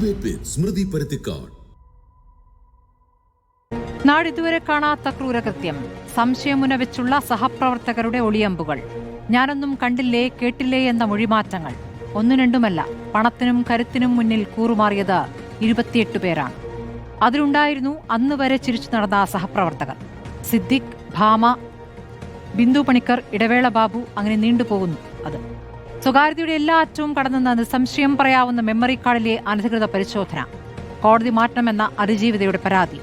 Debate വിത്ത് സ്മൃതി പരുത്തിക്കാട്. നാടിതുവരെ കാണാത്ത ക്രൂരകൃത്യം, സംശയമുന വെച്ചുള്ള സഹപ്രവർത്തകരുടെ ഒളിയമ്പുകൾ, ഞാനൊന്നും കണ്ടില്ലേ കേട്ടില്ലേ എന്ന മൊഴിമാറ്റങ്ങൾ. ഒന്നും രണ്ടുമല്ല, പണത്തിനും കരുത്തിനും മുന്നിൽ കൂറുമാറിയത് 28 പേരാണ്. അതിലുണ്ടായിരുന്നു അന്ന് വരെ ചിരിച്ചു നടന്ന സഹപ്രവർത്തകർ. സിദ്ദിഖ്, ഭാമ, ബിന്ദു പണിക്കർ, ഇടവേള ബാബു, അങ്ങനെ നീണ്ടുപോകുന്നു. അത് സ്വകാര്യതയുടെ എല്ലാ അറ്റവും കടന്നെന്ന് നിസ്സംശയം പറയാവുന്ന മെമ്മറി കാർഡിലെ അനധികൃത പരിശോധന, കോടതി മാറ്റണമെന്ന അതിജീവിതയുടെ പരാതി,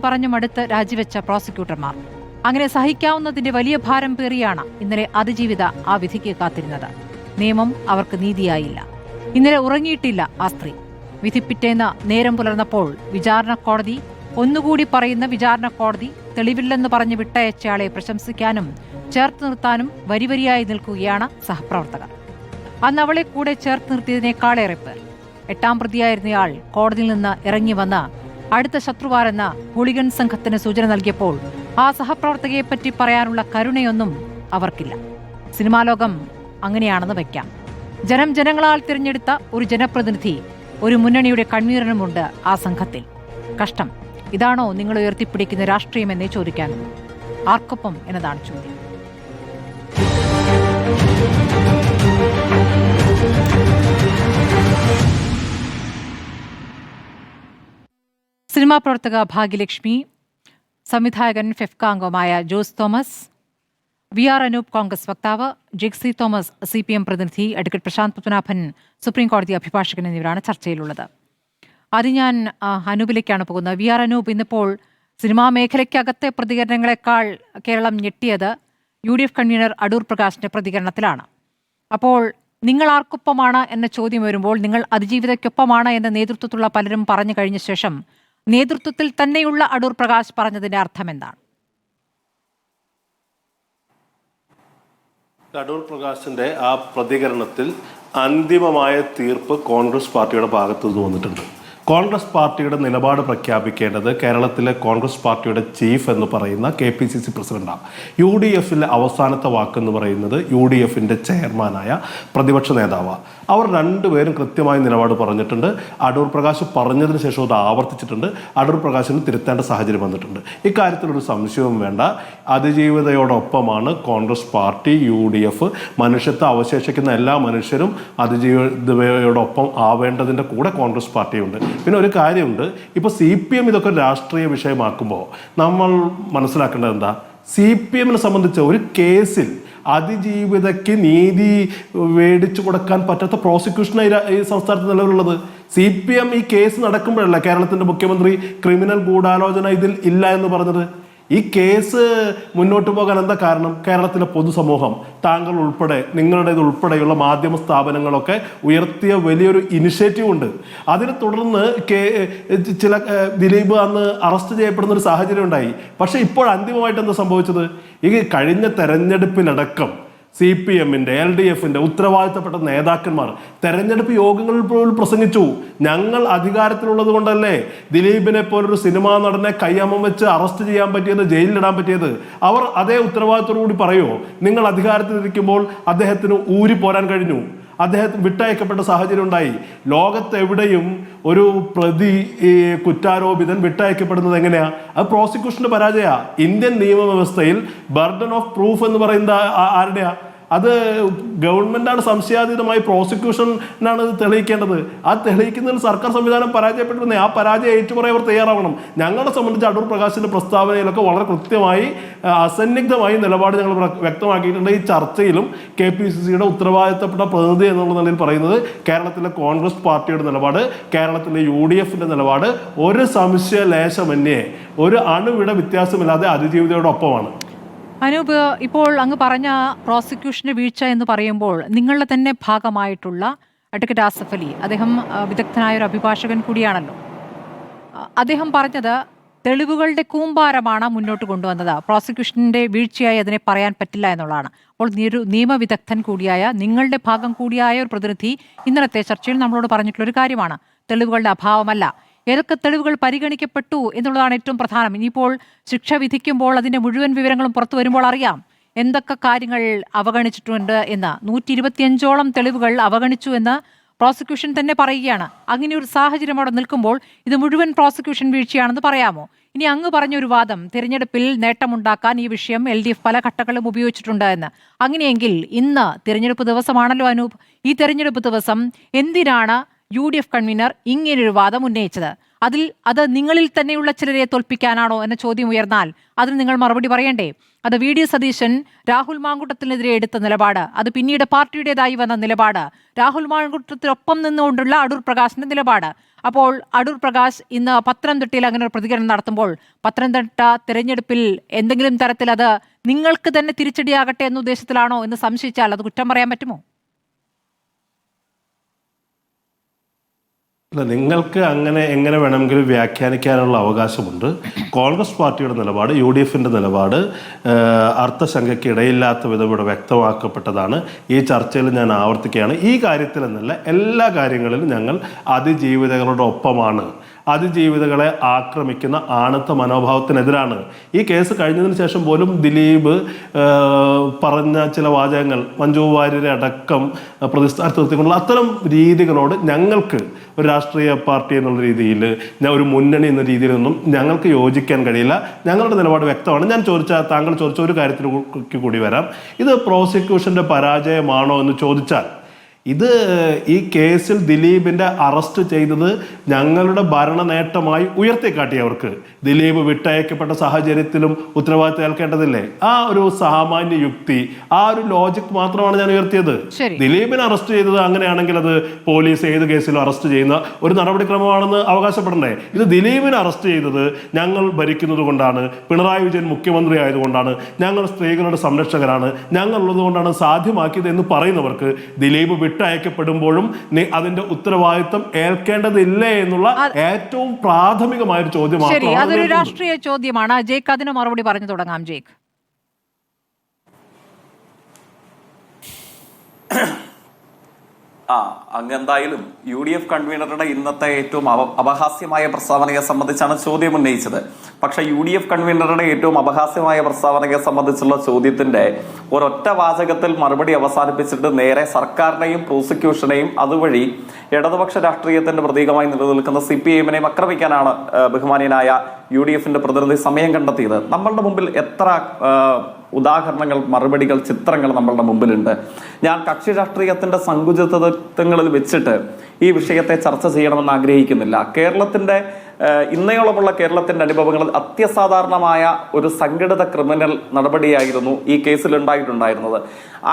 പറഞ്ഞു മടുത്ത് രാജിവെച്ച പ്രോസിക്യൂട്ടർമാർ. അങ്ങനെ സഹിക്കാവുന്നതിന്റെ വലിയ ഭാരം പേറിയാണ് ഇന്നലെ അതിജീവിത ആ വിധിക്ക് കാത്തിരുന്നത്. നിയമം അവർക്ക് നീതിയായില്ല. ഇന്നലെ ഉറങ്ങിയിട്ടില്ല ആ സ്ത്രീ. വിധിപ്പിറ്റേന്ന് നേരം പുലർന്നപ്പോൾ വിചാരണ കോടതി, ഒന്നുകൂടി പറയുന്ന വിചാരണ കോടതി, തെളിവില്ലെന്ന് പറഞ്ഞ് വിട്ടയച്ചയാളെ പ്രശംസിക്കാനും ചേർത്ത് നിർത്താനും വരിവരിയായി നിൽക്കുകയാണ് സഹപ്രവർത്തകർ. അന്ന് അവളെ കൂടെ ചേർത്ത് നിർത്തിയതിനേക്കാളേറെ പേർ. 8ാം പ്രതിയായിരുന്നയാൾ കോടതിയിൽ നിന്ന് ഇറങ്ങി വന്ന് അടുത്ത ശത്രുവാരെന്ന ഹൂളിഗൻ സംഘത്തിന് സൂചന നൽകിയപ്പോൾ ആ സഹപ്രവർത്തകയെപ്പറ്റി പറയാനുള്ള കരുണയൊന്നും അവർക്കില്ല. സിനിമാ ലോകം അങ്ങനെയാണെന്ന് വയ്ക്കാം. ജനങ്ങളാൽ തിരഞ്ഞെടുത്ത ഒരു ജനപ്രതിനിധി, ഒരു മുന്നണിയുടെ കൺവീനറുമുണ്ട് ആ സംഘത്തിൽ. കഷ്ടം. ഇതാണോ നിങ്ങൾ ഉയർത്തിപ്പിടിക്കുന്ന രാഷ്ട്രീയമെന്നേ ചോദിക്കാനുള്ളൂ. ആർക്കൊപ്പം എന്നതാണ് ചോദ്യം. സിനിമാ പ്രവർത്തക ഭാഗ്യലക്ഷ്മി, സംവിധായകൻ ഫെഫ്ക അംഗമായ ജോസ് തോമസ്, VR അനൂപ് കോൺഗ്രസ് വക്താവ്, ജിക്സി തോമസ് CPM പ്രതിനിധി, അഡ്വക്കേറ്റ് പ്രശാന്ത് പത്മനാഭൻ സുപ്രീം കോടതി അഭിഭാഷകൻ എന്നിവരാണ് ചർച്ചയിലുള്ളത്. അത് ഞാൻ അനൂപിലേക്കാണ് പോകുന്നത്. VR അനൂപ്, ഇന്നിപ്പോൾ സിനിമാ മേഖലയ്ക്കകത്തെ പ്രതികരണങ്ങളെക്കാൾ കേരളം ഞെട്ടിയത് UDF കൺവീനർ അടൂർ പ്രകാശിന്റെ പ്രതികരണത്തിലാണ്. അപ്പോൾ നിങ്ങൾ ആർക്കൊപ്പമാണ് എന്ന ചോദ്യം വരുമ്പോൾ, നിങ്ങൾ അതിജീവിതയ്ക്കൊപ്പമാണ് എന്ന് നേതൃത്വത്തിലുള്ള പലരും പറഞ്ഞു കഴിഞ്ഞ ശേഷം നേതൃത്വത്തിൽ തന്നെയുള്ള അടൂർ പ്രകാശ് പറഞ്ഞതിന്റെ അർത്ഥം എന്താണ്? അടൂർ പ്രകാശിന്റെ ആ പ്രതികരണത്തിൽ അന്തിമമായ തീർപ്പ് കോൺഗ്രസ് പാർട്ടിയുടെ ഭാഗത്തു നിന്ന് വന്നിട്ടുണ്ട്. കോൺഗ്രസ് പാർട്ടിയുടെ നിലപാട് പ്രഖ്യാപിക്കേണ്ടത് കേരളത്തിലെ കോൺഗ്രസ് പാർട്ടിയുടെ ചീഫ് എന്ന് പറയുന്ന KPCC പ്രസിഡന്റാണ്. UDFിലെ അവസാനത്തെ വാക്കെന്ന് പറയുന്നത് UDFിൻ്റെ ചെയർമാനായ പ്രതിപക്ഷ നേതാവാണ്. അവർ രണ്ടുപേരും കൃത്യമായ നിലപാട് പറഞ്ഞിട്ടുണ്ട്. അടൂർ പ്രകാശ് പറഞ്ഞതിന് ശേഷം അത് ആവർത്തിച്ചിട്ടുണ്ട്. അടൂർ പ്രകാശിന് തിരുത്തേണ്ട സാഹചര്യം വന്നിട്ടുണ്ട്. ഇക്കാര്യത്തിലൊരു സംശയവും വേണ്ട. അതിജീവിതയോടൊപ്പമാണ് കോൺഗ്രസ് പാർട്ടി, UDF. മനുഷ്യത്വം അവശേഷിക്കുന്ന എല്ലാ മനുഷ്യരും അതിജീവിതയോടൊപ്പം ആവേണ്ടതിൻ്റെ കൂടെ കോൺഗ്രസ് പാർട്ടിയുണ്ട്. പിന്നെ ഒരു കാര്യമുണ്ട്, ഇപ്പോൾ CPM ഇതൊക്കെ രാഷ്ട്രീയ വിഷയമാക്കുമ്പോൾ നമ്മൾ മനസ്സിലാക്കേണ്ടത് എന്താ? CPMനെ സംബന്ധിച്ച ഒരു കേസിൽ അതിജീവിതയ്ക്ക് നീതി മേടിച്ചു കൊടുക്കാൻ പറ്റാത്ത പ്രോസിക്യൂഷനായി ഈ സംസ്ഥാനത്ത് നിലവിലുള്ളത്. CPM ഈ കേസ് നടക്കുമ്പോഴല്ല കേരളത്തിൻ്റെ മുഖ്യമന്ത്രി ക്രിമിനൽ ഗൂഢാലോചന ഇതിൽ ഇല്ല എന്ന് പറഞ്ഞത്. ഈ കേസ് മുന്നോട്ട് പോകാൻ എന്താ കാരണം? കേരളത്തിലെ പൊതുസമൂഹം, താങ്കൾ ഉൾപ്പെടെ, നിങ്ങളുടേത് ഉൾപ്പെടെയുള്ള മാധ്യമ സ്ഥാപനങ്ങളൊക്കെ ഉയർത്തിയ വലിയൊരു ഇനിഷ്യേറ്റീവ് ഉണ്ട്. അതിനെ തുടർന്ന് ചില ദിലീപ് അന്ന് അറസ്റ്റ് ചെയ്യപ്പെടുന്ന ഒരു സാഹചര്യം ഉണ്ടായി. പക്ഷെ ഇപ്പോൾ അന്തിമമായിട്ട് എന്താ സംഭവിച്ചത്? ഈ കഴിഞ്ഞ തെരഞ്ഞെടുപ്പിലടക്കം CPMന്റെ LDFന്റെ ഉത്തരവാദിത്തപ്പെട്ട നേതാക്കന്മാർ തെരഞ്ഞെടുപ്പ് യോഗങ്ങളിൽ പോലും പ്രസംഗിച്ചു. ഞങ്ങൾ അധികാരത്തിലുള്ളത് കൊണ്ടല്ലേ ദിലീപിനെ പോലൊരു സിനിമാ നടനെ കയ്യാമം വെച്ച് അറസ്റ്റ് ചെയ്യാൻ പറ്റിയത്, ജയിലിലിടാൻ പറ്റിയത്. അവർ അതേ ഉത്തരവാദിത്തത്തോടു കൂടി പറയുമോ? നിങ്ങൾ അധികാരത്തിലിരിക്കുമ്പോൾ അദ്ദേഹത്തിന് ഊരി പോരാൻ കഴിഞ്ഞു. അദ്ദേഹത്തിന് വിട്ടയക്കപ്പെട്ട സാഹചര്യം ഉണ്ടായി. ലോകത്തെവിടെയും ഒരു പ്രതി, കുറ്റാരോപിതൻ വിട്ടയക്കപ്പെടുന്നത് എങ്ങനെയാ? അത് പ്രോസിക്യൂഷന്റെ പരാജയമാണ്. ഇന്ത്യൻ നിയമവ്യവസ്ഥയിൽ ബർഡൻ ഓഫ് പ്രൂഫ് എന്ന് പറയുന്നത് ആരുടെയാ? അത് ഗവൺമെന്റാണ്. സംശയാതീതമായി പ്രോസിക്യൂഷനാണ് ഇത് തെളിയിക്കേണ്ടത്. ആ തെളിയിക്കുന്നതിൽ സർക്കാർ സംവിധാനം പരാജയപ്പെട്ടിരുന്നേ. ആ പരാജയം ഏറ്റുപറയാൻ അവർ തയ്യാറാവണം. ഞങ്ങളെ സംബന്ധിച്ച് അടൂർ പ്രകാശിന്റെ പ്രസ്താവനയിലൊക്കെ വളരെ കൃത്യമായി അസന്നിഗ്ധമായി നിലപാട് ഞങ്ങൾ വ്യക്തമാക്കിയിട്ടുണ്ട്. ഈ ചർച്ചയിലും KPCCയുടെ ഉത്തരവാദിത്തപ്പെട്ട പ്രതിനിധി എന്നുള്ള നിലയിൽ പറയുന്നത് കേരളത്തിലെ കോൺഗ്രസ് പാർട്ടിയുടെ നിലപാട്, കേരളത്തിലെ UDFിന്റെ നിലപാട് ഒരു സംശയ ലേശമന്യേ, ഒരു അണുവിട വ്യത്യാസമില്ലാതെ അതിജീവിതയോടൊപ്പമാണ്. അനൂപ്, ഇപ്പോൾ അങ്ങ് പറഞ്ഞ പ്രോസിക്യൂഷന്റെ വീഴ്ച എന്ന് പറയുമ്പോൾ നിങ്ങളുടെ തന്നെ ഭാഗമായിട്ടുള്ള അഡ്വക്കേറ്റ് ആസഫ് അലി, അദ്ദേഹം വിദഗ്ധനായ ഒരു അഭിഭാഷകൻ കൂടിയാണല്ലോ, അദ്ദേഹം പറഞ്ഞത് തെളിവുകളുടെ കൂമ്പാരമാണ് മുന്നോട്ട് കൊണ്ടുവന്നത്, പ്രോസിക്യൂഷന്റെ വീഴ്ചയായി അതിനെ പറയാൻ പറ്റില്ല എന്നുള്ളതാണ്. അപ്പോൾ ഒരു നിയമവിദഗ്ധൻ കൂടിയായ, നിങ്ങളുടെ ഭാഗം കൂടിയായ ഒരു പ്രതിനിധി ഇന്നലത്തെ ചർച്ചയിൽ നമ്മളോട് പറഞ്ഞിട്ടുള്ളൊരു കാര്യമാണ്, തെളിവുകളുടെ അഭാവമല്ല, ഏതൊക്കെ തെളിവുകൾ പരിഗണിക്കപ്പെട്ടു എന്നുള്ളതാണ് ഏറ്റവും പ്രധാനം. ഇനിയിപ്പോൾ ശിക്ഷ വിധിക്കുമ്പോൾ അതിൻ്റെ മുഴുവൻ വിവരങ്ങളും പുറത്തു വരുമ്പോൾ അറിയാം എന്തൊക്കെ കാര്യങ്ങൾ അവഗണിച്ചിട്ടുണ്ട് എന്ന്. 125ഓളം തെളിവുകൾ അവഗണിച്ചു എന്ന് പ്രോസിക്യൂഷൻ തന്നെ പറയുകയാണ്. അങ്ങനെ ഒരു സാഹചര്യം അവിടെ നിൽക്കുമ്പോൾ ഇത് മുഴുവൻ പ്രോസിക്യൂഷൻ വീഴ്ചയാണെന്ന് പറയാമോ? ഇനി അങ്ങ് പറഞ്ഞൊരു വാദം, തിരഞ്ഞെടുപ്പിൽ നേട്ടമുണ്ടാക്കാൻ ഈ വിഷയം LDF പല ഘട്ടങ്ങളും ഉപയോഗിച്ചിട്ടുണ്ട് എന്ന്. അങ്ങനെയെങ്കിൽ ഇന്ന് തിരഞ്ഞെടുപ്പ് ദിവസമാണല്ലോ അനൂപ്. ഈ തിരഞ്ഞെടുപ്പ് ദിവസം എന്തിനാണ് UDF കൺവീനർ ഇങ്ങനെയൊരു വാദം ഉന്നയിച്ചത്? അത് നിങ്ങളിൽ തന്നെയുള്ള ചിലരെ തോൽപ്പിക്കാനാണോ എന്ന ചോദ്യം ഉയർന്നാൽ അതിന് നിങ്ങൾ മറുപടി പറയണ്ടേ? അത് VD സതീശൻ രാഹുൽ മാങ്കൂട്ടത്തിനെതിരെ എടുത്ത നിലപാട്, അത് പിന്നീട് പാർട്ടിയുടേതായി വന്ന നിലപാട്, രാഹുൽ മാങ്കൂട്ടത്തിനൊപ്പം നിന്നുകൊണ്ടുള്ള അടൂർ പ്രകാശിന്റെ നിലപാട്. അപ്പോൾ അടൂർ പ്രകാശ് ഇന്ന് പത്തനംതിട്ടയിൽ അങ്ങനെ ഒരു പ്രതികരണം നടത്തുമ്പോൾ പത്തനംതിട്ട തിരഞ്ഞെടുപ്പിൽ എന്തെങ്കിലും തരത്തിൽ അത് നിങ്ങൾക്ക് തന്നെ തിരിച്ചടിയാകട്ടെ എന്ന ഉദ്ദേശത്തിലാണോ എന്ന് സംശയിച്ചാൽ അത് കുറ്റം പറയാൻ പറ്റുമോ? അല്ല, നിങ്ങൾക്ക് എങ്ങനെ വേണമെങ്കിലും വ്യാഖ്യാനിക്കാനുള്ള അവകാശമുണ്ട്. കോൺഗ്രസ് പാർട്ടിയുടെ നിലപാട്, UDFിൻ്റെ നിലപാട് അർത്ഥശങ്കയ്ക്ക് ഇടയില്ലാത്ത വിധം ഇവിടെ വ്യക്തമാക്കപ്പെട്ടതാണ്. ഈ ചർച്ചയിൽ ഞാൻ ആവർത്തിക്കുകയാണ്, ഈ കാര്യത്തിൽ എന്നല്ല എല്ലാ കാര്യങ്ങളിലും ഞങ്ങൾ അതിജീവിതകളുടെ ഒപ്പമാണ്. അതിജീവിതകളെ ആക്രമിക്കുന്ന ആണത്ത മനോഭാവത്തിനെതിരാണ്. ഈ കേസ് കഴിഞ്ഞതിന് ശേഷം പോലും ദിലീപ് പറഞ്ഞ ചില വാചകങ്ങൾ, മഞ്ജു വാര്യരെ അടക്കം പ്രതിസ്ഥാനത്ത് നിർത്തിക്കൊണ്ടുള്ള അത്തരം രീതികളോട് ഞങ്ങൾക്ക് ഒരു രാഷ്ട്രീയ പാർട്ടി എന്നുള്ള രീതിയിൽ, ഒരു മുന്നണി എന്ന രീതിയിലൊന്നും ഞങ്ങൾക്ക് യോജിക്കാൻ കഴിയില്ല. ഞങ്ങളുടെ നിലപാട് വ്യക്തമാണ്. താങ്കൾ ചോദിച്ച ഒരു കാര്യത്തിലേക്ക് കൂടി വരാം. ഇത് പ്രോസിക്യൂഷന്റെ പരാജയമാണോ എന്ന് ചോദിച്ചാൽ, ഇത് ഈ കേസിൽ ദിലീപിന്റെ അറസ്റ്റ് ചെയ്തത് ഞങ്ങളുടെ ഭരണ നേട്ടമായി ഉയർത്തിക്കാട്ടിയവർക്ക് ദിലീപ് വിട്ടയക്കപ്പെട്ട സാഹചര്യത്തിലും ഉത്തരവാദിത്തം ഏൽക്കേണ്ടതില്ലേ? ആ ഒരു സാമാന്യ യുക്തി, ആ ഒരു ലോജിക് മാത്രമാണ് ഞാൻ ഉയർത്തിയത്. ദിലീപിനെ അറസ്റ്റ് ചെയ്തത് അങ്ങനെയാണെങ്കിൽ അത് പോലീസ് ഏത് കേസിലും അറസ്റ്റ് ചെയ്യുന്ന ഒരു നടപടിക്രമമാണെന്ന് അവകാശപ്പെടണ്ടേ? ഇത് ദിലീപിനെ അറസ്റ്റ് ചെയ്തത് ഞങ്ങൾ ഭരിക്കുന്നത് കൊണ്ടാണ്, പിണറായി വിജയൻ മുഖ്യമന്ത്രി ആയതുകൊണ്ടാണ്, ഞങ്ങൾ സ്ത്രീകളുടെ സംരക്ഷകരാണ്, ഞങ്ങളുള്ളത് കൊണ്ടാണ് സാധ്യമാക്കിയത് എന്ന് പറയുന്നവർക്ക് ദിലീപ് വിട്ടയക്കപ്പെടുമ്പോഴും അതിന്റെ ഉത്തരവാദിത്തം ഏൽക്കേണ്ടതില്ലേ എന്നുള്ള ഏറ്റവും പ്രാഥമികമായ ഒരു ചോദ്യമാണ്. അതൊരു രാഷ്ട്രീയ ചോദ്യമാണ്. ജേക്ക് അതിന് മറുപടി പറഞ്ഞു തുടങ്ങാം. ജേക്ക്, അങ്ങ് എന്തായാലും UDF കൺവീനറുടെ ഇന്നത്തെ ഏറ്റവും അപഹാസ്യമായ പ്രസ്താവനയെ സംബന്ധിച്ചാണ് ചോദ്യം ഉന്നയിച്ചത്. പക്ഷെ UDF കൺവീനറുടെ ഏറ്റവും അപഹാസ്യമായ പ്രസ്താവനയെ സംബന്ധിച്ചുള്ള ചോദ്യത്തിന്റെ ഒരൊറ്റ വാചകത്തിൽ മറുപടി അവസാനിപ്പിച്ചിട്ട് നേരെ സർക്കാരിനെയും പ്രോസിക്യൂഷനെയും അതുവഴി ഇടതുപക്ഷ രാഷ്ട്രീയത്തിന്റെ പ്രതീകമായി നിലനിൽക്കുന്ന CPIM-നെയും ആക്രമിക്കാനാണ് ബഹുമാനീയനായ UDFന്റെ പ്രതിനിധി സമയം കണ്ടെത്തിയത്. നമ്മളുടെ മുമ്പിൽ എത്ര ഉദാഹരണങ്ങൾ, മറുപടികൾ, ചിത്രങ്ങൾ നമ്മളുടെ മുമ്പിലുണ്ട്. ഞാൻ കക്ഷി രാഷ്ട്രീയത്തിന്റെ സങ്കുചിതത്വങ്ങളിൽ വെച്ചിട്ട് ഈ വിഷയത്തെ ചർച്ച ചെയ്യണമെന്ന് ആഗ്രഹിക്കുന്നില്ല. ഇന്നയോളമുള്ള കേരളത്തിന്റെ അനുഭവങ്ങളിൽ അത്യസാധാരണമായ ഒരു സംഘടിത ക്രിമിനൽ നടപടിയായിരുന്നു ഈ കേസിൽ ഉണ്ടായിട്ടുണ്ടായിരുന്നത്.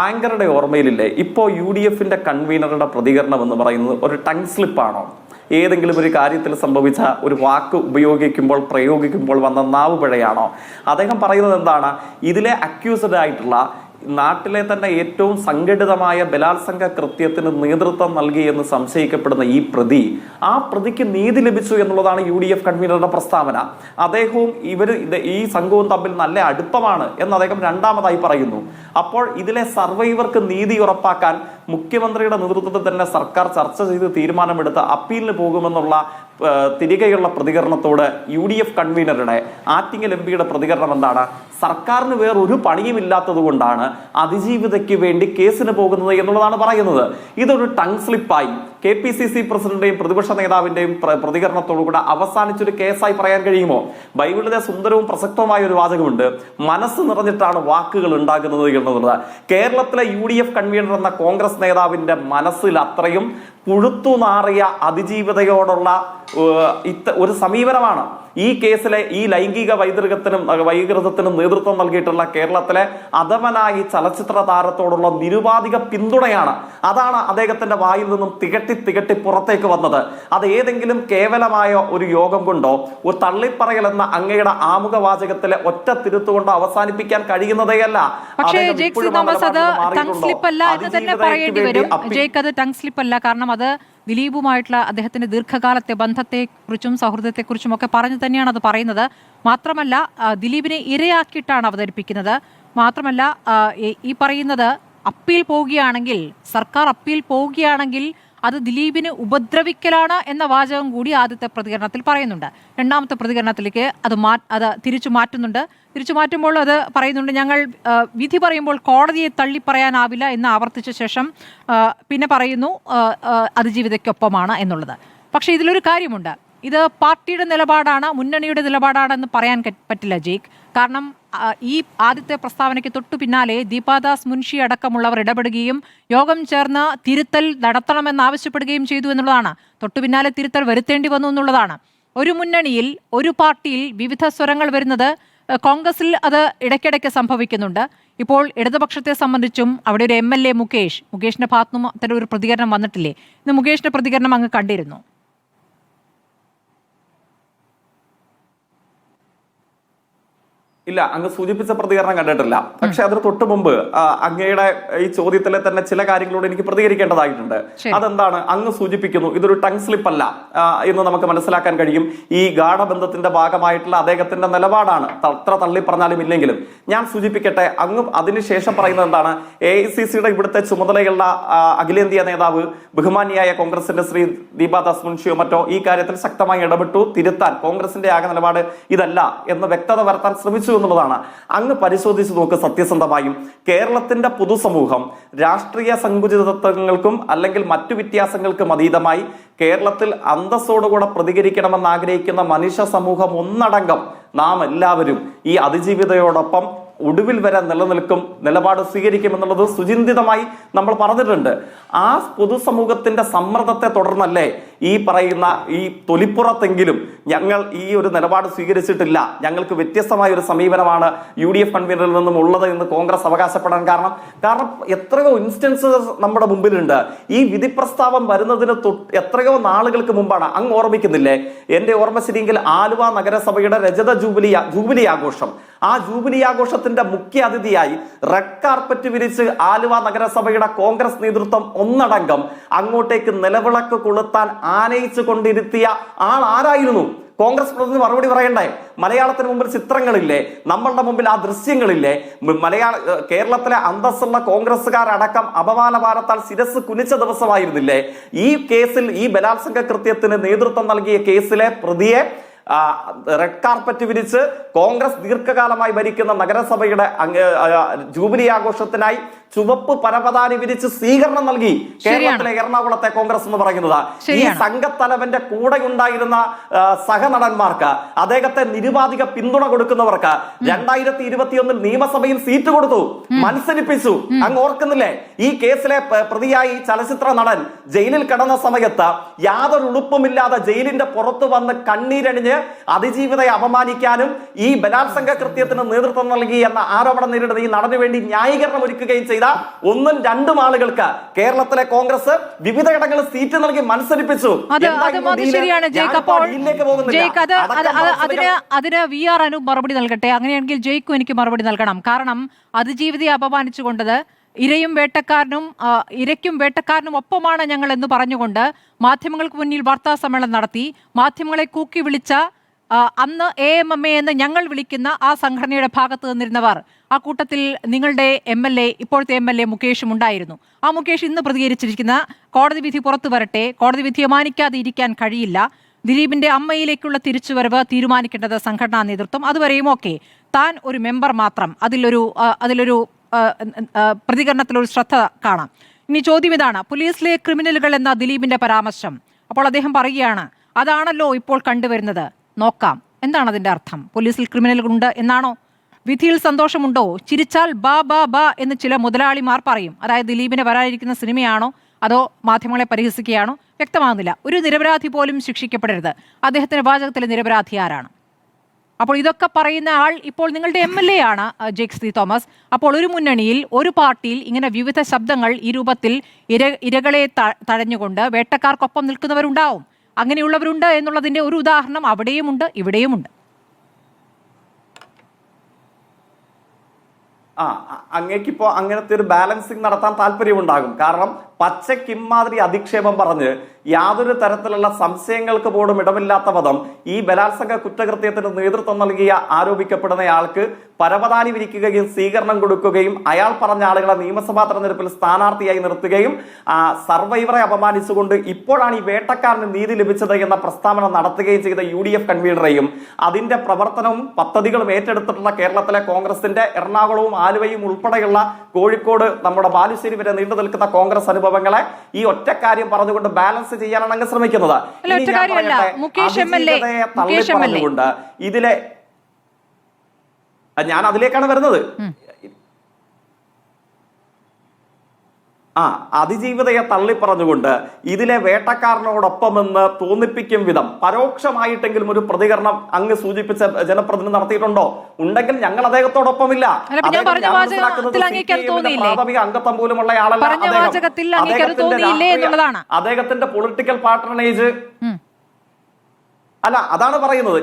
ആങ്കറുടെ ഓർമ്മയിലില്ലേ, ഇപ്പോൾ UDFന്റെ കൺവീനറുടെ പ്രതികരണം എന്ന് പറയുന്നത് ഒരു ടങ് സ്ലിപ്പാണോ? ഏതെങ്കിലും ഒരു കാര്യത്തിൽ സംഭവിച്ച ഒരു വാക്ക് പ്രയോഗിക്കുമ്പോൾ വന്ന നാവ് പിഴയാണോ? അദ്ദേഹം പറയുന്നത് എന്താണ്? ഇതിലെ അക്യൂസ്ഡ് ആയിട്ടുള്ള നാട്ടിലെ തന്നെ ഏറ്റവും സംഘടിതമായ ബലാത്സംഗ കൃത്യത്തിന് നേതൃത്വം നൽകി എന്ന് സംശയിക്കപ്പെടുന്ന ആ പ്രതിക്ക് നീതി ലഭിച്ചു എന്നുള്ളതാണ് UDF കൺവീനറുടെ പ്രസ്താവന. അദ്ദേഹവും ഈ സംഘവും തമ്മിൽ നല്ല അടുപ്പമാണ് എന്ന് അദ്ദേഹം രണ്ടാമതായി പറയുന്നു. അപ്പോൾ ഇതിലെ സർവൈവർക്ക് നീതി ഉറപ്പാക്കാൻ മുഖ്യമന്ത്രിയുടെ നേതൃത്വത്തിൽ തന്നെ സർക്കാർ ചർച്ച ചെയ്ത് തീരുമാനമെടുത്ത് അപ്പീലിന് പോകുമെന്നുള്ള തിരികെയുള്ള പ്രതികരണത്തോട് UDF കൺവീനറുടെ ആറ്റിങ്ങൽ MP-യുടെ പ്രതികരണം എന്താണ്? സർക്കാരിന് വേറൊരു പണിയുമില്ലാത്തത് കൊണ്ടാണ് അതിജീവിതയ്ക്ക് വേണ്ടി കേസിന് പോകുന്നത് എന്നുള്ളതാണ് പറയുന്നത്. ഇതൊരു ടങ് സ്ലിപ്പായി KPCC പ്രസിഡന്റിന്റെയും പ്രതിപക്ഷ നേതാവിന്റെയും പ്രതികരണത്തോടുകൂടെ അവസാനിച്ചൊരു കേസായി പറയാൻ കഴിയുമോ? ബൈബിളിലെ സുന്ദരവും പ്രസക്തവുമായ ഒരു വാചകമുണ്ട്, മനസ്സ് നിറഞ്ഞിട്ടാണ് വാക്കുകൾ ഉണ്ടാകുന്നത് എന്നുള്ളത്. കേരളത്തിലെ UDF കൺവീനർ എന്ന കോൺഗ്രസ് നേതാവിന്റെ മനസ്സിൽ അത്രയും പുഴുത്തുനാറിയ അതിജീവിതയോടുള്ള ഒരു സമീപനമാണ് ഈ കേസിലെ ഈ ലൈംഗിക വൈകൃതത്തിനും നേതൃത്വം നൽകിയിട്ടുള്ള കേരളത്തിലെ അധമനായി ചലച്ചിത്ര താരത്തോടുള്ള നിരുപാധിക പിന്തുണയാണ്. അതാണ് അദ്ദേഹത്തിന്റെ വായിൽ നിന്നും തികട്ടി പുറത്തേക്ക് വന്നത്. അത് ഏതെങ്കിലും കേവലമായ ഒരു യോഗം കൊണ്ടോ ഒരു തള്ളിപ്പറയൽ എന്ന അങ്ങയുടെ ആമുഖവാചകത്തിലെ ഒറ്റ തിരുത്തുകൊണ്ടോ അവസാനിപ്പിക്കാൻ കഴിയുന്നതേയല്ല. കാരണം അത് ദിലീപുമായിട്ടുള്ള അദ്ദേഹത്തിന്റെ ദീർഘകാലത്തെ ബന്ധത്തെക്കുറിച്ചും സൗഹൃദത്തെക്കുറിച്ചും ഒക്കെ പറഞ്ഞു തന്നെയാണ് അത് പറയുന്നത്. മാത്രമല്ല ദിലീപിനെ ഇരയാക്കിയിട്ടാണ് അവതരിപ്പിക്കുന്നത്. മാത്രമല്ല ഈ പറയുന്നത് അപ്പീൽ പോവുകയാണെങ്കിൽ, സർക്കാർ അപ്പീൽ പോവുകയാണെങ്കിൽ അത് ദിലീപിനെ ഉപദ്രവിക്കലാണ് എന്ന വാചകം കൂടി ആദ്യത്തെ പ്രതികരണത്തിൽ പറയുന്നുണ്ട്. രണ്ടാമത്തെ പ്രതികരണത്തിലേക്ക് അത് തിരിച്ചു മാറ്റുന്നുണ്ട്. തിരിച്ചു മാറ്റുമ്പോൾ അത് പറയുന്നുണ്ട്, ഞങ്ങൾ വിധി പറയുമ്പോൾ കോടതിയെ തള്ളി പറയാനാവില്ല എന്ന് ആവർത്തിച്ച ശേഷം പിന്നെ പറയുന്നു അതിജീവിതയ്ക്കൊപ്പമാണ് എന്നുള്ളത്. പക്ഷേ ഇതിലൊരു കാര്യമുണ്ട്, ഇത് പാർട്ടിയുടെ നിലപാടാണ്, മുന്നണിയുടെ നിലപാടാണെന്ന് പറയാൻ പറ്റില്ല ജയ്ക്ക്. കാരണം ഈ ആദ്യത്തെ പ്രസ്താവനയ്ക്ക് തൊട്ടു പിന്നാലെ ദീപാദാസ് മുൻഷി അടക്കമുള്ളവർ ഇടപെടുകയും യോഗം ചേർന്ന് തിരുത്തൽ നടത്തണമെന്നാവശ്യപ്പെടുകയും ചെയ്തു എന്നുള്ളതാണ്. തൊട്ടു പിന്നാലെ തിരുത്തൽ വരുത്തേണ്ടി വന്നു എന്നുള്ളതാണ്. ഒരു മുന്നണിയിൽ, ഒരു പാർട്ടിയിൽ വിവിധ സ്വരങ്ങൾ വരുന്നത് കോൺഗ്രസിൽ അത് ഇടയ്ക്കിടയ്ക്ക് സംഭവിക്കുന്നുണ്ട്. ഇപ്പോൾ ഇടതുപക്ഷത്തെ സംബന്ധിച്ചും അവിടെ ഒരു MLA മുകേഷിന്റെ ഭാഗത്തുനിന്നും അത്തരം ഒരു പ്രതികരണം വന്നിട്ടില്ലേ? ഇന്ന് മുകേഷിന്റെ പ്രതികരണം അങ്ങ് കണ്ടിരുന്നു. ഇല്ല, അങ്ങ് സൂചിപ്പിച്ച പ്രതികരണം കണ്ടിട്ടില്ല. പക്ഷെ അതിന് തൊട്ട് മുമ്പ് അങ്ങയുടെ ഈ ചോദ്യത്തിലെ തന്നെ ചില കാര്യങ്ങളോട് എനിക്ക് പ്രതികരിക്കേണ്ടതായിട്ടുണ്ട്. അതെന്താണ്? അങ്ങ് സൂചിപ്പിക്കുന്നു ഇതൊരു ടങ് സ്ലിപ്പ് അല്ല എന്ന് നമുക്ക് മനസ്സിലാക്കാൻ കഴിയും. ഈ ഗാഠബന്ധത്തിന്റെ ഭാഗമായിട്ടുള്ള അദ്ദേഹത്തിന്റെ നിലപാടാണ്, അത്ര തള്ളി പറഞ്ഞാലും ഇല്ലെങ്കിലും. ഞാൻ സൂചിപ്പിക്കട്ടെ, അങ്ങ് അതിനുശേഷം പറയുന്നത് എന്താണ്? AICCയുടെ ഇവിടുത്തെ ചുമതലയുള്ള അഖിലേന്ത്യാ നേതാവ് ബഹുമാനിയായ കോൺഗ്രസിന്റെ ശ്രീ ദീപാദാസ് മുൻഷിയോ മറ്റോ ഈ കാര്യത്തിൽ ശക്തമായി ഇടപെട്ടു, തിരുത്താൻ കോൺഗ്രസിന്റെ ആകെ നിലപാട് ഇതല്ല എന്ന് വ്യക്തത വരുത്താൻ ശ്രമിച്ചു എന്നുള്ളതാണ്. അങ്ങ് പരിശോധിച്ച് നോക്ക്. സത്യസന്ധമായും കേരളത്തിന്റെ പൊതുസമൂഹം രാഷ്ട്രീയ സങ്കുചിതത്വങ്ങൾക്കും അല്ലെങ്കിൽ മറ്റു വ്യത്യാസങ്ങൾക്കും അതീതമായി കേരളത്തിൽ അന്തസ്സോടുകൂടെ പ്രതികരിക്കണമെന്ന് ആഗ്രഹിക്കുന്ന മനുഷ്യ സമൂഹം ഒന്നടങ്കം നാം എല്ലാവരും ഈ അതിജീവിതയോടൊപ്പം ഒടുവിൽ വരെ നിലനിൽക്കും, നിലപാട് സ്വീകരിക്കുമെന്നുള്ളത് സുചിന്തിതമായി നമ്മൾ പറഞ്ഞിട്ടുണ്ട്. ആ പൊതുസമൂഹത്തിന്റെ സമ്മർദ്ദത്തെ തുടർന്നല്ലേ ഈ പറയുന്ന ഈ തൊലിപ്പുറത്തെങ്കിലും ഞങ്ങൾ ഈ ഒരു നിലപാട് സ്വീകരിച്ചിട്ടില്ല, ഞങ്ങൾക്ക് വ്യത്യസ്തമായ ഒരു സമീപനമാണ് UDF കൺവീനറിൽ നിന്നും ഉള്ളത് എന്ന് കോൺഗ്രസ് അവകാശപ്പെടാൻ കാരണം എത്രയോ ഇൻസ്റ്റൻസസ് നമ്മുടെ മുമ്പിലുണ്ട്. ഈ വിധി പ്രസ്താവം വരുന്നതിന് എത്രയോ നാളുകൾക്ക് മുമ്പാണ്. അങ്ങ് ഓർമ്മിക്കുന്നില്ലേ? എന്റെ ഓർമ്മ ശരിയെങ്കിൽ ആലുവ നഗരസഭയുടെ രജത ജൂബിലി ആഘോഷം, ആ ജൂബിലി ആഘോഷത്തിന്റെ മുഖ്യ അതിഥിയായി റെഡ് കാർപ്പറ്റ് വിരിച്ച് ആലുവ നഗരസഭയുടെ കോൺഗ്രസ് നേതൃത്വം ഒന്നടങ്കം അങ്ങോട്ടേക്ക് നിലവിളക്ക് കൊളുത്താൻ ആനയിച്ചു കൊണ്ടിരുത്തിയ ആൾ ആരായിരുന്നു? കോൺഗ്രസ് പ്രതിനിധി മറുപടി പറയണ്ടേ? മലയാളത്തിന് മുമ്പിൽ ചിത്രങ്ങളില്ലേ? നമ്മളുടെ മുമ്പിൽ ആ ദൃശ്യങ്ങളില്ലേ? കേരളത്തിലെ അന്തസ്സുള്ള കോൺഗ്രസുകാരടക്കം അപമാന ഭാരത്താൽ ശിരസ് കുനിച്ച ദിവസമായിരുന്നില്ലേ? ഈ കേസിൽ, ഈ ബലാത്സംഗ കൃത്യത്തിന് നേതൃത്വം നൽകിയ കേസിലെ പ്രതിയെ റെഡ് കാർപ്പറ്റ് വിരിച്ച് കോൺഗ്രസ് ദീർഘകാലമായി ഭരിക്കുന്ന നഗരസഭയുടെ ജൂബിലി ആഘോഷത്തിനായി ചുവപ്പ് പരപതാനി വിരിച്ച് സ്വീകരണം നൽകി കേരളത്തിലെ എറണാകുളത്തെ കോൺഗ്രസ് എന്ന് പറയുന്നത്. ഈ സംഘത്തലവന്റെ കൂടെ ഉണ്ടായിരുന്ന സഹനടന്മാർക്ക്, അദ്ദേഹത്തെ നിരുപാധിക പിന്തുണ കൊടുക്കുന്നവർക്ക് 2021 നിയമസഭയിൽ സീറ്റ് കൊടുത്തു, മത്സരിപ്പിച്ചു. അങ്ങ് ഓർക്കുന്നില്ലേ? ഈ കേസിലെ പ്രതിയായി ചലച്ചിത്ര നടൻ ജയിലിൽ കിടന്ന സമയത്ത് യാതൊരു ഉളുപ്പുമില്ലാതെ ജയിലിന്റെ പുറത്തു വന്ന് കണ്ണീരണിഞ്ഞ് അതിജീവിതയെ അപമാനിക്കാനും ഈ ബലാത്സംഗ കൃത്യത്തിന് നേതൃത്വം നൽകി എന്ന ആരോപണം നേരിടുന്ന ഈ നടനു വേണ്ടി ന്യായീകരണം ഒരുക്കുകയും ചെയ്ത 1-2 ആളുകൾക്ക് കേരളത്തിലെ കോൺഗ്രസ് വിവിധയിടങ്ങളിൽ സീറ്റ് നൽകി മത്സരിപ്പിച്ചു. അതിന് VR അനു മറുപടി നൽകട്ടെ. അങ്ങനെയാണെങ്കിൽ ജയ്ക്കും എനിക്ക് മറുപടി നൽകണം. കാരണം അതിജീവിതയെ അപമാനിച്ചുകൊണ്ടത് ഇരയ്ക്കും വേട്ടക്കാരനും ഒപ്പമാണ് ഞങ്ങൾ എന്ന് പറഞ്ഞുകൊണ്ട് മാധ്യമങ്ങൾക്ക് മുന്നിൽ വാർത്താ സമ്മേളനം നടത്തി. മാധ്യമങ്ങളെ കൂക്കി വിളിച്ച അന്ന് AMMA എന്ന് ഞങ്ങൾ വിളിക്കുന്ന ആ സംഘടനയുടെ ഭാഗത്ത് നിന്നിരുന്നവർ, ആ കൂട്ടത്തിൽ നിങ്ങളുടെ MLA, ഇപ്പോഴത്തെ MLA മുകേഷും ഉണ്ടായിരുന്നു. ആ മുകേഷ് ഇന്ന് പ്രതികരിച്ചിരിക്കുന്ന കോടതി വിധി പുറത്തു വരട്ടെ, കോടതി വിധിയെ മാനിക്കാതെ ഇരിക്കാൻ കഴിയില്ല, ദിലീപിന്റെ അമ്മയിലേക്കുള്ള തിരിച്ചുവരവ് തീരുമാനിക്കേണ്ടത് സംഘടനാ നേതൃത്വം, അതുവരെയും ഓക്കെ, താൻ ഒരു മെമ്പർ മാത്രം, അതിലൊരു പ്രതികരണത്തിലൊരു ശ്രദ്ധ കാണാം. ഇനി ചോദ്യം ഇതാണ്, പോലീസിലെ ക്രിമിനലുകൾ എന്ന ദിലീപിന്റെ പരാമർശം. അപ്പോൾ അദ്ദേഹം പറയുകയാണ്, അതാണല്ലോ ഇപ്പോൾ കണ്ടുവരുന്നത്, നോക്കാം. എന്താണ് അതിന്റെ അർത്ഥം? പോലീസിൽ ക്രിമിനലുകളുണ്ട് എന്നാണോ? വിധിയിൽ സന്തോഷമുണ്ടോ? ചിരിച്ചാൽ ബാ ബാ ബാ എന്ന് ചില മുതലാളിമാർ പറയും. അതായത് ദിലീപിനെ വരാനിരിക്കുന്ന സിനിമയാണോ അതോ മാധ്യമങ്ങളെ പരിഹസിക്കുകയാണോ? വ്യക്തമാകുന്നില്ല. ഒരു നിരപരാധി പോലും ശിക്ഷിക്കപ്പെടരുത്. അദ്ദേഹത്തിന്റെ വാചകത്തിലെ നിരപരാധി ആരാണ്? അപ്പോൾ ഇതൊക്കെ പറയുന്ന ആൾ ഇപ്പോൾ നിങ്ങളുടെ MLA ആണ്, ജേക്സ് സി തോമസ്. അപ്പോൾ ഒരു മുന്നണിയിൽ, ഒരു പാർട്ടിയിൽ ഇങ്ങനെ വിവിധ ശബ്ദങ്ങൾ ഈ രൂപത്തിൽ ഇരകളെ തഴഞ്ഞുകൊണ്ട് വേട്ടക്കാർക്കൊപ്പം നിൽക്കുന്നവരുണ്ടാവും. അങ്ങനെയുള്ളവരുണ്ട് എന്നുള്ളതിന്റെ ഒരു ഉദാഹരണം അവിടെയുമുണ്ട്, ഇവിടെയുമുണ്ട്. അങ്ങേക്കിപ്പോ അങ്ങനത്തെ ഒരു ബാലൻസിങ് നടത്താൻ താല്പര്യമുണ്ടാകും. കാരണം പച്ചയ്ക്ക് ഇമാതിരി അധിക്ഷേപം പറഞ്ഞ് യാതൊരു തരത്തിലുള്ള സംശയങ്ങൾക്ക് പോലും ഇടമില്ലാത്ത വിധം ഈ ബലാത്സംഗ കുറ്റകൃത്യത്തിന് നേതൃത്വം നൽകിയ ആരോപിക്കപ്പെടുന്നയാൾക്ക് പരവതാനി വിരിക്കുകയും സ്വീകരണം കൊടുക്കുകയും അയാൾ പറഞ്ഞ ആളുകളെ നിയമസഭാ തെരഞ്ഞെടുപ്പിൽ സ്ഥാനാർത്ഥിയായി നിർത്തുകയും സർവൈവറെ അപമാനിച്ചുകൊണ്ട് ഇപ്പോഴാണ് ഈ വേട്ടക്കാരന് നീതി ലഭിച്ചത് എന്ന പ്രസ്താവന നടത്തുകയും ചെയ്ത UDF കൺവീനറെയും അതിന്റെ പ്രവർത്തനവും പദ്ധതികളും ഏറ്റെടുത്തിട്ടുള്ള കേരളത്തിലെ കോൺഗ്രസിന്റെ എറണാകുളവും ആലുവയും ഉൾപ്പെടെയുള്ള കോഴിക്കോട് നമ്മുടെ ബാലുശ്ശേരി വരെ നീണ്ടു നിൽക്കുന്ന കോൺഗ്രസ് അനുഭവങ്ങളെ ഈ ഒറ്റ കാര്യം പറഞ്ഞുകൊണ്ട് ബാലൻസ് ചെയ്യാനാണ് അങ്ങ് ശ്രമിക്കുന്നത്. പറഞ്ഞുകൊണ്ട് ഇതിലെ ഞാൻ അതിലേക്കാണ് വരുന്നത്. അതിജീവിതയെ തള്ളിപ്പറഞ്ഞുകൊണ്ട് ഇതിലെ വേട്ടക്കാരനോടൊപ്പമെന്ന് തോന്നിപ്പിക്കും വിധം പരോക്ഷമായിട്ടെങ്കിലും ഒരു പ്രതികരണം അങ്ങ് സൂചിപ്പിച്ച ജനപ്രതിനിധി നടത്തിയിട്ടുണ്ടോ? ഉണ്ടെങ്കിൽ ഞങ്ങൾ അദ്ദേഹത്തോടൊപ്പമില്ല. പ്രാഥമിക അംഗത്വം പോലുമുള്ള ആളല്ല. അദ്ദേഹത്തിന്റെ പൊളിറ്റിക്കൽ പാർട്ടനേജ് അല്ല, അതാണ് പറയുന്നത്.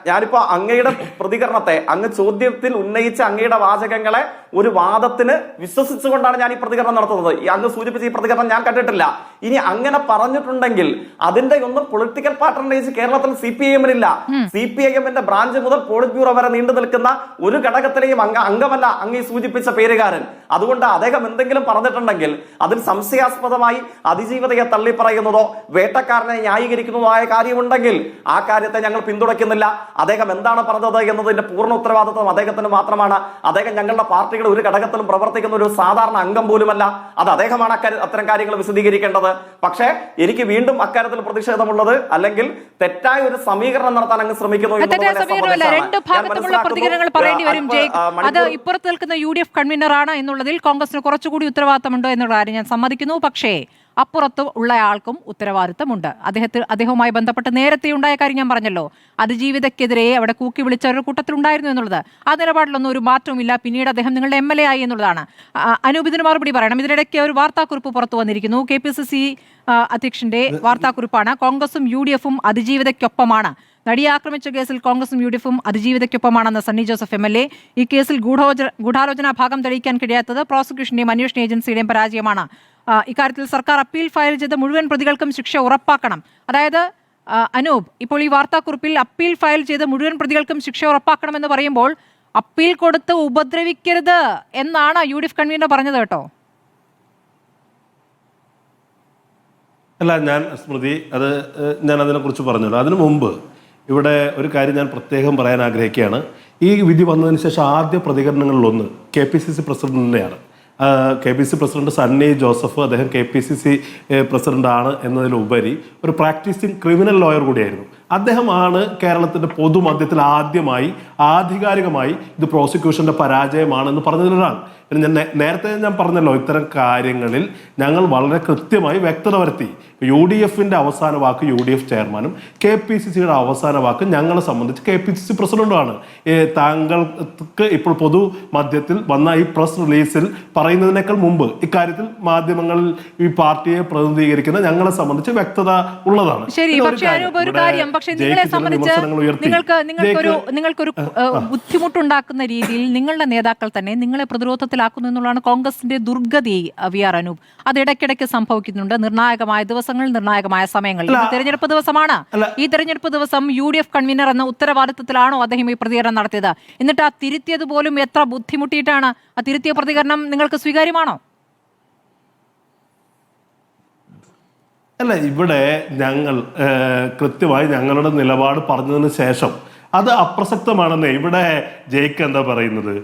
ഞാനിപ്പോ അങ്ങയുടെ പ്രതികരണത്തെ, അങ്ങ് ചോദ്യത്തിൽ ഉന്നയിച്ച അങ്ങയുടെ വാചകങ്ങളെ ഒരു വാദത്തിന് വിശ്വസിച്ചുകൊണ്ടാണ് ഞാൻ ഈ പ്രതികരണം നടത്തുന്നത്. ഈ അങ്ങ് സൂചിപ്പിച്ച ഈ പ്രതികരണം ഞാൻ കണ്ടിട്ടില്ല. ഇനി അങ്ങനെ പറഞ്ഞിട്ടുണ്ടെങ്കിൽ അതിന്റെ ഒന്നും പൊളിറ്റിക്കൽ പാർട്ടനേജ് കേരളത്തിൽ CPIM-നില്ല. CPIM-ന്റെ ബ്രാഞ്ച് മുതൽ പോളിറ്റ് ബ്യൂറോ വരെ നീണ്ടു നിൽക്കുന്ന ഒരു ഘടകത്തിലെയും അംഗമല്ല അങ്ങ് ഈ സൂചിപ്പിച്ച പേരുകാരൻ. അതുകൊണ്ട് അദ്ദേഹം എന്തെങ്കിലും പറഞ്ഞിട്ടുണ്ടെങ്കിൽ അതിൽ സംശയാസ്പദമായി അതിജീവിതയെ തള്ളി പറയുന്നതോ വേട്ടക്കാരനെ ന്യായീകരിക്കുന്നതോ ആയ കാര്യമുണ്ടെങ്കിൽ ആ കാര്യത്തെ ഞങ്ങൾ പിന്തുണയ്ക്കുന്നില്ല. അദ്ദേഹം എന്താണ് പറഞ്ഞത് എന്നതിന്റെ പൂർണ്ണ ഉത്തരവാദിത്വം അദ്ദേഹത്തിന് മാത്രമാണ്. അദ്ദേഹം ഞങ്ങളുടെ പാർട്ടിയുടെ ഒരു ഘടകത്തിലും പ്രവർത്തിക്കുന്ന ഒരു സാധാരണ അംഗം പോലുമല്ല. അത് അദ്ദേഹമാണ് അത്തരം കാര്യങ്ങൾ വിശദീകരിക്കേണ്ടത്. പക്ഷേ എനിക്ക് വീണ്ടും അക്കാര്യത്തിൽ പ്രതിഷേധമുള്ളത്, അല്ലെങ്കിൽ തെറ്റായ ഒരു സമീകരണം നടത്താൻ അങ്ങ് ശ്രമിക്കുന്നു. രണ്ട് ഭാഗത്തുമുള്ള പ്രതികരണങ്ങൾ പറയേണ്ടി വരും. അത് ഇപ്പുറത്ത് നിൽക്കുന്ന UDF കൺവീനറാണ് എന്നുള്ളതിൽ കോൺഗ്രസിന് കുറച്ചുകൂടി ഉത്തരവാദിത്തമുണ്ട് എന്നുള്ള കാര്യം ഞാൻ സമ്മതിക്കുന്നു. പക്ഷേ അപ്പുറത്ത് ഉള്ള ആൾക്കും ഉത്തരവാദിത്തമുണ്ട്. അദ്ദേഹവുമായി ബന്ധപ്പെട്ട് നേരത്തെ ഉണ്ടായ കാര്യം ഞാൻ പറഞ്ഞല്ലോ, അതിജീവിതക്കെതിരെ അവിടെ കൂക്കി വിളിച്ച ഒരു കൂട്ടത്തിലുണ്ടായിരുന്നു എന്നുള്ളത്. ആ നിലപാടിലൊന്നും ഒരു മാറ്റവുമില്ല. പിന്നീട് അദ്ദേഹം നിങ്ങളുടെ MLA ആയി എന്നുള്ളതാണ്. അനൂപ് ഇതിന് മറുപടി പറയണം. ഇതിനിടയ്ക്ക് ഒരു വാർത്താക്കുറിപ്പ് പുറത്തു വന്നിരിക്കുന്നു. KPCC അധ്യക്ഷന്റെ വാർത്താക്കുറിപ്പാണ്. കോൺഗ്രസും UDF-ഉം അതിജീവിതയ്ക്കൊപ്പമാണ്. നടിയെ ആക്രമിച്ച കേസിൽ കോൺഗ്രസും UDF-ഉം അതിജീവിതയ്ക്കൊപ്പമാണെന്ന് സണ്ണി ജോസഫ് MLA. ഈ കേസിൽ ഗൂഢാലോചന ഭാഗം തെളിയിക്കാൻ കഴിയാത്തത് പ്രോസിക്യൂഷന്റെയും അന്വേഷണ ഏജൻസിയുടെയും പരാജയമാണ്. ഇക്കാര്യത്തിൽ സർക്കാർ അപ്പീൽ ഫയൽ ചെയ്ത മുഴുവൻ പ്രതികൾക്കും ശിക്ഷ ഉറപ്പാക്കണം. അതായത് അനൂപ്, ഇപ്പോൾ ഈ വാർത്താക്കുറിപ്പിൽ അപ്പീൽ ഫയൽ ചെയ്ത മുഴുവൻ പ്രതികൾക്കും ശിക്ഷ ഉറപ്പാക്കണമെന്ന് പറയുമ്പോൾ അപ്പീൽ കൊടുത്ത് ഉപദ്രവിക്കരുത് എന്നാണ് UDF കൺവീനർ പറഞ്ഞത് കേട്ടോ. അല്ല, ഞാൻ സ്മൃതി ഞാൻ അതിനെക്കുറിച്ച് പറഞ്ഞല്ലോ. അതിനു മുമ്പ് ഇവിടെ ഒരു കാര്യം ഞാൻ പ്രത്യേകം പറയാൻ ആഗ്രഹിക്കുകയാണ്. ഈ വിധി വന്നതിന് ശേഷം ആദ്യ പ്രതികരണങ്ങളിലൊന്ന് KPCC പ്രസിഡന്റിനെയാണ്. KPCC president Sunny Joseph, അദ്ദേഹം KPCC പ്രസിഡന്റാണ് എന്നതിലുപരി ഒരു പ്രാക്ടീസിങ് ക്രിമിനൽ ലോയർ കൂടിയായിരുന്നു. അദ്ദേഹമാണ് കേരളത്തിൻ്റെ പൊതുമധ്യത്തിൽ ആദ്യമായി ആധികാരികമായി ഇത് പ്രോസിക്യൂഷന്റെ പരാജയമാണെന്ന് പറഞ്ഞതിലൊരാൾ. പിന്നെ നേരത്തെ ഞാൻ പറഞ്ഞല്ലോ, ഇത്തരം കാര്യങ്ങളിൽ ഞങ്ങൾ വളരെ കൃത്യമായി വ്യക്തത വരുത്തി. UDF-ന്റെ അവസാന വാക്ക് UDF ചെയർമാനും KPCC-യുടെ അവസാന വാക്ക് ഞങ്ങളെ സംബന്ധിച്ച് KPCC പ്രസിഡന്റുമാണ്. താങ്കൾക്ക് ഇപ്പോൾ പൊതുമധ്യത്തിൽ വന്ന ഈ പ്രസ് റിലീസിൽ പറയുന്നതിനേക്കാൾ മുമ്പ് ഇക്കാര്യത്തിൽ മാധ്യമങ്ങളിൽ ഈ പാർട്ടിയെ പ്രതിനിധീകരിക്കുന്ന ഞങ്ങളെ സംബന്ധിച്ച് വ്യക്തത ഉള്ളതാണ്. പക്ഷേ നിങ്ങളെ സംബന്ധിച്ച് നിങ്ങൾക്കൊരു ബുദ്ധിമുട്ടുണ്ടാക്കുന്ന രീതിയിൽ നിങ്ങളുടെ നേതാക്കൾ തന്നെ നിങ്ങളെ പ്രതിരോധത്തിലാക്കുന്നു എന്നുള്ളതാണ് കോൺഗ്രസിന്റെ ദുർഗതി. VR അനൂപ്, അത് ഇടയ്ക്കിടയ്ക്ക് സംഭവിക്കുന്നുണ്ട്. നിർണായകമായ ദിവസങ്ങളിൽ, നിർണായകമായ സമയങ്ങളിൽ. തെരഞ്ഞെടുപ്പ് ദിവസമാണ്. ഈ തെരഞ്ഞെടുപ്പ് ദിവസം UDF കൺവീനർ എന്ന ഉത്തരവാദിത്തത്തിലാണോ അദ്ദേഹം ഈ പ്രതികരണം നടത്തിയത്? എന്നിട്ട് ആ തിരുത്തിയത് പോലും എത്ര ബുദ്ധിമുട്ടിയിട്ടാണ്. ആ തിരുത്തിയ പ്രതികരണം നിങ്ങൾക്ക് സ്വീകാര്യമാണോ? അല്ല, ഇവിടെ ഞങ്ങൾ കൃത്യമായി ഞങ്ങളുടെ നിലപാട് പറഞ്ഞതിന് ശേഷം അത് അപ്രസക്തമാണെന്നേ. ഇവിടെ ജയിക്ക് എന്താ പറയുന്നത്?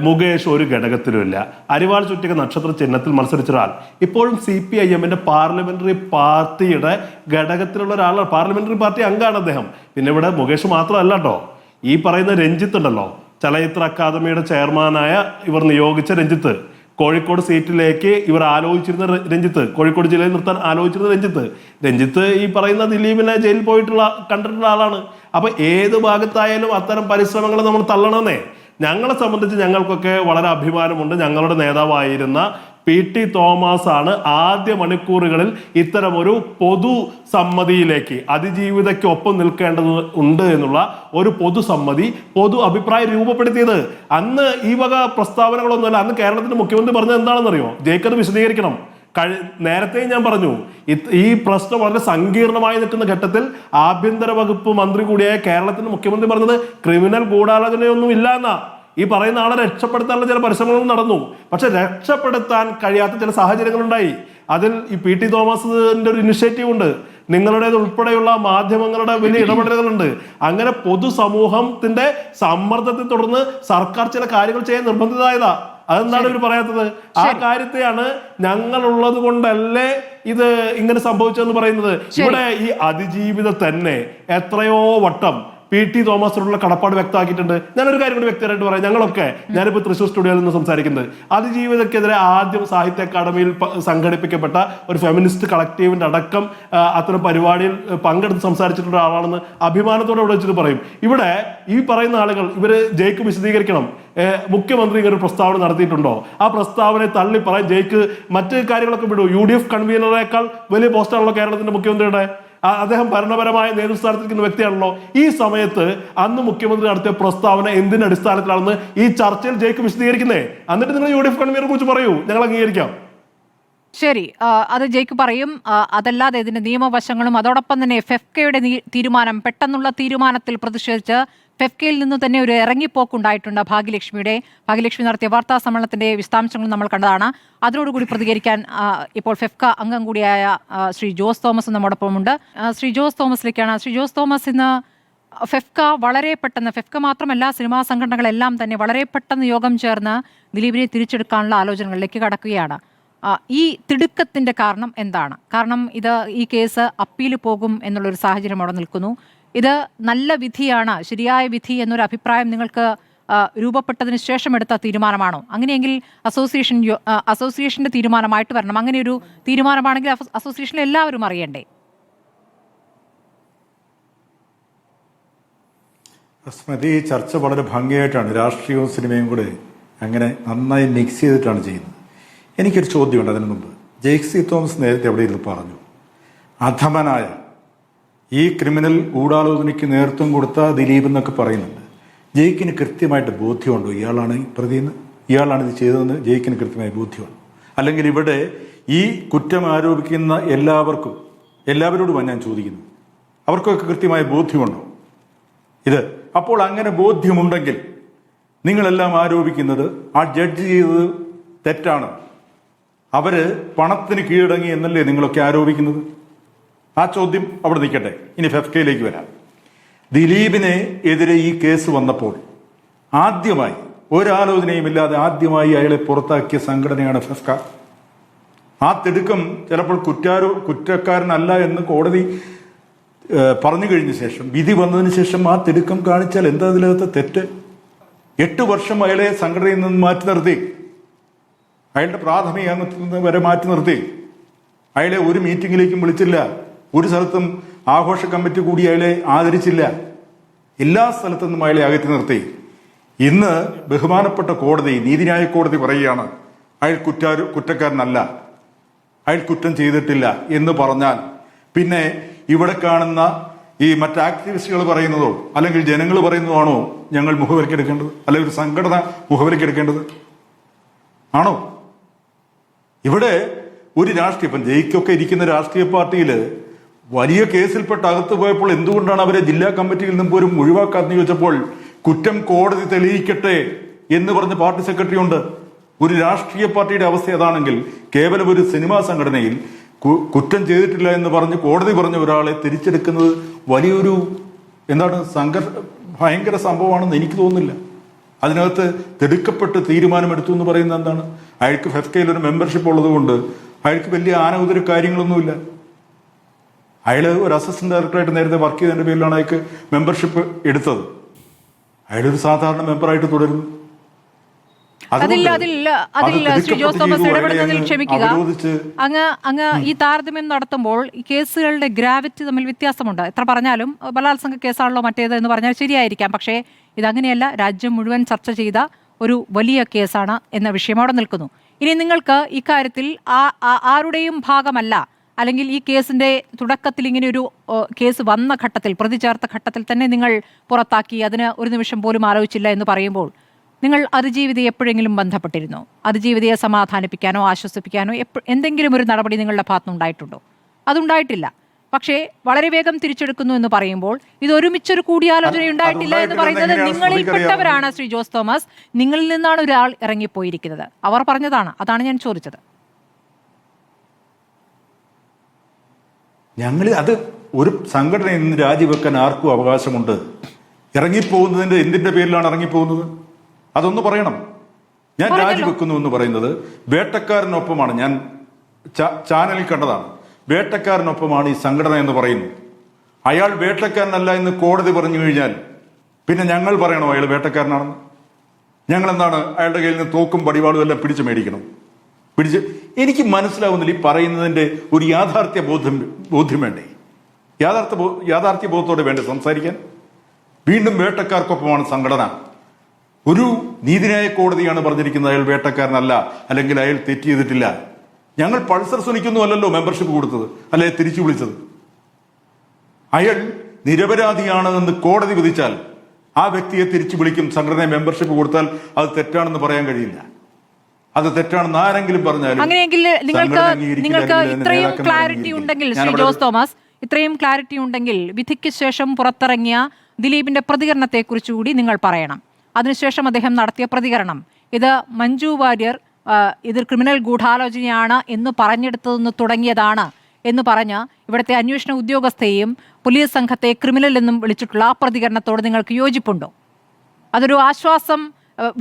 മുകേഷ് ഒരു ഘടകത്തിലുമില്ല. അരിവാൾ ചുറ്റിക നക്ഷത്ര ചിഹ്നത്തിൽ മത്സരിച്ച ഒരാൾ ഇപ്പോഴും CPIM-ന്റെ പാർലമെന്ററി പാർട്ടിയുടെ ഘടകത്തിലുള്ള ഒരാളാണ്. പാർലമെന്ററി പാർട്ടി അംഗമാണ് അദ്ദേഹം. പിന്നെ ഇവിടെ മുകേഷ് മാത്രമല്ല കേട്ടോ, ഈ പറയുന്ന രഞ്ജിത്ത് ഉണ്ടല്ലോ, ചലച്ചിത്ര അക്കാദമിയുടെ ചെയർമാനായ ഇവർ നിയോഗിച്ച രഞ്ജിത്ത്, കോഴിക്കോട് സീറ്റിലേക്ക് ഇവർ ആലോചിച്ചിരുന്ന രഞ്ജിത്ത്, കോഴിക്കോട് ജില്ലയിൽ നിർത്താൻ ആലോചിച്ചിരുന്ന രഞ്ജിത്ത് ഈ പറയുന്ന ദിലീപിനെ ജയിലിൽ കണ്ടിട്ടുള്ള ആളാണ്. അപ്പൊ ഏത് ഭാഗത്തായാലും അത്തരം പരിശ്രമങ്ങൾ നമ്മൾ തള്ളണമെന്നേ. ഞങ്ങളെ സംബന്ധിച്ച് ഞങ്ങൾക്കൊക്കെ വളരെ അഭിമാനമുണ്ട്. ഞങ്ങളുടെ നേതാവായിരുന്ന PT തോമസ് ആണ് ആദ്യ മണിക്കൂറുകളിൽ ഇത്തരമൊരു പൊതു സമ്മതിയിലേക്ക് അതിജീവിതയ്ക്കൊപ്പം നിൽക്കേണ്ടത് ഉണ്ട് എന്നുള്ള ഒരു പൊതുസമ്മതി, പൊതു അഭിപ്രായം രൂപപ്പെടുത്തിയത്. അന്ന് ഈ വക പ്രസ്താവനകളൊന്നുമല്ല. അന്ന് കേരളത്തിന്റെ മുഖ്യമന്ത്രി പറഞ്ഞത് എന്താണെന്നറിയോ? ജയിക്കത് വിശദീകരിക്കണം. നേരത്തെയും ഞാൻ പറഞ്ഞു, ഈ പ്രശ്നം വളരെ സങ്കീർണമായി നിൽക്കുന്ന ഘട്ടത്തിൽ ആഭ്യന്തര വകുപ്പ് മന്ത്രി കൂടിയായ കേരളത്തിന്റെ മുഖ്യമന്ത്രി പറഞ്ഞത് ക്രിമിനൽ ഗൂഢാലോചനയൊന്നും ഇല്ല എന്നാ. ഈ പറയുന്ന ആളെ രക്ഷപ്പെടുത്താനുള്ള ചില പരിശ്രമങ്ങളും നടന്നു, പക്ഷെ രക്ഷപ്പെടുത്താൻ കഴിയാത്ത ചില സാഹചര്യങ്ങളുണ്ടായി. അതിൽ ഈ പി ടി തോമസിന്റെ ഒരു ഇനിഷ്യേറ്റീവ് ഉണ്ട്, നിങ്ങളുടേത് ഉൾപ്പെടെയുള്ള മാധ്യമങ്ങളുടെ വലിയ ഇടപെടലുകളുണ്ട്. അങ്ങനെ പൊതുസമൂഹത്തിന്റെ സമ്മർദ്ദത്തെ തുടർന്ന് സർക്കാർ ചില കാര്യങ്ങൾ ചെയ്യാൻ നിർബന്ധിതമായതാ. അതെന്താണ് ഇവർ പറയാത്തത്? ആ കാര്യത്തെയാണ് ഞങ്ങളുള്ളത് കൊണ്ടല്ലേ ഇത് ഇങ്ങനെ സംഭവിച്ചതെന്ന് പറയുന്നത്. ഇവിടെ ഈ അതിജീവിത തന്നെ എത്രയോ വട്ടം പി ടി തോമസിനോടുള്ള കടപ്പാട് വ്യക്തമാക്കിയിട്ടുണ്ട്. ഞാനൊരു കാര്യം കൂടി വ്യക്തമായിട്ട് പറയാം. ഞാനിപ്പോൾ തൃശ്ശൂർ സ്റ്റുഡിയോയിൽ നിന്ന് സംസാരിക്കുന്നത് അതിജീവിതക്കെതിരെ ആദ്യം സാഹിത്യ അക്കാദമിയിൽ സംഘടിപ്പിക്കപ്പെട്ട ഒരു ഫെമിനിസ്റ്റ് കളക്റ്റീവിന്റെ അടക്കം അത്തരം പരിപാടിയിൽ പങ്കെടുത്ത് സംസാരിച്ചിട്ടുള്ള ആളാണെന്ന് അഭിമാനത്തോടെ ഇവിടെ വെച്ചിട്ട് പറയും. ഇവിടെ ഈ പറയുന്ന ആളുകൾ ഇവര് ജയ്ക്ക് വിശദീകരിക്കണം. മുഖ്യമന്ത്രി ഇങ്ങനെ ഒരു പ്രസ്താവന നടത്തിയിട്ടുണ്ടോ? ആ പ്രസ്താവനയെ തള്ളി പറയാൻ ജയ്ക്ക് മറ്റ് കാര്യങ്ങളൊക്കെ വിടൂ. UDF കൺവീനറേക്കാൾ വലിയ പോസ്റ്റാണല്ലോ കേരളത്തിന്റെ മുഖ്യമന്ത്രിയുടെ. അദ്ദേഹം ഭരണപരമായ നേതൃസ്ഥാനത്തിരിക്കുന്ന വ്യക്തിയാണല്ലോ. ഈ സമയത്ത് അന്ന് മുഖ്യമന്ത്രി നടത്തിയ പ്രസ്താവന എന്തിന്റെ അടിസ്ഥാനത്തിലാണെന്ന് ഈ ചർച്ചയിൽ ജയ്ക്ക് വിശദീകരിക്കുന്നേ. എന്നിട്ട് നിങ്ങൾ UDF കൺവീനറെ കുറിച്ച് പറയൂ, ഞങ്ങൾ അംഗീകരിക്കാം. ശരി, അത് ജയ്ക്ക് പറയും. അതല്ലാതെ ഇതിന്റെ നിയമവശങ്ങളും അതോടൊപ്പം തന്നെ ഫെഫ്കയുടെ തീരുമാനം, പെട്ടെന്നുള്ള തീരുമാനത്തിൽ പ്രതിഷേധിച്ച് ഫെഫ്കയിൽ നിന്ന് തന്നെ ഒരു ഇറങ്ങിപ്പോക്കുണ്ടായിട്ടുണ്ട് ഭാഗ്യലക്ഷ്മി നടത്തിയ വാർത്താ സമ്മേളനത്തിന്റെ വിശദാംശങ്ങൾ നമ്മൾ കണ്ടതാണ്. അതിനോടുകൂടി പ്രതികരിക്കാൻ ഇപ്പോൾ ഫെഫ്ക അംഗം കൂടിയായ ശ്രീ ജോസ് തോമസ് നമ്മോടൊപ്പമുണ്ട്. ശ്രീ ജോസ് തോമസിലേക്കാണ്. ശ്രീ ജോസ് തോമസ്, ഇന്ന് ഫെഫ്ക വളരെ പെട്ടെന്ന്, ഫെഫ്ക മാത്രമല്ല സിനിമാ സംഘടനകളെല്ലാം തന്നെ വളരെ പെട്ടെന്ന് യോഗം ചേർന്ന് ദിലീപിനെ തിരിച്ചെടുക്കാനുള്ള ആലോചനകളിലേക്ക് കടക്കുകയാണ്. ഈ തിടുക്കത്തിന്റെ കാരണം എന്താണ്? കാരണം ഈ കേസ് അപ്പീൽ പോകും എന്നുള്ളൊരു സാഹചര്യം അവിടെ നിൽക്കുന്നു. ഇത് നല്ല വിധിയാണ്, ശരിയായ വിധി എന്നൊരു അഭിപ്രായം നിങ്ങൾക്ക് രൂപപ്പെട്ടതിന് ശേഷം എടുത്ത തീരുമാനമാണോ? അങ്ങനെയെങ്കിൽ അസോസിയേഷന്റെ തീരുമാനമായിട്ട് വരണം. അങ്ങനെ ഒരു തീരുമാനമാണെങ്കിൽ അസോസിയേഷനിൽ എല്ലാവരും അറിയണ്ടേ? സ്മൃതി, ഈ ചർച്ച വളരെ ഭംഗിയായിട്ടാണ് രാഷ്ട്രീയവും സിനിമയും കൂടെ അങ്ങനെ നന്നായി മിക്സ് ചെയ്തിട്ടാണ് ചെയ്യുന്നത്. എനിക്കൊരു ചോദ്യമുണ്ട് അതിനു മുമ്പ്. ജെയ്സി തോമസ് നേരത്തെ എവിടെ ഇരുന്ന് പറഞ്ഞു, അധമനായ ഈ ക്രിമിനൽ ഗൂഢാലോചനയ്ക്ക് നേതൃത്വം കൊടുത്ത ദിലീപ് എന്നൊക്കെ പറയുന്നുണ്ട്. ജയ്ക്കിന് കൃത്യമായിട്ട് ബോധ്യമുണ്ടോ ഇയാളാണ് ഈ പ്രതിയെന്ന്, ഇയാളാണ് ഇത് ചെയ്തതെന്ന് ജയ്ക്കിന് കൃത്യമായി ബോധ്യമുണ്ടോ? അല്ലെങ്കിൽ ഇവിടെ ഈ കുറ്റം ആരോപിക്കുന്ന എല്ലാവരോടുമാണ് ഞാൻ ചോദിക്കുന്നത്, അവർക്കൊക്കെ കൃത്യമായ ബോധ്യമുണ്ടോ ഇത്? അപ്പോൾ അങ്ങനെ ബോധ്യമുണ്ടെങ്കിൽ നിങ്ങളെല്ലാം ആരോപിക്കുന്നത് ആ ജഡ്ജ് ചെയ്തത് തെറ്റാണ്, അവര് പണത്തിന് കീഴടങ്ങി എന്നല്ലേ നിങ്ങളൊക്കെ ആരോപിക്കുന്നത്? ആ ചോദ്യം അവിടെ നിൽക്കട്ടെ. ഇനി ഫെഫ്കയിലേക്ക് വരാം. ദിലീപിനെ എതിരെ ഈ കേസ് വന്നപ്പോൾ ആദ്യമായി ഒരാലോചനയുമില്ലാതെ ആദ്യമായി അയാളെ പുറത്താക്കിയ സംഘടനയാണ് ഫെഫ്ക. ആ തിടുക്കം ചിലപ്പോൾ കുറ്റക്കാരനല്ല എന്ന് കോടതി പറഞ്ഞു കഴിഞ്ഞ ശേഷം, വിധി വന്നതിന് ശേഷം ആ തിടുക്കം കാണിച്ചാൽ എന്താ അതിലകത്ത് തെറ്റ്? 8 വർഷം അയാളെ സംഘടനയിൽ നിന്ന് മാറ്റി നിർത്തി, അയാളുടെ പ്രാഥമിക അംഗത്തിൽ നിന്ന് വരെ മാറ്റി നിർത്തി, അയാളെ ഒരു മീറ്റിംഗിലേക്കും വിളിച്ചില്ല, ഒരു സ്ഥലത്തും ആഘോഷ കമ്മിറ്റി കൂടി അയാളെ ആദരിച്ചില്ല, എല്ലാ സ്ഥലത്തു നിന്നും അയാളെ അകറ്റി നിർത്തി. ഇന്ന് ബഹുമാനപ്പെട്ട കോടതി, നീതിന്യായ കോടതി പറയുകയാണ് അയാൾ കുറ്റക്കാരനല്ല, അയാൾ കുറ്റം ചെയ്തിട്ടില്ല എന്ന് പറഞ്ഞാൽ പിന്നെ ഇവിടെ കാണുന്ന ഈ മറ്റ് ആക്ടിവിസ്റ്റുകൾ പറയുന്നതോ അല്ലെങ്കിൽ ജനങ്ങൾ പറയുന്നതോ ഞങ്ങൾ മുഖവിലക്കെടുക്കേണ്ടത്, അല്ലെങ്കിൽ ഒരു സംഘടന മുഖവിലക്കെടുക്കേണ്ടത് ആണോ? ഇവിടെ ഒരു ഇപ്പം ജയിക്കൊക്കെ ഇരിക്കുന്ന രാഷ്ട്രീയ പാർട്ടിയിൽ വലിയ കേസിൽപ്പെട്ട് അകത്ത് പോയപ്പോൾ എന്തുകൊണ്ടാണ് അവരെ ജില്ലാ കമ്മിറ്റിയിൽ നിന്നും പോലും ഒഴിവാക്കാന്ന് ചോദിച്ചപ്പോൾ കുറ്റം കോടതി തെളിയിക്കട്ടെ എന്ന് പറഞ്ഞ പാർട്ടി സെക്രട്ടറി ഉണ്ട്. ഒരു രാഷ്ട്രീയ പാർട്ടിയുടെ അവസ്ഥ അതാണെങ്കിൽ കേവലം ഒരു സിനിമാ സംഘടനയിൽ കുറ്റം ചെയ്തിട്ടില്ല എന്ന് പറഞ്ഞ് കോടതി പറഞ്ഞ ഒരാളെ തിരിച്ചെടുക്കുന്നത് വലിയൊരു ഭയങ്കര സംഭവമാണെന്ന് എനിക്ക് തോന്നുന്നില്ല. അതിനകത്ത് തിടുക്കപ്പെട്ട് തീരുമാനമെടുത്തു എന്ന് പറയുന്നത് എന്താണ്? അയാൾക്ക് ഫെഫ്കയിൽ ഒരു മെമ്പർഷിപ്പ് ഉള്ളത് കൊണ്ട് അയാൾക്ക് വലിയ ആനവുതര കാര്യങ്ങളൊന്നുമില്ല. അയാൾ ഒരു അസിസ്റ്റന്റ് ഡയറക്ടറായിട്ട് നേരത്തെ വർക്ക് ചെയ്തതിന്റെ പേരിലാണ് അയാൾക്ക് മെമ്പർഷിപ്പ് എടുത്തത്. അയാളൊരു സാധാരണ മെമ്പറായിട്ട് തുടരുന്നു. ശ്രീ ജോസ് തോമസ് ഇടപെടുന്നതിൽ ക്ഷമിക്കുക. അങ്ങ് ഈ താരതമ്യം നടത്തുമ്പോൾ ഈ കേസുകളുടെ ഗ്രാവിറ്റി തമ്മിൽ വ്യത്യാസമുണ്ട്. എത്ര പറഞ്ഞാലും ബലാത്സംഗ കേസാണല്ലോ മറ്റേത് എന്ന് പറഞ്ഞാൽ ശരിയായിരിക്കാം. പക്ഷേ ഇതങ്ങനെയല്ല, രാജ്യം മുഴുവൻ ചർച്ച ചെയ്ത ഒരു വലിയ കേസാണ് എന്ന വിഷയം അവിടെ നിൽക്കുന്നു. ഇനി നിങ്ങൾക്ക് ഇക്കാര്യത്തിൽ ആരുടെയും ഭാഗമല്ല, അല്ലെങ്കിൽ ഈ കേസിന്റെ തുടക്കത്തിൽ ഇങ്ങനെ ഒരു കേസ് വന്ന ഘട്ടത്തിൽ, പ്രതി ചേർത്ത ഘട്ടത്തിൽ തന്നെ നിങ്ങൾ പുറത്താക്കി, അതിന് ഒരു നിമിഷം പോലും ആലോചിച്ചില്ല എന്ന് പറയുമ്പോൾ നിങ്ങൾ അതിജീവിതയെ എപ്പോഴെങ്കിലും ബന്ധപ്പെട്ടിരുന്നോ? അതിജീവിതയെ സമാധാനിപ്പിക്കാനോ ആശ്വസിപ്പിക്കാനോ എന്തെങ്കിലും ഒരു നടപടി നിങ്ങളുടെ ഭാഗത്തുനിന്നുണ്ടായിട്ടുണ്ടോ? അതുണ്ടായിട്ടില്ല. പക്ഷേ വളരെ വേഗം തിരിച്ചെടുക്കുന്നു എന്ന് പറയുമ്പോൾ ഇത് ഒരുമിച്ചൊരു കൂടിയാലോചന ഉണ്ടായിട്ടില്ല എന്ന് പറയുന്നത് നിങ്ങളിൽപ്പെട്ടവരാണ് ശ്രീ ജോസ് തോമസ്. നിങ്ങളിൽ നിന്നാണ് ഒരാൾ ഇറങ്ങിപ്പോയിരിക്കുന്നത്. അവർ പറഞ്ഞതാണ്. അതാണ് ഞാൻ ചോദിച്ചത്. ഞങ്ങൾ അത് ഒരു സംഘടനയിൽ നിന്ന് രാജിവെക്കാൻ ആർക്കും അവകാശമുണ്ട്. ഇറങ്ങിപ്പോകുന്നതിന്റെ എന്തിന്റെ പേരിലാണ് ഇറങ്ങിപ്പോകുന്നത്? അതൊന്ന് പറയണം. ഞാൻ രാജിവെക്കുന്നു എന്ന് പറയുന്നത് വേട്ടക്കാരനൊപ്പമാണ്. ഞാൻ ചാനലിൽ കണ്ടതാണ്. വേട്ടക്കാരനൊപ്പമാണ് ഈ സംഘടന എന്ന് പറയുന്നു. അയാൾ വേട്ടക്കാരനല്ല എന്ന് കോടതി പറഞ്ഞു കഴിഞ്ഞാൽ പിന്നെ ഞങ്ങൾ പറയണോ അയാൾ വേട്ടക്കാരനാണെന്ന്? ഞങ്ങൾ എന്താണ് അയാളുടെ കയ്യിൽ നിന്ന് തോക്കും പടിവാളും എല്ലാം പിടിച്ചു മേടിക്കണം? എനിക്ക് മനസ്സിലാവുന്നില്ല. ഈ പറയുന്നതിന്റെ ഒരു യാഥാർത്ഥ്യ ബോധ്യം വേണ്ടേ? യാഥാർത്ഥ്യ ബോധത്തോടെ വേണ്ടേ സംസാരിക്കാൻ? വീണ്ടും വേട്ടക്കാർക്കൊപ്പമാണ് സംഘടന. ഒരു നീതിന്യായ കോടതിയാണ് പറഞ്ഞിരിക്കുന്നത് അയാൾ വേട്ടക്കാരനല്ല, അല്ലെങ്കിൽ അയാൾ തെറ്റ് ചെയ്തിട്ടില്ല. ഞങ്ങൾ പൾസർ സുനിക്കൊന്നും അല്ലല്ലോ മെമ്പർഷിപ്പ് കൊടുത്തത്, അല്ലെ തിരിച്ചു വിളിച്ചത്. അയാൾ നിരപരാധിയാണ് എന്ന് കോടതി വിധിച്ചാൽ ആ വ്യക്തിയെ തിരിച്ചു വിളിക്കും. സംഘടനയെ മെമ്പർഷിപ്പ് കൊടുത്താൽ അത് തെറ്റാണെന്ന് പറയാൻ കഴിയില്ല. അത് തെറ്റാണെന്ന് ആരെങ്കിലും പറഞ്ഞാലും അങ്ങനെയെങ്കിൽ നിങ്ങൾക്ക് ഇത്രയും ക്ലാരിറ്റി ഉണ്ടെങ്കിൽ ശ്രീ ജോസ് തോമസ്, ഇത്രയും ക്ലാരിറ്റി ഉണ്ടെങ്കിൽ വിധിക്ക് ശേഷം പുറത്തിറങ്ങിയ ദിലീപിന്റെ പ്രതികരണത്തെ കുറിച്ച് കൂടി നിങ്ങൾ പറയണം. അതിനുശേഷം അദ്ദേഹം നടത്തിയ പ്രതികരണം, ഇത് മഞ്ജു വാര്യർ ഇത് ക്രിമിനൽ ഗൂഢാലോചനയാണ് എന്ന് പറഞ്ഞെടുത്തതെന്ന് തുടങ്ങിയതാണ് എന്ന് പറഞ്ഞ് ഇവിടുത്തെ അന്വേഷണ ഉദ്യോഗസ്ഥയെയും പോലീസ് സംഘത്തെ ക്രിമിനൽ എന്നും വിളിച്ചിട്ടുള്ള ആ പ്രതികരണത്തോട് നിങ്ങൾക്ക് യോജിപ്പുണ്ടോ? അതൊരു ആശ്വാസം,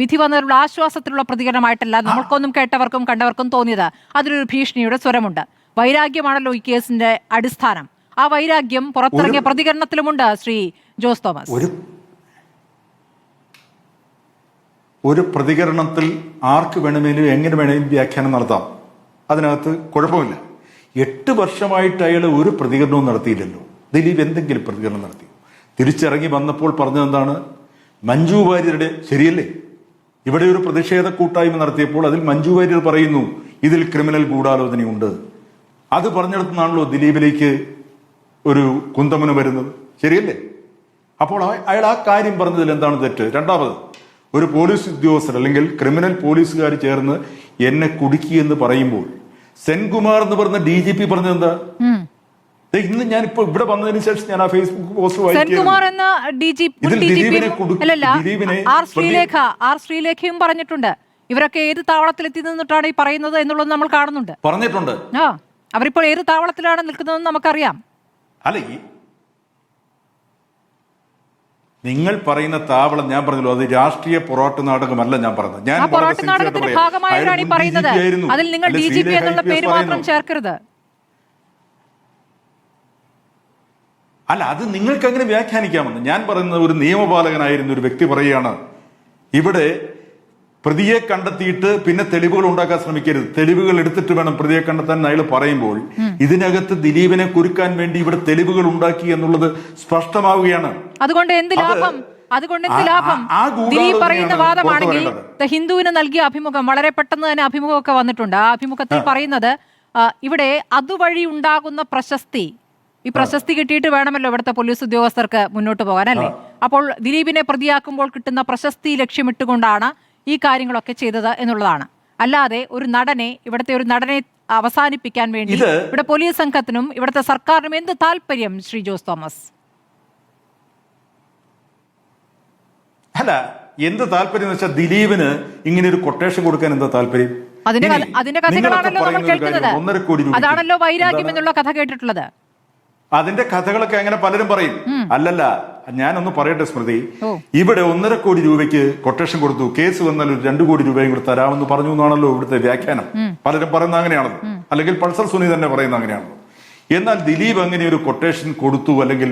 വിധി വന്നതിലുള്ള ആശ്വാസത്തിലുള്ള പ്രതികരണമായിട്ടല്ല നമ്മൾക്കൊന്നും കേട്ടവർക്കും കണ്ടവർക്കും തോന്നിയത്. അതിലൊരു ഭീഷണിയുടെ സ്വരമുണ്ട്. വൈരാഗ്യമാണല്ലോ ഈ കേസിന്റെ അടിസ്ഥാനം. ആ വൈരാഗ്യം പുറത്തിറങ്ങിയ പ്രതികരണത്തിലുമുണ്ട് ശ്രീ ജോസ് തോമസ്. ഒരു പ്രതികരണത്തിൽ ആർക്ക് വേണമെങ്കിലും എങ്ങനെ വേണമെങ്കിലും വ്യാഖ്യാനം നടത്താം. അതിനകത്ത് കുഴപ്പമില്ല. 8 വർഷമായിട്ട് അയാൾ ഒരു പ്രതികരണവും നടത്തിയില്ലല്ലോ. ദിലീപ് എന്തെങ്കിലും പ്രതികരണം നടത്തി? തിരിച്ചിറങ്ങി വന്നപ്പോൾ പറഞ്ഞതെന്താണ്? മഞ്ജു വാര്യരുടെ, ശരിയല്ലേ, ഇവിടെ ഒരു പ്രതിഷേധ കൂട്ടായ്മ നടത്തിയപ്പോൾ അതിൽ മഞ്ജു വാര്യർ പറയുന്നു ഇതിൽ ക്രിമിനൽ ഗൂഢാലോചനയുണ്ട്. അത് പറഞ്ഞിടത്തുനിന്നാണല്ലോ ദിലീപിലേക്ക് ഒരു കുന്തമനം വരുന്നത്, ശരിയല്ലേ? അപ്പോൾ അയാൾ ആ കാര്യം പറഞ്ഞതിൽ എന്താണ് തെറ്റ്? രണ്ടാമത്, ഒരു പോലീസ് ഉദ്യോഗസ്ഥർ അല്ലെങ്കിൽ ക്രിമിനൽ പോലീസുകാർ ചേർന്ന് എന്നെ കുടുക്കി എന്ന് പറയുമ്പോൾ സെൻകുമാർ എന്ന് പറഞ്ഞ DGP പറഞ്ഞത് എന്താ? ഇന്ന് ഞാനിപ്പോ ഇവിടെ വന്നതിന് ശേഷം ഞാൻ ആ ഫേസ്ബുക്ക് പോസ്റ്റ് ശ്രീലേഖയും പറഞ്ഞിട്ടുണ്ട്. ഇവരൊക്കെ ഏത് താവളത്തിലെത്തി നിന്നിട്ടാണ് ഈ പറയുന്നത് എന്നുള്ളത് നമ്മൾ കാണുന്നുണ്ട്, പറഞ്ഞിട്ടുണ്ട്. അവരിപ്പോൾ ഏത് താവളത്തിലാണ് നിൽക്കുന്നതെന്ന് നമുക്കറിയാം. അല്ല, നിങ്ങൾ പറയുന്ന താവളം ഞാൻ പറഞ്ഞല്ലോ, അത് രാഷ്ട്രീയ പൊറാട്ട് നാടകമല്ല ഞാൻ പറഞ്ഞത്. ഞാൻ അതിൽ നിങ്ങൾ DGP എന്നുള്ള പേര് മാത്രം ചേർക്കരുത്. അല്ല, അത് നിങ്ങൾക്ക് അങ്ങനെ വ്യാഖ്യാനിക്കാമെന്ന്. ഞാൻ പറയുന്നത് ഒരു നിയമപാലകനായിരുന്ന ഒരു വ്യക്തി പറയുകയാണ്, ഇവിടെ പ്രതിയെ കണ്ടെത്തിയിട്ട് പിന്നെ തെളിവുകൾ ഉണ്ടാക്കാൻ ശ്രമിക്കരുത്, തെളിവുകൾ എടുത്തിട്ട് വേണം പ്രതിയെ കണ്ടെത്താൻ അയാൾ പറയുമ്പോൾ ഇതിനകത്ത് ദിലീപിനെ കുരുക്കാൻ വേണ്ടി ഇവിടെ തെളിവുകൾ ഉണ്ടാക്കി എന്നുള്ളത് സ്പഷ്ടമാവുകയാണ്. അതുകൊണ്ട് എന്ത് ലാഭം? ദിലീപ് പറയുന്ന വാദമാണെങ്കിൽ ഹിന്ദുവിന് നൽകിയ അഭിമുഖം, വളരെ പെട്ടെന്ന് തന്നെ അഭിമുഖമൊക്കെ വന്നിട്ടുണ്ട്. ആ അഭിമുഖത്തിൽ പറയുന്നത് ഇവിടെ അതുവഴി ഉണ്ടാകുന്ന പ്രശസ്തി, ഈ പ്രശസ്തി കിട്ടിയിട്ട് വേണമല്ലോ ഇവിടുത്തെ പോലീസ് ഉദ്യോഗസ്ഥർക്ക് മുന്നോട്ട് പോകാൻ, അല്ലേ? അപ്പോൾ ദിലീപിനെ പ്രതിയാക്കുമ്പോൾ കിട്ടുന്ന പ്രശസ്തി ലക്ഷ്യമിട്ടുകൊണ്ടാണ് ഈ കാര്യങ്ങളൊക്കെ ചെയ്തത് എന്നുള്ളതാണ്. അല്ലാതെ ഇവിടുത്തെ ഒരു നടനെ അവസാനിപ്പിക്കാൻ വേണ്ടി ഇവിടെ പോലീസ് സംഘത്തിനും ഇവിടുത്തെ സർക്കാരിനും എന്ത് താല്പര്യം ശ്രീ ജോസ് തോമസ്? അല്ല, എന്ത് താല്പര്യം എന്ന് വെച്ചാൽ ദിലീപിന് ഇങ്ങനെ ഒരു കൊട്ടേഷൻ കൊടുക്കാൻ എന്താ താല്പര്യം? അതിന്റെ കഥകളാണല്ലോ നമ്മൾ കേൾക്കുന്നത്. 1.5 കോടി രൂപ, അതാണല്ലോ വൈരാഗ്യം എന്നുള്ള കഥ കേട്ടിട്ടുള്ളത്. അതിന്റെ കഥകളൊക്കെ അങ്ങനെ പലരും പറയും. അല്ലല്ല, ഞാനൊന്ന് പറയട്ടെ സ്മൃതി, ഇവിടെ 1.5 കോടി രൂപയ്ക്ക് കൊട്ടേഷൻ കൊടുത്തു, കേസ് വന്നാൽ ഒരു 2 കോടി രൂപയും കൂടെ തരാമെന്ന് പറഞ്ഞു എന്നാണല്ലോ ഇവിടുത്തെ വ്യാഖ്യാനം. പലരും പറയുന്ന അങ്ങനെയാണല്ലോ, അല്ലെങ്കിൽ പൾസർ സുനി തന്നെ പറയുന്ന അങ്ങനെയാണല്ലോ. എന്നാൽ ദിലീപ് അങ്ങനെ ഒരു കൊട്ടേഷൻ കൊടുത്തു അല്ലെങ്കിൽ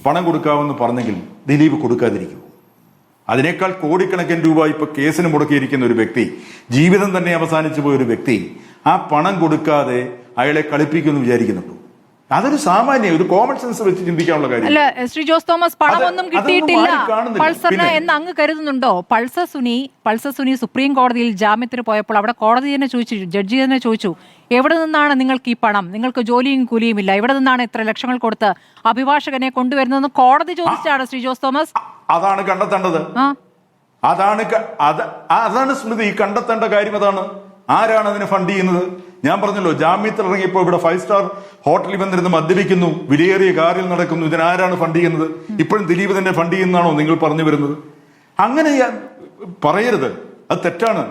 പണം കൊടുക്കാമെന്ന് പറഞ്ഞെങ്കിൽ ദിലീപ് കൊടുക്കാതിരിക്കും. അതിനേക്കാൾ കോടിക്കണക്കിന് രൂപ ഇപ്പൊ കേസിന് മുടക്കിയിരിക്കുന്ന ഒരു വ്യക്തി, ജീവിതം തന്നെ അവസാനിച്ചു പോയ ഒരു വ്യക്തി, ആ പണം കൊടുക്കാതെ അയാളെ കളിപ്പിക്കുമെന്ന് വിചാരിക്കുന്നുണ്ടോ? അതൊരു സാമാന്യ ഒരു കോമൺ സെൻസ് വെച്ച് ചിന്തിക്കാനുള്ള കാര്യം അല്ല. ശ്രീ ജോസ് തോമസ്, പണമൊന്നും കിട്ടിയിട്ടില്ല പൾസറിന് എന്ന് അങ്ങ് കരുതുന്നുണ്ടോ? പൾസർ സുനി സുപ്രീം കോടതിയിൽ ജാമ്യത്തിന് പോയപ്പോൾ അവിടെ കോടതി തന്നെ ചോദിച്ചു, ജഡ്ജി തന്നെ ചോദിച്ചു, എവിടെ നിന്നാണ് നിങ്ങൾക്ക് ഈ പണം? നിങ്ങൾക്ക് ജോലിയും കൂലിയും ഇല്ല, എവിടെ നിന്നാണ് ഇത്ര ലക്ഷങ്ങൾ കൊടുത്ത് അഭിഭാഷകനെ കൊണ്ടുവരുന്നതെന്ന് കോടതി ചോദിച്ചാണ് ശ്രീ ജോസ് തോമസ്. അതാണ് കണ്ടെത്തേണ്ടത്. അതാണ് സ്മൃതി കണ്ടെത്തേണ്ട കാര്യം. അതാണ് ആരാണ് അതിനെ ഫണ്ട് ചെയ്യുന്നത്. ഞാൻ പറഞ്ഞല്ലോ, ജാമ്യത്തിൽ ഇറങ്ങിയപ്പോൾ ഇവിടെ 5 സ്റ്റാർ ഹോട്ടലിൽ വന്നിരുന്ന് മദ്യപിക്കുന്നു, വിലയേറിയ കാറിൽ നടക്കുന്നു. ഇതിനാരാണ് ഫണ്ട് ചെയ്യുന്നത്? ഇപ്പോഴും ദിലീപ് തന്നെ ഫണ്ട് ചെയ്യുന്നതാണോ നിങ്ങൾ പറഞ്ഞു വരുന്നത്? അങ്ങനെ പറയരുത്, അത് തെറ്റാണ്.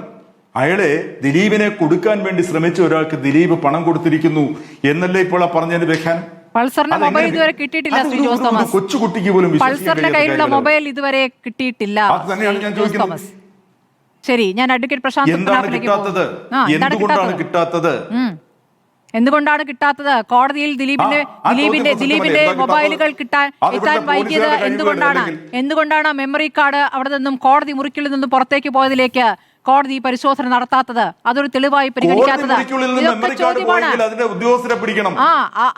അയാളെ ദിലീപിനെ കൊടുക്കാൻ വേണ്ടി ശ്രമിച്ച ഒരാൾക്ക് ദിലീപ് പണം കൊടുത്തിരിക്കുന്നു എന്നല്ലേ ഇപ്പോൾ ആ പറഞ്ഞതിന്റെ വ്യാഖ്യാനം. പൾസറിന്റെ മൊബൈൽ ഇതുവരെ കിട്ടിയിട്ടില്ല. ശ്രീ ജോസ് തോമസ്, കൊച്ചുകുട്ടിക്ക് പോലും പൾസറിന്റെ കയ്യിലുള്ള മൊബൈൽ ഇതുവരെ കിട്ടിയിട്ടില്ല. അത് തന്നെയാണ് ഞാൻ ചോദിക്കുന്നത്. ശരി, ഞാൻ അഡ്വക്കേറ്റ് പ്രശാന്ത് എന്താണ് കിട്ടാത്തത്? എന്തുകൊണ്ടാണ് കിട്ടാത്തത്? കോടതിയിൽ ദിലീപിന്റെ മൊബൈലുകൾ കിട്ടാൻ വൈകിയത് എന്തുകൊണ്ടാണ് മെമ്മറി കാർഡ് അവിടെ നിന്നും കോടതി മുറിക്കുള്ളിൽ നിന്നും പുറത്തേക്ക് പോയതിലേക്ക് കോടതി പരിശോധന നടത്താത്തത്? അതൊരു തെളിവായി പരിഗണിക്കാത്തത്?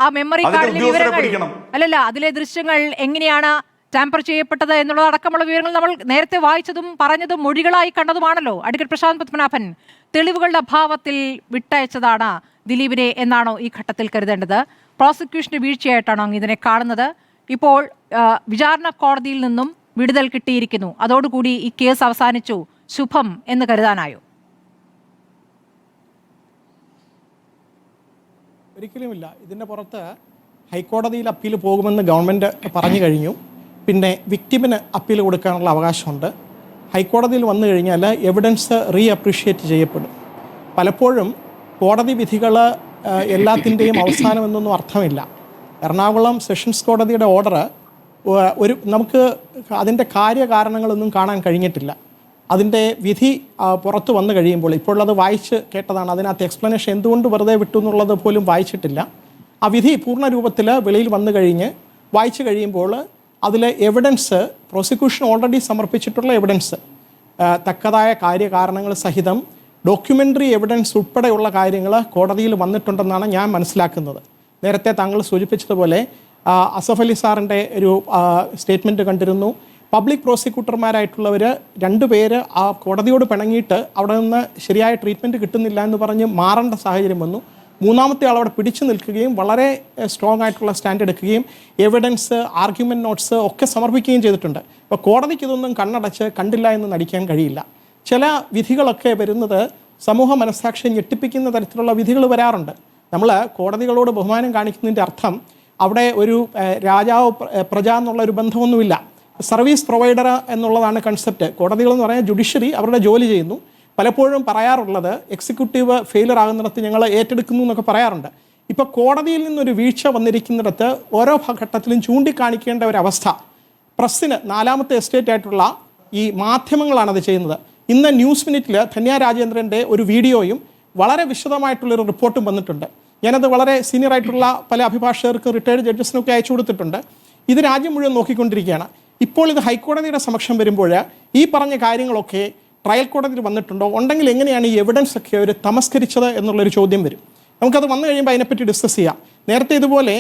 ആ മെമ്മറി കാർഡിലെ വിവരങ്ങൾ അല്ലല്ല, അതിലെ ദൃശ്യങ്ങൾ എങ്ങനെയാണ് ടാമ്പർ ചെയ്യപ്പെട്ടത് എന്നുള്ളതടക്കമുള്ള വിവരങ്ങൾ നമ്മൾ നേരത്തെ വായിച്ചതും പറഞ്ഞതും മൊഴികളായി കണ്ടതുമാണല്ലോ. അഡ്വക്കേറ്റ് പ്രശാന്ത് പത്മനാഭൻ, തെളിവുകളുടെ അഭാവത്തിൽ വിട്ടയച്ചതാണ് ദിലീപിനെ എന്നാണോ ഈ ഘട്ടത്തിൽ കരുതേണ്ടത്? പ്രോസിക്യൂഷന്റെ വീഴ്ചയായിട്ടാണോ അങ്ങ് ഇതിനെ കാണുന്നത്? ഇപ്പോൾ വിചാരണ കോടതിയിൽ നിന്നും വിടുതൽ കിട്ടിയിരിക്കുന്നു, അതോടുകൂടി ഈ കേസ് അവസാനിച്ചു, ശുഭം എന്ന് കരുതാനായോ? ഒരിക്കലുമില്ല. ഇതിൻ്റെ പുറത്ത് ഹൈക്കോടതിയിൽ അപ്പീൽ പോകുമെന്ന് ഗവൺമെൻറ് പറഞ്ഞു കഴിഞ്ഞു. പിന്നെ വിക്ടിമിന് അപ്പീൽ കൊടുക്കാനുള്ള അവകാശമുണ്ട്. ഹൈക്കോടതിയിൽ വന്നു കഴിഞ്ഞാൽ എവിഡൻസ് റീ അപ്രീഷിയേറ്റ് ചെയ്യപ്പെടും. പലപ്പോഴും കോടതി വിധികൾ എല്ലാത്തിൻ്റെയും അവസാനമെന്നൊന്നും അർത്ഥമില്ല. എറണാകുളം സെഷൻസ് കോടതിയുടെ ഓർഡർ നമുക്ക് അതിൻ്റെ കാര്യകാരണങ്ങളൊന്നും കാണാൻ കഴിഞ്ഞിട്ടില്ല. അതിൻ്റെ വിധി പുറത്തു വന്നു കഴിയുമ്പോൾ, ഇപ്പോൾ അത് വായിച്ച് കേട്ടതാണ്, അതിനകത്ത് എക്സ്പ്ലനേഷൻ എന്തുകൊണ്ട് വെറുതെ വിട്ടു എന്നുള്ളത് പോലും വായിച്ചിട്ടില്ല. ആ വിധി പൂർണ്ണ രൂപത്തിൽ വെളിയിൽ വന്നു കഴിഞ്ഞ് വായിച്ചു കഴിയുമ്പോൾ അതിലെ എവിഡൻസ്, പ്രോസിക്യൂഷൻ ഓൾറെഡി സമർപ്പിച്ചിട്ടുള്ള എവിഡൻസ്, തക്കതായ കാര്യകാരണങ്ങൾ സഹിതം ഡോക്യുമെൻ്ററി എവിഡൻസ് ഉൾപ്പെടെയുള്ള കാര്യങ്ങൾ കോടതിയിൽ വന്നിട്ടുണ്ടെന്നാണ് ഞാൻ മനസ്സിലാക്കുന്നത്. നേരത്തെ താങ്കൾ സൂചിപ്പിച്ചതുപോലെ അസഫ് അലി സാറിൻ്റെ ഒരു സ്റ്റേറ്റ്മെൻറ്റ് കണ്ടിരുന്നു. പബ്ലിക് പ്രോസിക്യൂട്ടർമാരായിട്ടുള്ളവർ 2 പേര് ആ കോടതിയോട് പിണങ്ങിയിട്ട് അവിടെ നിന്ന് ശരിയായ ട്രീറ്റ്മെൻറ്റ് കിട്ടുന്നില്ല എന്ന് പറഞ്ഞ് മാറേണ്ട സാഹചര്യം വന്നു. 3-ാമത്തെ ആൾ അവിടെ പിടിച്ചു നിൽക്കുകയും വളരെ സ്ട്രോങ് ആയിട്ടുള്ള സ്റ്റാൻഡ് എടുക്കുകയും എവിഡൻസ്, ആർഗ്യുമെൻറ്റ് നോട്ട്സ് ഒക്കെ സമർപ്പിക്കുകയും ചെയ്തിട്ടുണ്ട്. അപ്പോൾ കോടതിക്ക് ഇതൊന്നും കണ്ണടച്ച് കണ്ടില്ല എന്ന് നടിക്കാൻ കഴിയില്ല. ചില വിധികളൊക്കെ വരുന്നത് സമൂഹ മനസ്സാക്ഷിയെ ഞെട്ടിപ്പിക്കുന്ന തരത്തിലുള്ള വിധികൾ വരാറുണ്ട്. നമ്മൾ കോടതികളോട് ബഹുമാനം കാണിക്കുന്നതിൻ്റെ അർത്ഥം അവിടെ ഒരു രാജാവ് പ്രജ എന്നുള്ള ഒരു ബന്ധമൊന്നുമില്ല. സർവീസ് പ്രൊവൈഡർ എന്നുള്ളതാണ് കൺസെപ്റ്റ്. കോടതികളെന്ന് പറഞ്ഞാൽ ജുഡീഷ്യറി അവരുടെ ജോലി ചെയ്യുന്നു. പലപ്പോഴും പറയാറുള്ളത് എക്സിക്യൂട്ടീവ് ഫെയിലർ ആകുന്നിടത്ത് ഞങ്ങൾ ഏറ്റെടുക്കുന്നു എന്നൊക്കെ പറയാറുണ്ട്. ഇപ്പോൾ കോടതിയിൽ നിന്നൊരു വീഴ്ച വന്നിരിക്കുന്നിടത്ത് ഓരോ ഘട്ടത്തിലും ചൂണ്ടിക്കാണിക്കേണ്ട ഒരവസ്ഥ പ്രസ്സിന്, 4ാമത്തെ എസ്റ്റേറ്റ് ആയിട്ടുള്ള ഈ മാധ്യമങ്ങളാണത് ചെയ്യുന്നത്. ഇന്ന് ന്യൂസ് മിനിറ്റിൽ ധന്യ രാജേന്ദ്രൻ്റെ ഒരു വീഡിയോയും വളരെ വിശദമായിട്ടുള്ളൊരു റിപ്പോർട്ടും വന്നിട്ടുണ്ട്. ഞാനത് വളരെ സീനിയർ ആയിട്ടുള്ള പല അഭിഭാഷകർക്കും റിട്ടയർഡ് ജഡ്ജസിനൊക്കെ അയച്ചു കൊടുത്തിട്ടുണ്ട്. ഇത് രാജ്യം മുഴുവൻ നോക്കിക്കൊണ്ടിരിക്കുകയാണ്. ഇപ്പോൾ ഇത് ഹൈക്കോടതിയുടെ സമക്ഷം വരുമ്പോൾ ഈ പറഞ്ഞ കാര്യങ്ങളൊക്കെ ട്രയൽ കോടതിയിൽ വന്നിട്ടുണ്ടോ, ഉണ്ടെങ്കിൽ എങ്ങനെയാണ് ഈ എവിഡൻസ് ഒക്കെ അവർ തമസ്കരിച്ചത് എന്നുള്ളൊരു ചോദ്യം വരും. നമുക്കത് വന്നു കഴിയുമ്പോൾ അതിനെപ്പറ്റി ഡിസ്കസ് ചെയ്യാം. നേരത്തെ ഇതുപോലെ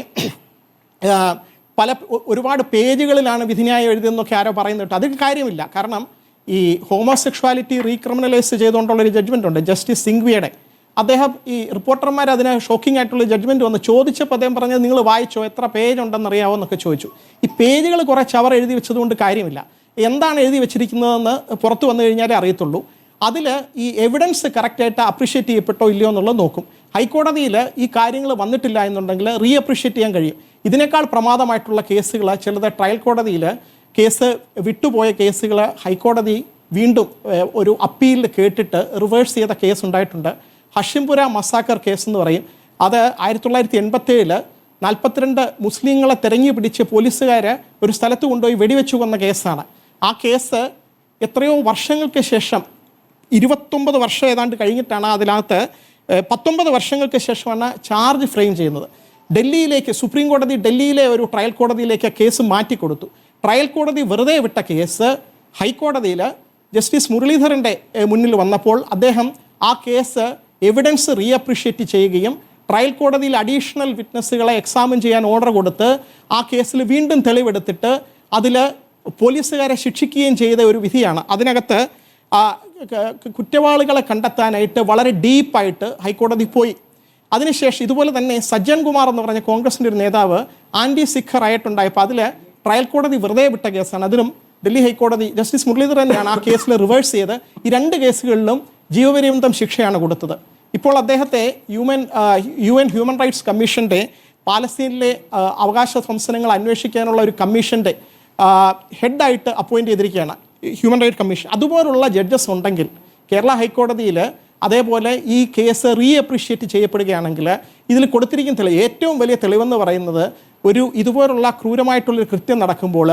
ഒരുപാട് പേജുകളിലാണ് വിധിന്യായം എഴുതിയെന്നൊക്കെ ആരോ പറയുന്നുണ്ട്. അത് കാര്യമില്ല. കാരണം ഈ ഹോമോസെക്ഷുവാലിറ്റി റീക്രിമിനലൈസ് ചെയ്തുകൊണ്ടുള്ളൊരു ജഡ്ജ്മെൻ്റ് ഉണ്ട്, ജസ്റ്റിസ് സിംഗ്വിയുടെ. അദ്ദേഹം ഈ റിപ്പോർട്ടർമാർ അതിന് ഷോക്കിംഗ് ആയിട്ടുള്ള ജഡ്ജ്മെൻറ്റ് വന്ന് ചോദിച്ചപ്പോൾ അദ്ദേഹം പറഞ്ഞത്, നിങ്ങൾ വായിച്ചോ, എത്ര പേജ് ഉണ്ടെന്ന് അറിയാമോ എന്നൊക്കെ ചോദിച്ചു. ഈ പേജുകൾ കുറച്ച് അവർ എഴുതി വെച്ചതുകൊണ്ട് കാര്യമില്ല. എന്താണ് എഴുതി വെച്ചിരിക്കുന്നതെന്ന് പുറത്തു വന്നു കഴിഞ്ഞാലേ അറിയത്തുള്ളൂ. അതിൽ ഈ എവിഡൻസ് കറക്റ്റായിട്ട് അപ്രീഷിയേറ്റ് ചെയ്യപ്പെട്ടോ ഇല്ലയോ എന്നുള്ളത് നോക്കും. ഹൈക്കോടതിയിൽ ഈ കാര്യങ്ങൾ വന്നിട്ടില്ല എന്നുണ്ടെങ്കിൽ റീ അപ്രീഷിയേറ്റ് ചെയ്യാൻ കഴിയും. ഇതിനേക്കാൾ പ്രമാദമായിട്ടുള്ള കേസുകൾ ചിലത് ട്രയൽ കോടതിയിൽ കേസ് വിട്ടുപോയ കേസുകൾ ഹൈക്കോടതി വീണ്ടും ഒരു അപ്പീലിൽ കേട്ടിട്ട് റിവേഴ്സ് ചെയ്ത കേസ് ഉണ്ടായിട്ടുണ്ട്. ഹഷിംപുര മസാക്കർ കേസ് എന്ന് പറയും. അത് 1987 42 മുസ്ലിങ്ങളെ തെരഞ്ഞു പിടിച്ച് പോലീസുകാർ ഒരു സ്ഥലത്ത് കൊണ്ടുപോയി വെടിവെച്ചു കൊന്ന കേസാണ്. ആ കേസ് എത്രയോ വർഷങ്ങൾക്ക് ശേഷം, 29 വർഷം ഏതാണ്ട് കഴിഞ്ഞിട്ടാണ്, അതിനകത്ത് 19 വർഷങ്ങൾക്ക് ശേഷമാണ് ചാർജ് ഫ്രെയിം ചെയ്യുന്നത്. ഡൽഹിയിലേക്ക്, സുപ്രീം കോടതി ഡൽഹിയിലെ ഒരു ട്രയൽ കോടതിയിലേക്ക് കേസ് മാറ്റിക്കൊടുത്തു. ട്രയൽ കോടതി വെറുതെ വിട്ട കേസ് ഹൈക്കോടതിയിൽ ജസ്റ്റിസ് മുരളീധരൻ്റെ മുന്നിൽ വന്നപ്പോൾ അദ്ദേഹം ആ കേസ് എവിഡൻസ് റീ അപ്രീഷിയേറ്റ് ചെയ്യുകയും ട്രയൽ കോടതിയിൽ അഡീഷണൽ വിറ്റ്നസ്സുകളെ എക്സാമിൻ ചെയ്യാൻ ഓർഡർ കൊടുത്ത് ആ കേസിൽ വീണ്ടും തെളിവെടുത്തിട്ട് അതിൽ പോലീസുകാരെ ശിക്ഷിക്കുകയും ചെയ്ത ഒരു വിധിയാണ്. അതിനകത്ത് കുറ്റവാളികളെ കണ്ടെത്താനായിട്ട് വളരെ ഡീപ്പായിട്ട് ഹൈക്കോടതി പോയി. അതിനുശേഷം ഇതുപോലെ തന്നെ സജ്ജൻ കുമാർ എന്ന് പറഞ്ഞ കോൺഗ്രസിൻ്റെ ഒരു നേതാവ് ആൻറ്റി സിഖ് റയറ്റ് ഉണ്ടായപ്പോൾ അതിൽ ട്രയൽ കോടതി വെറുതെ വിട്ട കേസാണ്. അതിനും ഡൽഹി ഹൈക്കോടതി ജസ്റ്റിസ് മുരളീധരൻ തന്നെയാണ് ആ കേസിൽ റിവേഴ്സ് ചെയ്ത് ഈ 2 കേസുകളിലും ജീവപര്യന്തം ശിക്ഷയാണ് കൊടുത്തത്. ഇപ്പോൾ അദ്ദേഹത്തെ UN ഹ്യൂമൻ റൈറ്റ്സ് കമ്മീഷന്റെ പാലസ്തീനിലെ അവകാശ ധ്വംസനങ്ങൾ അന്വേഷിക്കാനുള്ള ഒരു കമ്മീഷന്റെ ഹെഡായിട്ട് അപ്പോയിന്റ് ചെയ്തിരിക്കുകയാണ് ഹ്യൂമൻ റൈറ്റ്സ് കമ്മീഷൻ. അതുപോലുള്ള ജഡ്ജസ് ഉണ്ടെങ്കിൽ കേരള ഹൈക്കോടതിയിൽ അതേപോലെ ഈ കേസ് അപ്രീഷിയേറ്റ് ചെയ്യപ്പെടുകയാണെങ്കിൽ ഇതിൽ കൊടുത്തിരിക്കുന്ന തെളിവ്, ഏറ്റവും വലിയ തെളിവെന്ന് പറയുന്നത് ഇതുപോലുള്ള ക്രൂരമായിട്ടുള്ളൊരു കൃത്യം നടക്കുമ്പോൾ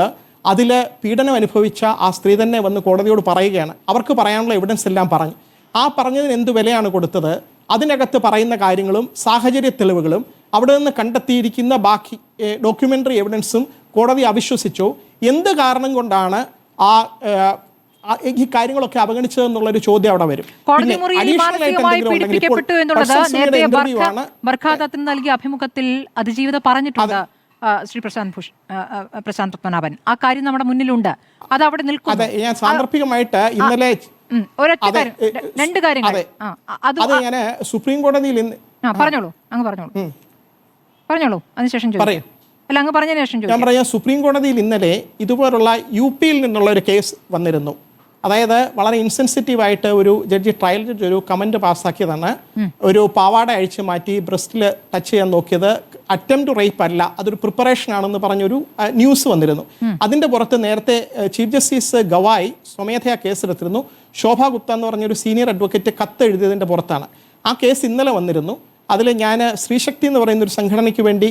അതിൽ പീഡനം അനുഭവിച്ച ആ സ്ത്രീ തന്നെ വന്ന് കോടതിയോട് പറയുകയാണ്. അവർക്ക് പറയാനുള്ള എവിഡൻസ് എല്ലാം പറഞ്ഞു. ആ പറഞ്ഞതിന് എന്ത് വിലയാണ് കൊടുത്തത്? അതിനകത്ത് പറയുന്ന കാര്യങ്ങളും സാഹചര്യ തെളിവുകളും അവിടെ നിന്ന് കണ്ടെത്തിയിരിക്കുന്ന ബാക്കി ഡോക്യുമെൻ്ററി എവിഡൻസും കോടതി അവിശ്വസിച്ചോ? എന്ത് കാരണം കൊണ്ടാണ് ഈ കാര്യങ്ങളൊക്കെ അവഗണിച്ചതെന്നുള്ളൊരു ചോദ്യം അവിടെ വരും. കോടതി മുറിയിൽ മാനസികമായി പീഡിപ്പിക്കപ്പെട്ടു എന്നുള്ളത് നേരത്തെ ബർഖാദത്തിന് നൽകിയ അഭിമുഖത്തിൽ അതിജീവിത പറഞ്ഞിട്ടുണ്ട് ശ്രീ പ്രശാന്ത് പത്മനാഭൻ. ആ കാര്യം നമ്മുടെ മുന്നിലുണ്ട്, അത് അവിടെ നിൽക്കും. അതെ, ഞാൻ സാന്ദർഭികമായിട്ട് ഇന്നലെ രണ്ട് കാര്യങ്ങൾ അത് ഞാൻ സുപ്രീം കോടതിയിൽ പറഞ്ഞോളൂ അതിനുശേഷം അല്ല അങ്ങ് പറഞ്ഞതിന് ശേഷം ഞാൻ പറയാം. സുപ്രീം കോടതിയിൽ ഇന്നലെ ഇതുപോലുള്ള UP-യിൽ നിന്നുള്ള ഒരു കേസ് വന്നിരുന്നു. അതായത് വളരെ ഇൻസെൻസിറ്റീവായിട്ട് ഒരു ട്രയൽ ജഡ്ജി ഒരു കമന്റ് പാസ്സാക്കിയതാണ്. ഒരു പാവാട അഴിച്ചു മാറ്റി ബ്രസ്റ്റിൽ ടച്ച് ചെയ്യാൻ നോക്കിയത് അറ്റംപ്റ്റ് റേപ്പ് അല്ല, അതൊരു പ്രിപ്പറേഷൻ ആണെന്ന് പറഞ്ഞൊരു ന്യൂസ് വന്നിരുന്നു. അതിന്റെ പുറത്ത് നേരത്തെ ചീഫ് ജസ്റ്റിസ് ഗവായ് സ്വമേധയാ കേസെടുത്തിരുന്നു. ശോഭ ഗുപ്ത എന്ന് പറഞ്ഞൊരു സീനിയർ അഡ്വക്കേറ്റ് കത്ത് എഴുതിയതിന്റെ പുറത്താണ് ആ കേസ് ഇന്നലെ വന്നിരുന്നു. അതിൽ ഞാൻ സ്ത്രീശക്തി എന്ന് പറയുന്ന ഒരു സംഘടനയ്ക്ക് വേണ്ടി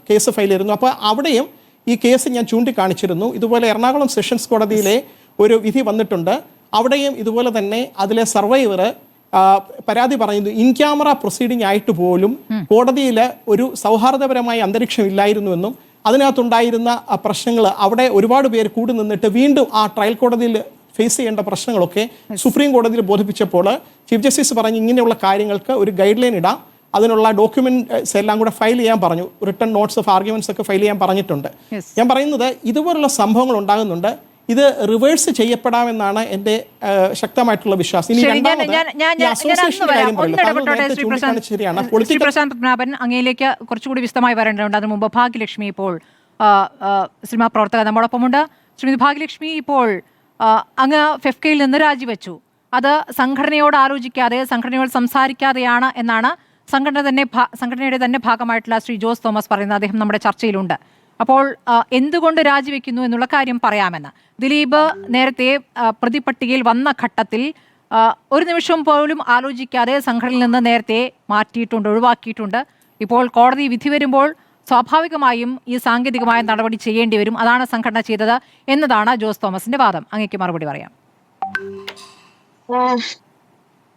കേസ് ഫയൽ ചെയ്തിരുന്നു. അപ്പോൾ അവിടെയും ഈ കേസ് ഞാൻ ചൂണ്ടിക്കാണിച്ചിരുന്നു. ഇതുപോലെ എറണാകുളം സെഷൻസ് കോടതിയിലെ ഒരു വിധി വന്നിട്ടുണ്ട്. അവിടെയും ഇതുപോലെ തന്നെ അതിലെ സർവൈവർ പരാതി പറയുന്നു, ഇൻ ക്യാമറ പ്രൊസീഡിംഗ് ആയിട്ട് പോലും കോടതിയിൽ ഒരു സൗഹാർദ്ദപരമായ അന്തരീക്ഷം ഇല്ലായിരുന്നുവെന്നും അതിനകത്തുണ്ടായിരുന്ന പ്രശ്നങ്ങൾ അവിടെ ഒരുപാട് പേര് കൂടി നിന്നിട്ട് വീണ്ടും ആ ട്രയൽ കോടതിയിൽ ഫേസ് ചെയ്യേണ്ട പ്രശ്നങ്ങളൊക്കെ സുപ്രീം കോടതിയിൽ ബോധിപ്പിച്ചപ്പോൾ ചീഫ് ജസ്റ്റിസ് പറഞ്ഞു ഇങ്ങനെയുള്ള കാര്യങ്ങൾക്ക് ഒരു ഗൈഡ് ലൈൻ ഇടാം, അതിനുള്ള ഡോക്യുമെന്റ്സ് എല്ലാം കൂടെ ഫയൽ ചെയ്യാൻ പറഞ്ഞു, റിട്ടൺ നോട്ട്സ് ഓഫ് ആർഗ്യുമെന്റ്സ് ഒക്കെ ഫയൽ ചെയ്യാൻ പറഞ്ഞിട്ടുണ്ട്. ഞാൻ പറയുന്നത് ഇതുപോലുള്ള സംഭവങ്ങൾ ഉണ്ടാകുന്നുണ്ട്. ഇത് റിവേഴ്സ് ചെയ്യപ്പെടാമെന്നാണ് എൻ്റെ ശക്തമായിട്ടുള്ള വിശ്വാസം. ഇനി പ്രശാന്ത് പത്മനാഭൻ അങ്ങയിലേക്ക് കുറച്ചുകൂടി വിശദമായി വരേണ്ടതുണ്ട്. അതിനു മുമ്പ് ഭാഗ്യലക്ഷ്മി ഇപ്പോൾ സിനിമാ പ്രവർത്തക നമ്മോടൊപ്പമുണ്ട്. ശ്രീമതി ഭാഗ്യലക്ഷ്മി, ഇപ്പോൾ അങ്ങ് ഫെഫ്കയിൽ നിന്ന് രാജിവെച്ചു. അത് സംഘടനയോട് ആലോചിക്കാതെ സംഘടനയോട് സംസാരിക്കാതെയാണ് എന്നാണ് സംഘടനയുടെ തന്നെ ഭാഗമായിട്ടുള്ള ശ്രീ ജോസ് തോമസ് പറയുന്നത്. അദ്ദേഹം നമ്മുടെ ചർച്ചയിലുണ്ട്. അപ്പോൾ എന്തുകൊണ്ട് രാജിവെക്കുന്നു എന്നുള്ള കാര്യം പറയാമെന്ന്. ദിലീപ് നേരത്തെ പ്രതിപട്ടികയിൽ വന്ന ഘട്ടത്തിൽ ഒരു നിമിഷം പോലും ആലോചിക്കാതെ സംഘടനയിൽ നിന്ന് നേരത്തെ മാറ്റിയിട്ടുണ്ട്, ഒഴിവാക്കിയിട്ടുണ്ട്. ഇപ്പോൾ കോടതി വിധി വരുമ്പോൾ സ്വാഭാവികമായും ഈ സാങ്കേതികമായ നടപടി ചെയ്യേണ്ടി വരും. അതാണ് സംഘടന ചെയ്തത് എന്നതാണ് ജോസ് തോമസിന്റെ വാദം. അങ്ങേക്ക് മറുപടി പറയാം.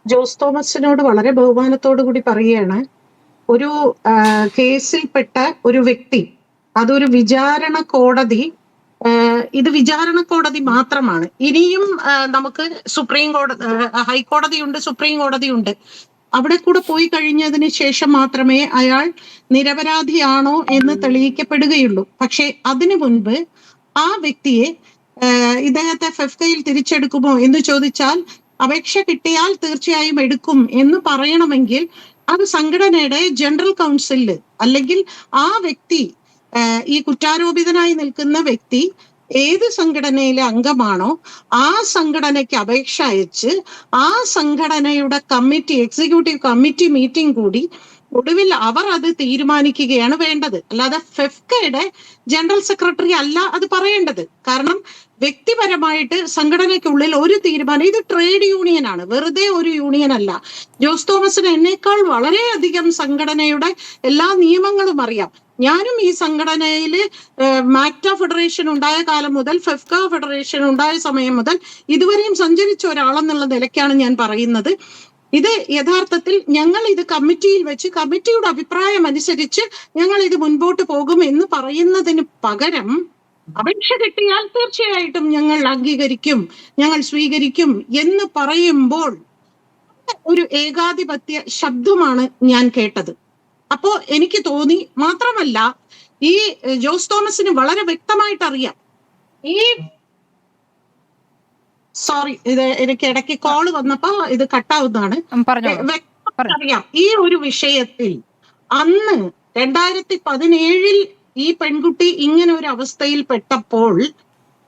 ജോസ് തോമസിനോട് വളരെ ബഹുമാനത്തോടു കൂടി പറയുകയാണ്, ഒരു കേസിൽപ്പെട്ട ഒരു വ്യക്തി, അതൊരു വിചാരണ കോടതി, ഇത് വിചാരണ കോടതി മാത്രമാണ്. ഇനിയും നമുക്ക് ഹൈക്കോടതിയുണ്ട്, സുപ്രീം കോടതിയുണ്ട്. അവിടെ കൂടെ പോയി കഴിഞ്ഞതിന് ശേഷം മാത്രമേ അയാൾ നിരപരാധിയാണോ എന്ന് തെളിയിക്കപ്പെടുകയുള്ളൂ. പക്ഷെ അതിനു മുൻപ് ആ വ്യക്തിയെ ഇദ്ദേഹത്തെ ഫെഫ്കയിൽ തിരിച്ചെടുക്കുമോ എന്ന് ചോദിച്ചാൽ അപേക്ഷ കിട്ടിയാൽ തീർച്ചയായും എടുക്കും എന്ന് പറയണമെങ്കിൽ അത് സംഘടനയുടെ ജനറൽ കൗൺസിലില് അല്ലെങ്കിൽ ആ വ്യക്തി, ഈ കുറ്റാരോപിതനായി നിൽക്കുന്ന വ്യക്തി ഏത് സംഘടനയിലെ അംഗമാണോ ആ സംഘടനയ്ക്ക് അപേക്ഷ അയച്ച് ആ സംഘടനയുടെ കമ്മിറ്റി, എക്സിക്യൂട്ടീവ് കമ്മിറ്റി മീറ്റിംഗ് കൂടി ഒടുവിൽ അവർ അത് തീരുമാനിക്കുകയാണ് വേണ്ടത്. അല്ലാതെ ഫെഫ്കയുടെ ജനറൽ സെക്രട്ടറി അല്ല അത് പറയേണ്ടത്. കാരണം വ്യക്തിപരമായിട്ട് സംഘടനയ്ക്കുള്ളിൽ ഒരു തീരുമാനം, ഇത് ട്രേഡ് യൂണിയൻ ആണ്, വെറുതെ ഒരു യൂണിയൻ അല്ല. ജോസ് തോമസിന് എന്നേക്കാൾ വളരെയധികം സംഘടനയുടെ എല്ലാ നിയമങ്ങളും അറിയാം. ഞാനും ഈ സംഘടനയിൽ മാക്ട ഫെഡറേഷൻ ഉണ്ടായ കാലം മുതൽ ഫെഫ്ക ഫെഡറേഷൻ ഉണ്ടായ സമയം മുതൽ ഇതുവരെയും സഞ്ചരിച്ച ഒരാളെന്നുള്ള നിലയ്ക്കാണ് ഞാൻ പറയുന്നത്. ഇത് യഥാർത്ഥത്തിൽ ഞങ്ങൾ ഇത് കമ്മിറ്റിയിൽ വെച്ച് കമ്മിറ്റിയുടെ അഭിപ്രായം അനുസരിച്ച് ഞങ്ങൾ ഇത് മുൻപോട്ട് പോകും എന്ന് പറയുന്നതിന് പകരം അപേക്ഷ കിട്ടിയാൽ തീർച്ചയായിട്ടും ഞങ്ങൾ അംഗീകരിക്കും, ഞങ്ങൾ സ്വീകരിക്കും എന്ന് പറയുമ്പോൾ ഒരു ഏകാധിപത്യ ശബ്ദമാണ് ഞാൻ കേട്ടത്. അപ്പോ എനിക്ക് തോന്നി, മാത്രമല്ല ഈ ജോസ് തോമസിന് വളരെ വ്യക്തമായിട്ട് അറിയാം, ഇത് എനിക്ക് ഇടയ്ക്ക് കോള് വന്നപ്പോ ഇത് കട്ടാവുന്നതാണ്. വ്യക്തമായിട്ടറിയാം ഈ ഒരു വിഷയത്തിൽ അന്ന് 2017 ഈ പെൺകുട്ടി ഇങ്ങനെ ഒരു അവസ്ഥയിൽ പെട്ടപ്പോൾ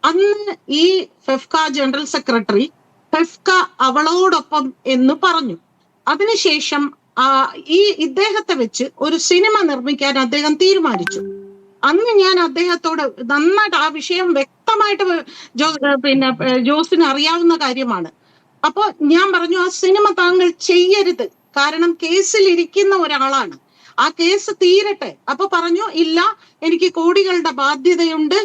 അന്ന് ഈ ഫെഫ്ക ജനറൽ സെക്രട്ടറി ഫെഫ്ക അവളോടൊപ്പം എന്ന് പറഞ്ഞു. അതിനുശേഷം ഇദ്ദേഹത്തെ വെച്ച് ഒരു സിനിമ നിർമ്മിക്കാൻ അദ്ദേഹം തീരുമാനിച്ചു. അന്ന് ഞാൻ അദ്ദേഹത്തോട് നന്നായിട്ട് ആ വിഷയം വ്യക്തമായിട്ട് ജോസിന് അറിയാവുന്ന കാര്യമാണ്. അപ്പൊ ഞാൻ പറഞ്ഞു, ആ സിനിമ താങ്കൾ ചെയ്യരുത്, കാരണം കേസിൽ ഇരിക്കുന്ന ഒരാളാണ്, ആ കേസ് തീരട്ടെ. അപ്പൊ പറഞ്ഞു, ഇല്ല, എനിക്ക് കോടികളുടെ ബാധ്യതയുണ്ട്,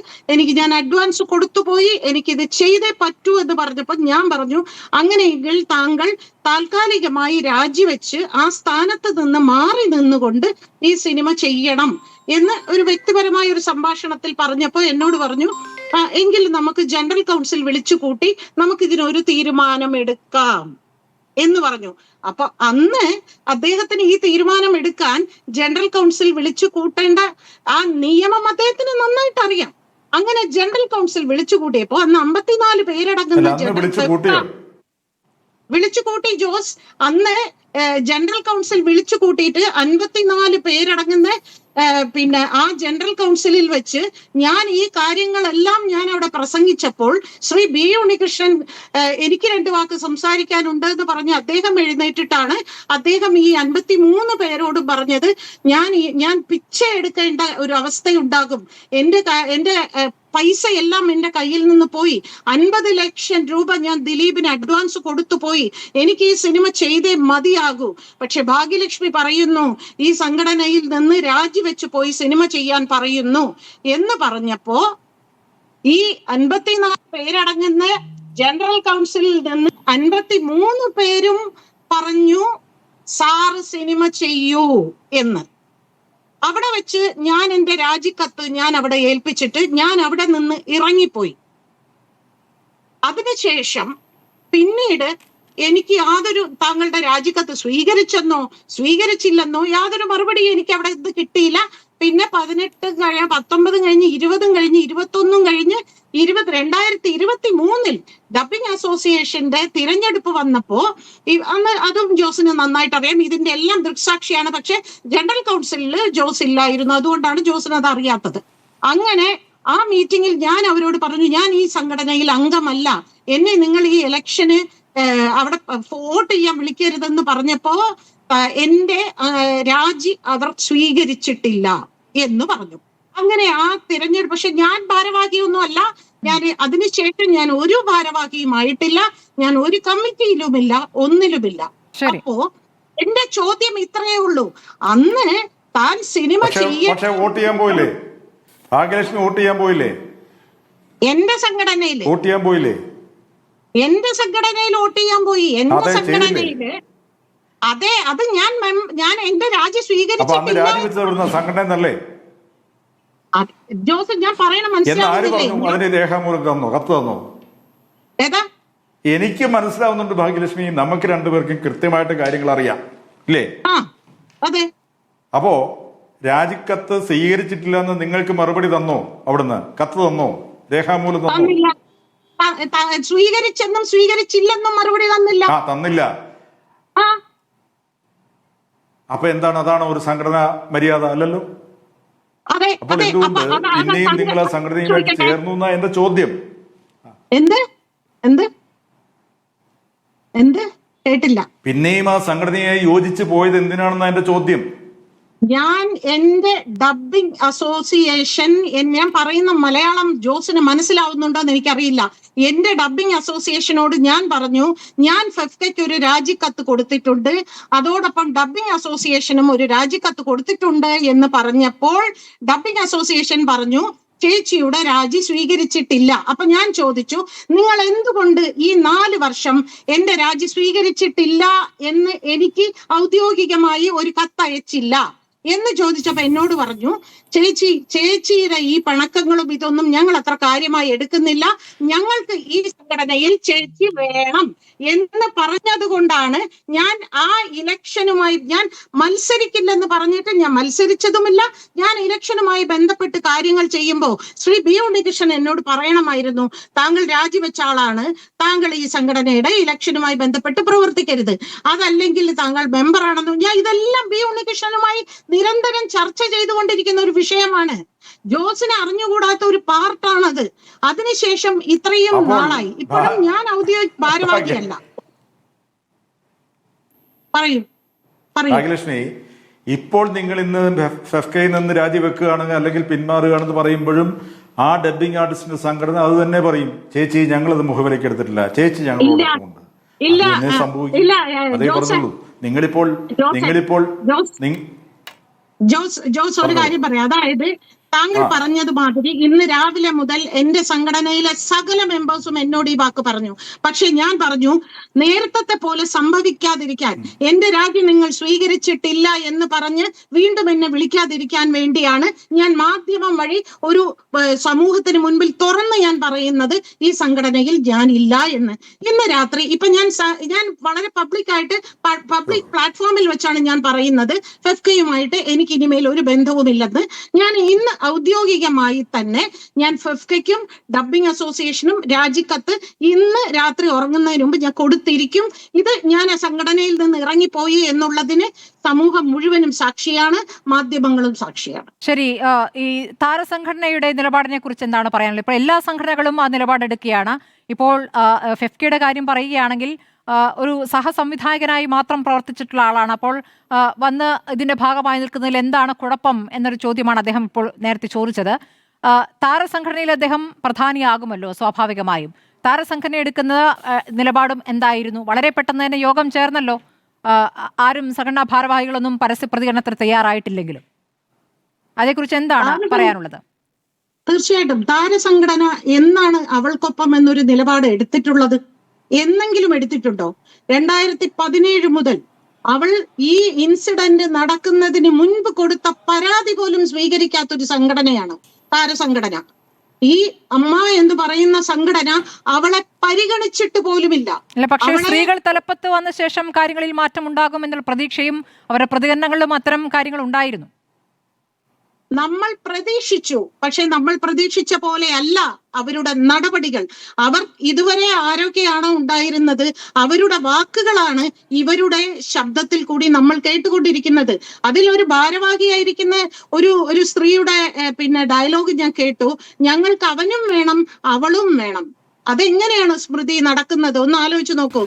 ഞാൻ അഡ്വാൻസ് കൊടുത്തുപോയി, എനിക്കിത് ചെയ്തേ പറ്റൂ എന്ന് പറഞ്ഞപ്പോ ഞാൻ പറഞ്ഞു, അങ്ങനെയെങ്കിൽ താങ്കൾ താൽക്കാലികമായി രാജിവെച്ച് ആ സ്ഥാനത്ത് നിന്ന് മാറി നിന്നുകൊണ്ട് ഈ സിനിമ ചെയ്യണം എന്ന് ഒരു വ്യക്തിപരമായ ഒരു സംഭാഷണത്തിൽ പറഞ്ഞപ്പോ എന്നോട് പറഞ്ഞു, എങ്കിൽ നമുക്ക് ജനറൽ കൗൺസിൽ വിളിച്ചു കൂട്ടി നമുക്കിതിനൊരു തീരുമാനം എടുക്കാം എന്ന് പറഞ്ഞു. അപ്പൊ അന്ന് അദ്ദേഹത്തിന് ഈ തീരുമാനം എടുക്കാൻ ജനറൽ കൗൺസിൽ വിളിച്ചു കൂട്ടേണ്ട ആ നിയമം അദ്ദേഹത്തിന് നന്നായിട്ട് അറിയാം. അങ്ങനെ ജനറൽ കൗൺസിൽ വിളിച്ചു കൂട്ടിയപ്പോ അന്ന് 54 പേരടങ്ങുന്ന വിളിച്ചു കൂട്ടി ജോസ്. അന്ന് ജനറൽ കൗൺസിൽ വിളിച്ചു കൂട്ടിയിട്ട് 54 പേരടങ്ങുന്ന ആ ജനറൽ കൗൺസിലിൽ വെച്ച് ഞാൻ ഈ കാര്യങ്ങളെല്ലാം ഞാൻ അവിടെ പ്രസംഗിച്ചപ്പോൾ ശ്രീ ബി ഉണ്ണികൃഷ്ണൻ എനിക്ക് 2 വാക്ക് സംസാരിക്കാനുണ്ട് എന്ന് പറഞ്ഞ് അദ്ദേഹം എഴുന്നേറ്റിട്ടാണ് അദ്ദേഹം ഈ 53 പേരോടും പറഞ്ഞത്, ഞാൻ പിച്ച എടുക്കേണ്ട ഒരു അവസ്ഥയുണ്ടാകും, എന്റെ പൈസ എല്ലാം എന്റെ കയ്യിൽ നിന്ന് പോയി, 50 ലക്ഷം രൂപ ഞാൻ ദിലീപിന് അഡ്വാൻസ് കൊടുത്തു പോയി, എനിക്ക് ഈ സിനിമ ചെയ്തേ മതിയാകൂ. പക്ഷെ ഭാഗ്യലക്ഷ്മി പറയുന്നു ഈ സംഘടനയിൽ നിന്ന് രാജിവെച്ച് പോയി സിനിമ ചെയ്യാൻ പറയുന്നു എന്ന് പറഞ്ഞപ്പോ ഈ 54 പേരടങ്ങുന്ന ജനറൽ കൗൺസിലിൽ നിന്ന് 53 പേരും പറഞ്ഞു സാറ് സിനിമ ചെയ്യൂ എന്ന്. അവിടെ വെച്ച് ഞാൻ എന്റെ രാജിക്കത്ത് ഞാൻ അവിടെ ഏൽപ്പിച്ചിട്ട് ഞാൻ അവിടെ നിന്ന് ഇറങ്ങിപ്പോയി. അതിനുശേഷം പിന്നീട് എനിക്ക് താങ്കളുടെ രാജിക്കത്ത് സ്വീകരിച്ചെന്നോ സ്വീകരിച്ചില്ലെന്നോ യാതൊരു മറുപടി എനിക്ക് അവിടെ ഇത് കിട്ടിയില്ല. പിന്നെ 18 കഴിഞ്ഞ് 19 കഴിഞ്ഞ് 20 കഴിഞ്ഞ് 21 കഴിഞ്ഞ് 2023 ഡബിംഗ് അസോസിയേഷന്റെ തിരഞ്ഞെടുപ്പ് വന്നപ്പോ അന്ന് അതും ജോസിന് നന്നായിട്ട് അറിയാം, ഇതിന്റെ എല്ലാം ദൃക്സാക്ഷിയാണ്. പക്ഷെ ജനറൽ കൗൺസിലിൽ ജോസ് ഇല്ലായിരുന്നു, അതുകൊണ്ടാണ് ജോസിന് അത് അറിയാത്തത്. അങ്ങനെ ആ മീറ്റിംഗിൽ ഞാൻ അവരോട് പറഞ്ഞു, ഞാൻ ഈ സംഘടനയിൽ അംഗമല്ല, എന്നെ നിങ്ങൾ ഈ ഇലക്ഷന് അവിടെ വോട്ട് ചെയ്യാൻ വിളിക്കരുതെന്ന് പറഞ്ഞപ്പോ എന്റെ രാജി അവർ സ്വീകരിച്ചിട്ടില്ല എന്ന് പറഞ്ഞു. അങ്ങനെ ആ തിരഞ്ഞെടുപ്പ്, പക്ഷെ ഞാൻ ഭാരവാഹിയൊന്നും അല്ല, അതിനുശേഷം ഞാൻ ഒരു ഭാരവാഹിയുമായിട്ടില്ല, ഞാൻ ഒരു കമ്മിറ്റിയിലുമില്ല, ഒന്നിലുമില്ല. അപ്പോ എന്റെ ചോദ്യം ഇത്രയേ ഉള്ളൂ, അന്ന് താൻ സിനിമ വോട്ട് ചെയ്യാൻ പോയില്ലേ? ഭാഗ്യലക്ഷ്മി വോട്ട് ചെയ്യാൻ പോയില്ലേ? എന്റെ സംഘടനയില് വോട്ട് ചെയ്യാൻ പോയില്ലേ? എന്റെ സംഘടനയിൽ വോട്ട് ചെയ്യാൻ പോയി. എന്റെ സംഘടനയില് അതെ, അത് ഞാൻ എന്റെ രാജി സ്വീകരിച്ചിട്ടില്ല. സംഘടനല്ലേ ജോസ്, ഞാൻ പറയണ മനസ്സിലാവുന്നില്ലേ? രേഖാമൂലം തന്നോ, കത്ത് തന്നോ? ഏതാ? എനിക്ക് മനസ്സിലാവുന്നുണ്ട് ഭാഗ്യലക്ഷ്മി, നമുക്ക് രണ്ടുപേർക്കും കൃത്യമായിട്ട് കാര്യങ്ങൾ അറിയാം ഇല്ലേ? അതെ. അപ്പോ രാജിക്കത്ത് സ്വീകരിച്ചിട്ടില്ല എന്ന് നിങ്ങൾക്ക് മറുപടി തന്നോ? അവിടുന്ന് കത്ത് തന്നോ? രേഖാമൂലം തന്നോ? സ്വീകരിച്ചെന്നും സ്വീകരിച്ചില്ലെന്നും മറുപടി തന്നില്ല. തന്നില്ല. അപ്പൊ എന്താണ്, അതാണ് ഒരു സംഘടനാ മര്യാദ അല്ലല്ലോ? അപ്പോൾ എന്തുകൊണ്ട് പിന്നെയും നിങ്ങൾ ആ സംഘടനയുമായിട്ട് ചേർന്നു എന്നാ എന്റെ ചോദ്യം. എന്ത് കേട്ടില്ല? പിന്നെയും ആ സംഘടനയായി യോജിച്ച് പോയത് എന്തിനാണെന്ന എന്റെ ചോദ്യം. ഞാൻ എന്റെ ഡബിംഗ് അസോസിയേഷൻ, ഞാൻ പറയുന്ന മലയാളം ജോസിന് മനസ്സിലാവുന്നുണ്ടോ എന്ന് എനിക്കറിയില്ല. എന്റെ ഡബിംഗ് അസോസിയേഷനോട് ഞാൻ പറഞ്ഞു, ഞാൻ ഫെഫ്കയ്ക്ക് ഒരു രാജിക്കത്ത് കൊടുത്തിട്ടുണ്ട്, അതോടൊപ്പം ഡബിംഗ് അസോസിയേഷനും ഒരു രാജിക്കത്ത് കൊടുത്തിട്ടുണ്ട് എന്ന് പറഞ്ഞപ്പോൾ ഡബിംഗ് അസോസിയേഷൻ പറഞ്ഞു ചേച്ചിയുടെ രാജി സ്വീകരിച്ചിട്ടില്ല. അപ്പൊ ഞാൻ ചോദിച്ചു, നിങ്ങൾ എന്തുകൊണ്ട് ഈ 4 വർഷം എന്റെ രാജി സ്വീകരിച്ചിട്ടില്ല എന്ന് എനിക്ക് ഔദ്യോഗികമായി ഒരു കത്തയച്ചില്ല എന്ന് ചോദിച്ചപ്പോ എന്നോട് പറഞ്ഞു, ചേച്ചിയുടെ ഈ പണക്കങ്ങളും ഇതൊന്നും ഞങ്ങൾ അത്ര കാര്യമായി എടുക്കുന്നില്ല, ഞങ്ങൾക്ക് ഈ സംഘടനയിൽ ചേച്ചി വേണം എന്ന് പറഞ്ഞത് കൊണ്ടാണ് ഞാൻ ആ ഇലക്ഷനുമായി ഞാൻ മത്സരിക്കില്ലെന്ന് പറഞ്ഞിട്ട് ഞാൻ മത്സരിച്ചതുമില്ല. ഞാൻ ഇലക്ഷനുമായി ബന്ധപ്പെട്ട് കാര്യങ്ങൾ ചെയ്യുമ്പോൾ ശ്രീ ബി ഉണ്ണികൃഷ്ണൻ എന്നോട് പറയണമായിരുന്നു, താങ്കൾ രാജിവെച്ച ആളാണ്, താങ്കൾ ഈ സംഘടനയുടെ ഇലക്ഷനുമായി ബന്ധപ്പെട്ട് പ്രവർത്തിക്കരുത്, അതല്ലെങ്കിൽ താങ്കൾ മെമ്പറാണെന്ന്. ഞാൻ ഇതെല്ലാം ബി ഉണ്ണികൃഷ്ണനുമായി നിരന്തരം ചർച്ച ചെയ്തുകൊണ്ടിരിക്കുന്ന ഒരു വിഷയമാണ്. ജോസിന് അറിഞ്ഞുകൂടാത്ത ഒരു പാർട്ടാണത്. അതിനുശേഷം ഇത്രയും നാളായി ഇപ്പോഴും ഞാൻ ഔദ്യോഗിക ഭാരവാഹിയല്ല. പറയൂ. ഭാഗ്യലക്ഷ്മി, ഇപ്പോൾ നിങ്ങൾ ഇന്ന് ഫെഫ്കയിൽ നിന്ന് രാജിവെക്കുകയാണെങ്കിൽ അല്ലെങ്കിൽ പിന്മാറുകയാണെന്ന് പറയുമ്പോഴും ആ ഡബ്ബിംഗ് ആർട്ടിസ്റ്റിന്റെ സംഘടന അത് തന്നെ പറയും, ചേച്ചി ഞങ്ങളത് മുഖവിലേക്ക് എടുത്തിട്ടില്ല, ചേച്ചി ഞങ്ങളോടൊപ്പമുണ്ട്. അതേ പറഞ്ഞുള്ളൂ. നിങ്ങളിപ്പോൾ ജോസ് ഒരു കാര്യം പറയാം. അതായത് താങ്കൾ പറഞ്ഞതുമാതിരി ഇന്ന് രാവിലെ മുതൽ എന്റെ സംഘടനയിലെ സകല മെമ്പേഴ്സും എന്നോട് ഈ വാക്ക് പറഞ്ഞു. പക്ഷെ ഞാൻ പറഞ്ഞു, നേരത്തെ പോലെ സംഭവിക്കാതിരിക്കാൻ, എന്റെ രാജ്യം നിങ്ങൾ സ്വീകരിച്ചിട്ടില്ല എന്ന് പറഞ്ഞ് വീണ്ടും എന്നെ വിളിക്കാതിരിക്കാൻ വേണ്ടിയാണ് ഞാൻ മാധ്യമം വഴി ഒരു സമൂഹത്തിന് മുൻപിൽ തുറന്ന് ഞാൻ പറയുന്നത് ഈ സംഘടനയിൽ ഞാൻ ഇല്ല എന്ന്. ഇന്ന് രാത്രി ഇപ്പൊ ഞാൻ വളരെ പബ്ലിക് പ്ലാറ്റ്ഫോമിൽ വെച്ചാണ് ഞാൻ പറയുന്നത്, ഫെഫ്കയുമായിട്ട് എനിക്ക് ഇനിമേൽ ഒരു ബന്ധവുമില്ലെന്ന്. ഞാൻ ഇന്ന് ഔദ്യോഗികമായി തന്നെ ഞാൻ ഫെഫ്കയ്ക്കും ഡബ്ബിംഗ് അസോസിയേഷനും രാജിക്കത്ത് ഇന്ന് രാത്രി ഉറങ്ങുന്നതിന് മുമ്പ് ഞാൻ കൊടുത്തിരിക്കും. ഇത് ഞാൻ ആ സംഘടനയിൽ നിന്ന് ഇറങ്ങിപ്പോയി എന്നുള്ളതിന് സമൂഹം മുഴുവനും സാക്ഷിയാണ്, മാധ്യമങ്ങളും സാക്ഷിയാണ്. ശരി, ഈ താരസംഘടനയുടെ നിലപാടിനെ കുറിച്ച് എന്താണ് പറയാനുള്ളത്? ഇപ്പോൾ എല്ലാ സംഘടനകളും ആ നിലപാടെടുക്കുകയാണ്. ഇപ്പോൾ ഫെഫ്കയുടെ കാര്യം പറയുകയാണെങ്കിൽ ഒരു സഹസംവിധായകനായി മാത്രം പ്രവർത്തിച്ചിട്ടുള്ള ആളാണ്. അപ്പോൾ വന്ന് ഇതിന്റെ ഭാഗമായി നിൽക്കുന്നതിൽ എന്താണ് കുഴപ്പം എന്നൊരു ചോദ്യമാണ് അദ്ദേഹം ഇപ്പോൾ നേരത്തെ ചോദിച്ചത്. താരസംഘടനയിൽ അദ്ദേഹം പ്രധാനിയാകുമല്ലോ സ്വാഭാവികമായും. താരസംഘടന എടുക്കുന്ന നിലപാടും എന്തായിരുന്നു? വളരെ പെട്ടെന്ന് തന്നെ യോഗം ചേർന്നല്ലോ. ആരും സംഘടനാ ഭാരവാഹികളൊന്നും പരസ്യ പ്രതികരണത്തിന് തയ്യാറായിട്ടില്ലെങ്കിലും അതേക്കുറിച്ച് എന്താണ് പറയാനുള്ളത്? തീർച്ചയായിട്ടും താരസംഘടന എന്നാണ് അവൾക്കൊപ്പം എന്നൊരു നിലപാട് എടുത്തിട്ടുള്ളത്? എന്നെങ്കിലും എടുത്തിട്ടുണ്ടോ? 2017 മുതൽ അവൾ ഈ ഇൻസിഡന്റ് നടക്കുന്നതിന് മുൻപ് കൊടുത്ത പരാതി പോലും സ്വീകരിക്കാത്തൊരു സംഘടനയാണ് താരസംഘടന. ഈ അമ്മ എന്ന് പറയുന്ന സംഘടന അവളെ പരിഗണിച്ചിട്ട് പോലുമില്ല. പക്ഷേ സ്ത്രീകൾ തലപ്പത്ത് വന്ന ശേഷം കാര്യങ്ങളിൽ മാറ്റം ഉണ്ടാകുമെന്നുള്ള പ്രതീക്ഷയും അവരുടെ പ്രതികരണങ്ങളിലും അത്തരം കാര്യങ്ങൾ ഉണ്ടായിരുന്നു. നമ്മൾ പ്രതീക്ഷിച്ചു, പക്ഷെ നമ്മൾ പ്രതീക്ഷിച്ച പോലെയല്ല അവരുടെ നടപടികൾ. അവർ ഇതുവരെ ആരൊക്കെയാണോ ഉണ്ടായിരുന്നത് അവരുടെ വാക്കുകളാണ് ഇവരുടെ ശബ്ദത്തിൽ കൂടി നമ്മൾ കേട്ടുകൊണ്ടിരിക്കുന്നത്. അതിലൊരു ഭാരവാഹിയായിരിക്കുന്ന ഒരു സ്ത്രീയുടെ ഡയലോഗ് ഞാൻ കേട്ടു, ഞങ്ങൾക്ക് അവനും വേണം അവളും വേണം. അതെങ്ങനെയാണ് സ്മൃതി നടക്കുന്നത്? ഒന്ന് ആലോചിച്ച് നോക്കൂ.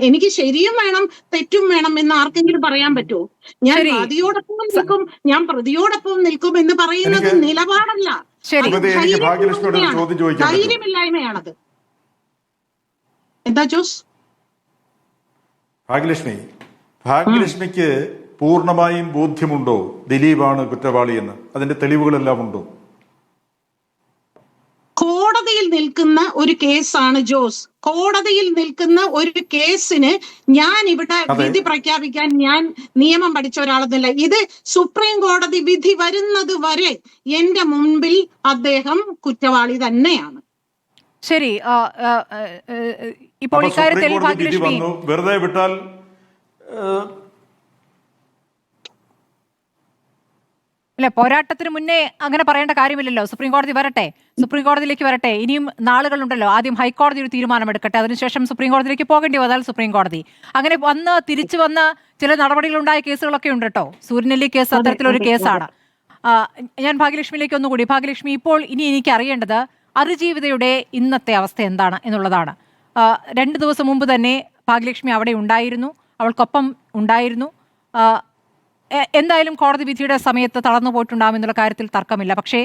എനിക്ക് ശരിയും വേണം തെറ്റും വേണം എന്ന് ആർക്കെങ്കിലും പറയാൻ പറ്റുമോ? ഞാൻ വാദിയോടൊപ്പം നിൽക്കും, ഞാൻ പ്രതിയോടൊപ്പം നിൽക്കും എന്ന് പറയുന്നത് നിലപാടല്ല, ധൈര്യമില്ലായ്മയാണത്. എന്താ ജോസ്? ഭാഗ്യലക്ഷ്മിക്ക് പൂർണ്ണമായും ബോധ്യമുണ്ടോ ദിലീപാണ് കുറ്റവാളി എന്ന്? അതിന്റെ തെളിവുകളെല്ലാം ഉണ്ടോ? കോടതിയിൽ നിൽക്കുന്ന ഒരു കേസാണ് ജോസ്. കോടതിയിൽ നിൽക്കുന്ന ഒരു കേസിന് ഞാൻ ഇവിടെ വിധി പ്രഖ്യാപിക്കാൻ ഞാൻ നിയമം പഠിച്ച ഒരാളെന്നല്ല. ഇത് സുപ്രീം കോടതി വിധി വരുന്നത് വരെ എന്റെ മുൻപിൽ അദ്ദേഹം കുറ്റവാളി തന്നെയാണ്. ശരി, ഇപ്പോൾ ഇക്കാര്യത്തിൽ ഭാഗ്യലക്ഷ്മി വെറുതെ വിട്ടാൽ അല്ലെ, പോരാട്ടത്തിന് മുന്നേ അങ്ങനെ പറയേണ്ട കാര്യമില്ലല്ലോ. സുപ്രീം കോടതി വരട്ടെ, സുപ്രീം കോടതിയിലേക്ക് വരട്ടെ. ഇനിയും നാളുകളുണ്ടല്ലോ. ആദ്യം ഹൈക്കോടതി ഒരു തീരുമാനമെടുക്കട്ടെ, അതിനുശേഷം സുപ്രീം കോടതിയിലേക്ക് പോകേണ്ടി വന്നാൽ സുപ്രീം കോടതി. അങ്ങനെ തിരിച്ചു വന്ന ചില നടപടികളുണ്ടായ കേസുകളൊക്കെ ഉണ്ട് കേട്ടോ. സൂര്യനെല്ലി കേസ് അത്തരത്തിലൊരു കേസാണ്. ഞാൻ ഭാഗ്യലക്ഷ്മിയിലേക്ക് ഒന്നുകൂടി. ഭാഗ്യലക്ഷ്മി, ഇപ്പോൾ ഇനി എനിക്ക് അറിയേണ്ടത് അതിജീവിതയുടെ ഇന്നത്തെ അവസ്ഥ എന്താണ് എന്നുള്ളതാണ്. 2 ദിവസം മുമ്പ് തന്നെ ഭാഗ്യലക്ഷ്മി അവിടെ ഉണ്ടായിരുന്നു, അവൾക്കൊപ്പം ഉണ്ടായിരുന്നു. എന്തായാലും കോടതി വിധിയുടെ സമയത്ത് തളർന്നു പോയിട്ടുണ്ടാകും എന്നുള്ള കാര്യത്തിൽ തർക്കമില്ല. പക്ഷേ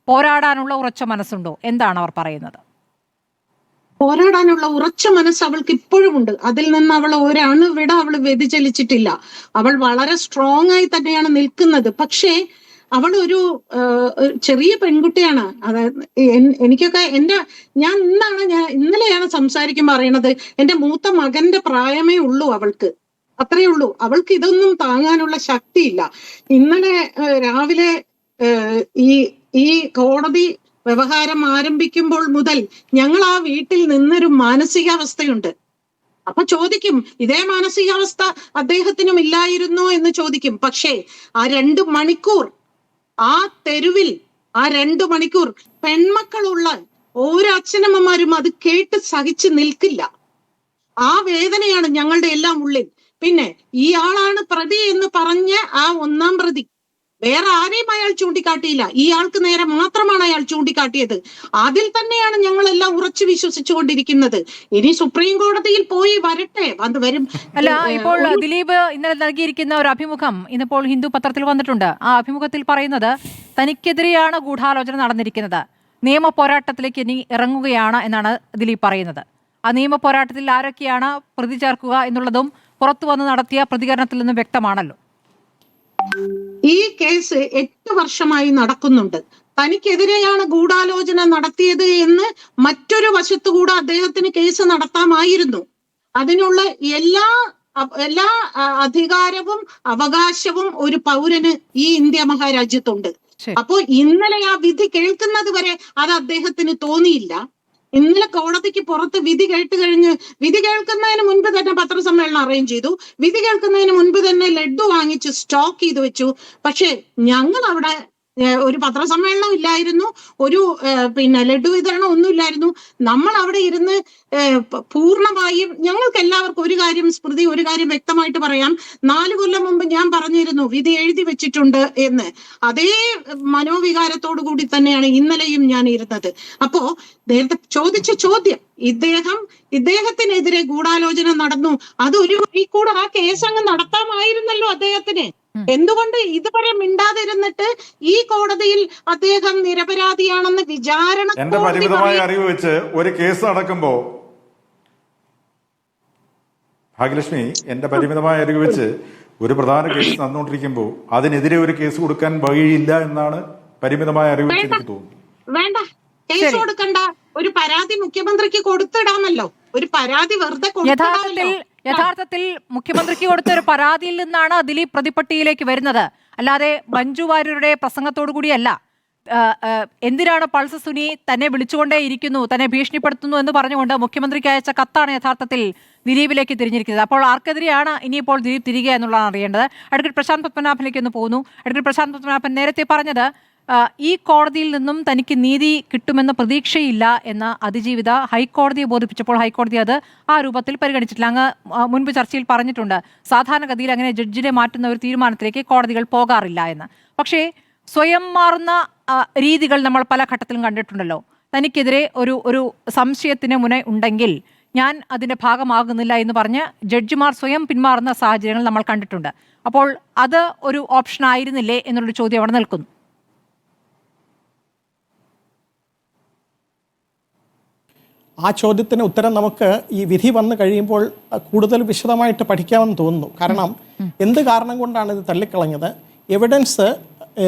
പോരാടാനുള്ള ഉറച്ച മനസ്സുണ്ടോ? എന്താണ് അവർ പറയുന്നത്? പോരാടാനുള്ള ഉറച്ച മനസ്സ് അവൾക്ക് ഇപ്പോഴും ഉണ്ട്. അതിൽ നിന്ന് അവൾ ഒരണുവിട അവൾ വ്യതിചലിച്ചിട്ടില്ല. അവൾ വളരെ സ്ട്രോങ് ആയി തന്നെയാണ് നിൽക്കുന്നത്. പക്ഷേ അവൾ ഒരു ചെറിയ പെൺകുട്ടിയാണ്. അതായത് എനിക്കൊക്കെ ഞാൻ ഇന്നലെയാണ് സംസാരിക്കുമ്പോൾ അറിയണത്, എന്റെ മൂത്ത മകന്റെ പ്രായമേ ഉള്ളൂ അവൾക്ക്. അത്രയേ ഉള്ളൂ. അവൾക്ക് ഇതൊന്നും താങ്ങാനുള്ള ശക്തിയില്ല. ഇന്നലെ രാവിലെ ഈ കോടതി വ്യവഹാരം ആരംഭിക്കുമ്പോൾ മുതൽ ഞങ്ങൾ ആ വീട്ടിൽ നിന്നൊരു മാനസികാവസ്ഥയുണ്ട്. അപ്പൊ ചോദിക്കും, ഇതേ മാനസികാവസ്ഥ അദ്ദേഹത്തിനും ഇല്ലായിരുന്നോ എന്ന് ചോദിക്കും. പക്ഷേ ആ 2 മണിക്കൂർ ആ തെരുവിൽ, ആ 2 മണിക്കൂർ പെൺമക്കളുള്ള ഓരോ അച്ഛനമ്മമാരും അത് കേട്ട് സഹിച്ച് നിൽക്കില്ല. ആ വേദനയാണ് ഞങ്ങളുടെ എല്ലാം ഉള്ളിൽ. പിന്നെ ഇയാളാണ് പ്രതി എന്ന് പറഞ്ഞ ആ 1-ാം പ്രതി വേറെ ആരെയും അയാൾ ചൂണ്ടിക്കാട്ടിയില്ല. ഇയാൾക്ക് നേരെ മാത്രമാണ് അയാൾ ചൂണ്ടിക്കാട്ടിയത്. അതിൽ തന്നെയാണ് ഞങ്ങളെല്ലാം ഉറച്ചു വിശ്വസിച്ചുകൊണ്ടിരിക്കുന്നത്. ഇനി സുപ്രീം കോടതിയിൽ പോയി വരട്ടെ, വരും. അല്ല, ഇപ്പോൾ ദിലീപ് ഇന്നലെ നൽകിയിരിക്കുന്ന ഒരു അഭിമുഖം ഇന്നിപ്പോൾ ഹിന്ദു പത്രത്തിൽ വന്നിട്ടുണ്ട്. ആ അഭിമുഖത്തിൽ പറയുന്നത് തനിക്കെതിരെയാണ് ഗൂഢാലോചന നടന്നിരിക്കുന്നത്, നിയമ പോരാട്ടത്തിലേക്ക് ഇനി ഇറങ്ങുകയാണ് എന്നാണ് ദിലീപ് പറയുന്നത്. ആ നിയമ പോരാട്ടത്തിൽ ആരൊക്കെയാണ് പ്രതി ചേർക്കുക എന്നുള്ളതും പുറത്തു വന്ന് നടത്തിയ പ്രതികരണത്തിൽ നിന്നും വ്യക്തമാണല്ലോ. ഈ കേസ് 8 വർഷമായി നടക്കുന്നുണ്ട്. തനിക്കെതിരെയാണ് ഗൂഢാലോചന നടത്തിയത് എന്ന് മറ്റൊരു വശത്തുകൂടെ അദ്ദേഹത്തിന് കേസ് നടത്താമായിരുന്നു. അതിനുള്ള എല്ലാ അധികാരവും അവകാശവും ഒരു പൗരന് ഈ ഇന്ത്യ മഹാരാജ്യത്തുണ്ട്. അപ്പോ ഇന്നലെ ആ വിധി കേൾക്കുന്നത് വരെ അത് അദ്ദേഹത്തിന് തോന്നിയില്ല. ഇന്നലെ കോടതിക്ക് പുറത്ത് വിധി കേൾക്കുന്നതിന് മുൻപ് തന്നെ പത്രസമ്മേളനം അറേഞ്ച് ചെയ്തു. വിധി കേൾക്കുന്നതിന് മുൻപ് തന്നെ ലഡ്ഡു വാങ്ങിച്ച് സ്റ്റോക്ക് ചെയ്ത് വെച്ചു. പക്ഷെ ഞങ്ങൾ അവിടെ ഒരു പത്രസമ്മേളനം ഇല്ലായിരുന്നു, ഒരു ലഡ്ഡു വിതരണം ഒന്നും ഇല്ലായിരുന്നു. നമ്മൾ അവിടെ ഇരുന്ന് പൂർണ്ണമായും ഞങ്ങൾക്ക് എല്ലാവർക്കും ഒരു കാര്യം വ്യക്തമായിട്ട് പറയാം. 4 കൊല്ലം മുമ്പ് ഞാൻ പറഞ്ഞിരുന്നു വിധി എഴുതി വെച്ചിട്ടുണ്ട് എന്ന്. അതേ മനോവികാരത്തോടു കൂടി തന്നെയാണ് ഇന്നലെയും ഞാൻ ഇരുന്നത്. അപ്പോ നേരത്തെ ചോദിച്ച ചോദ്യം, ഇദ്ദേഹത്തിനെതിരെ ഗൂഢാലോചന നടന്നു, അതൊരു വഴി കൂടെ ആ കേസ് അങ്ങ് നടത്താമായിരുന്നല്ലോ അദ്ദേഹത്തിന്. എന്തുകൊണ്ട് ഇതുവരെ മിണ്ടാതിരുന്നിട്ട് ഈ കോടതിയിൽ അദ്ദേഹം നിരപരാധിയാണെന്ന് വിചാരണ? എന്റെ പരിമിതമായ അറിവ് വെച്ച് ഒരു കേസ് നടക്കുമ്പോ, ഭാഗ്യലക്ഷ്മി, എന്റെ പരിമിതമായ അറിവ് വെച്ച് ഒരു പ്രധാന കേസ് നടന്നുകൊണ്ടിരിക്കുമ്പോൾ അതിനെതിരെ ഒരു കേസ് കൊടുക്കാൻ വഴിയില്ല എന്നാണ് പരിമിതമായ അറിവ് വെച്ച് എനിക്ക് തോന്നുന്നു. വേണ്ട, കേസ് കൊടുക്കണ്ട. ഒരു പരാതി മുഖ്യമന്ത്രിക്ക് കൊടുത്തിടാമല്ലോ. ഒരു പരാതി വെറുതെ യഥാർത്ഥത്തിൽ മുഖ്യമന്ത്രിക്ക് കൊടുത്ത ഒരു പരാതിയിൽ നിന്നാണ് ദിലീപ് പ്രതിപട്ടികയിലേക്ക് വരുന്നത്, അല്ലാതെ മഞ്ജു വാര്യരുടെ പ്രസംഗത്തോടു കൂടിയല്ല. എന്തിനാണ് പൾസ് സുനി തന്നെ വിളിച്ചുകൊണ്ടേയിരിക്കുന്നു, തന്നെ ഭീഷണിപ്പെടുത്തുന്നു എന്ന് പറഞ്ഞുകൊണ്ട് മുഖ്യമന്ത്രിക്ക് അയച്ച കത്താണ് യഥാർത്ഥത്തിൽ ദിലീപിലേക്ക് തിരിഞ്ഞിരിക്കുന്നത്. അപ്പോൾ ആർക്കെതിരെയാണ് ഇനിയിപ്പോൾ ദിലീപ് തിരികെ എന്നുള്ളതാണ് അറിയേണ്ടത്. അഡ്വക്കേറ്റ് പ്രശാന്ത് പത്മനാഭനിലേക്ക് ഒന്ന് പോകുന്നു. അഡ്വക്കേറ്റ് പ്രശാന്ത് പത്മനാഭൻ നേരത്തെ പറഞ്ഞത് ഈ കോടതിയിൽ നിന്നും തനിക്ക് നീതി കിട്ടുമെന്ന പ്രതീക്ഷയില്ല എന്ന് അതിജീവിത ഹൈക്കോടതിയെ ബോധിപ്പിച്ചപ്പോൾ ഹൈക്കോടതി അത് ആ രൂപത്തിൽ പരിഗണിച്ചിട്ടില്ല. അങ്ങ് മുൻപ് ചർച്ചയിൽ പറഞ്ഞിട്ടുണ്ട് സാധാരണഗതിയിൽ അങ്ങനെ ജഡ്ജിനെ മാറ്റുന്ന ഒരു തീരുമാനത്തിലേക്ക് കോടതികൾ പോകാറില്ല എന്ന്. പക്ഷേ സ്വയം മാറുന്ന രീതികൾ നമ്മൾ പല ഘട്ടത്തിലും കണ്ടിട്ടുണ്ടല്ലോ. തനിക്കെതിരെ ഒരു സംശയത്തിന് മുന ഉണ്ടെങ്കിൽ ഞാൻ അതിൻ്റെ ഭാഗമാകുന്നില്ല എന്ന് പറഞ്ഞ് ജഡ്ജിമാർ സ്വയം പിന്മാറുന്ന സാഹചര്യങ്ങൾ നമ്മൾ കണ്ടിട്ടുണ്ട്. അപ്പോൾ അത് ഒരു ഓപ്ഷൻ ആയിരുന്നില്ലേ എന്നുള്ളൊരു ചോദ്യം അവിടെ നിൽക്കുന്നു. ആ ചോദ്യത്തിന് ഉത്തരം നമുക്ക് ഈ വിധി വന്നു കഴിയുമ്പോൾ കൂടുതൽ വിശദമായിട്ട് പഠിക്കാമെന്ന് തോന്നുന്നു. കാരണം എന്ത് കാരണം കൊണ്ടാണ് ഇത് തള്ളിക്കളഞ്ഞത്? എവിഡൻസ്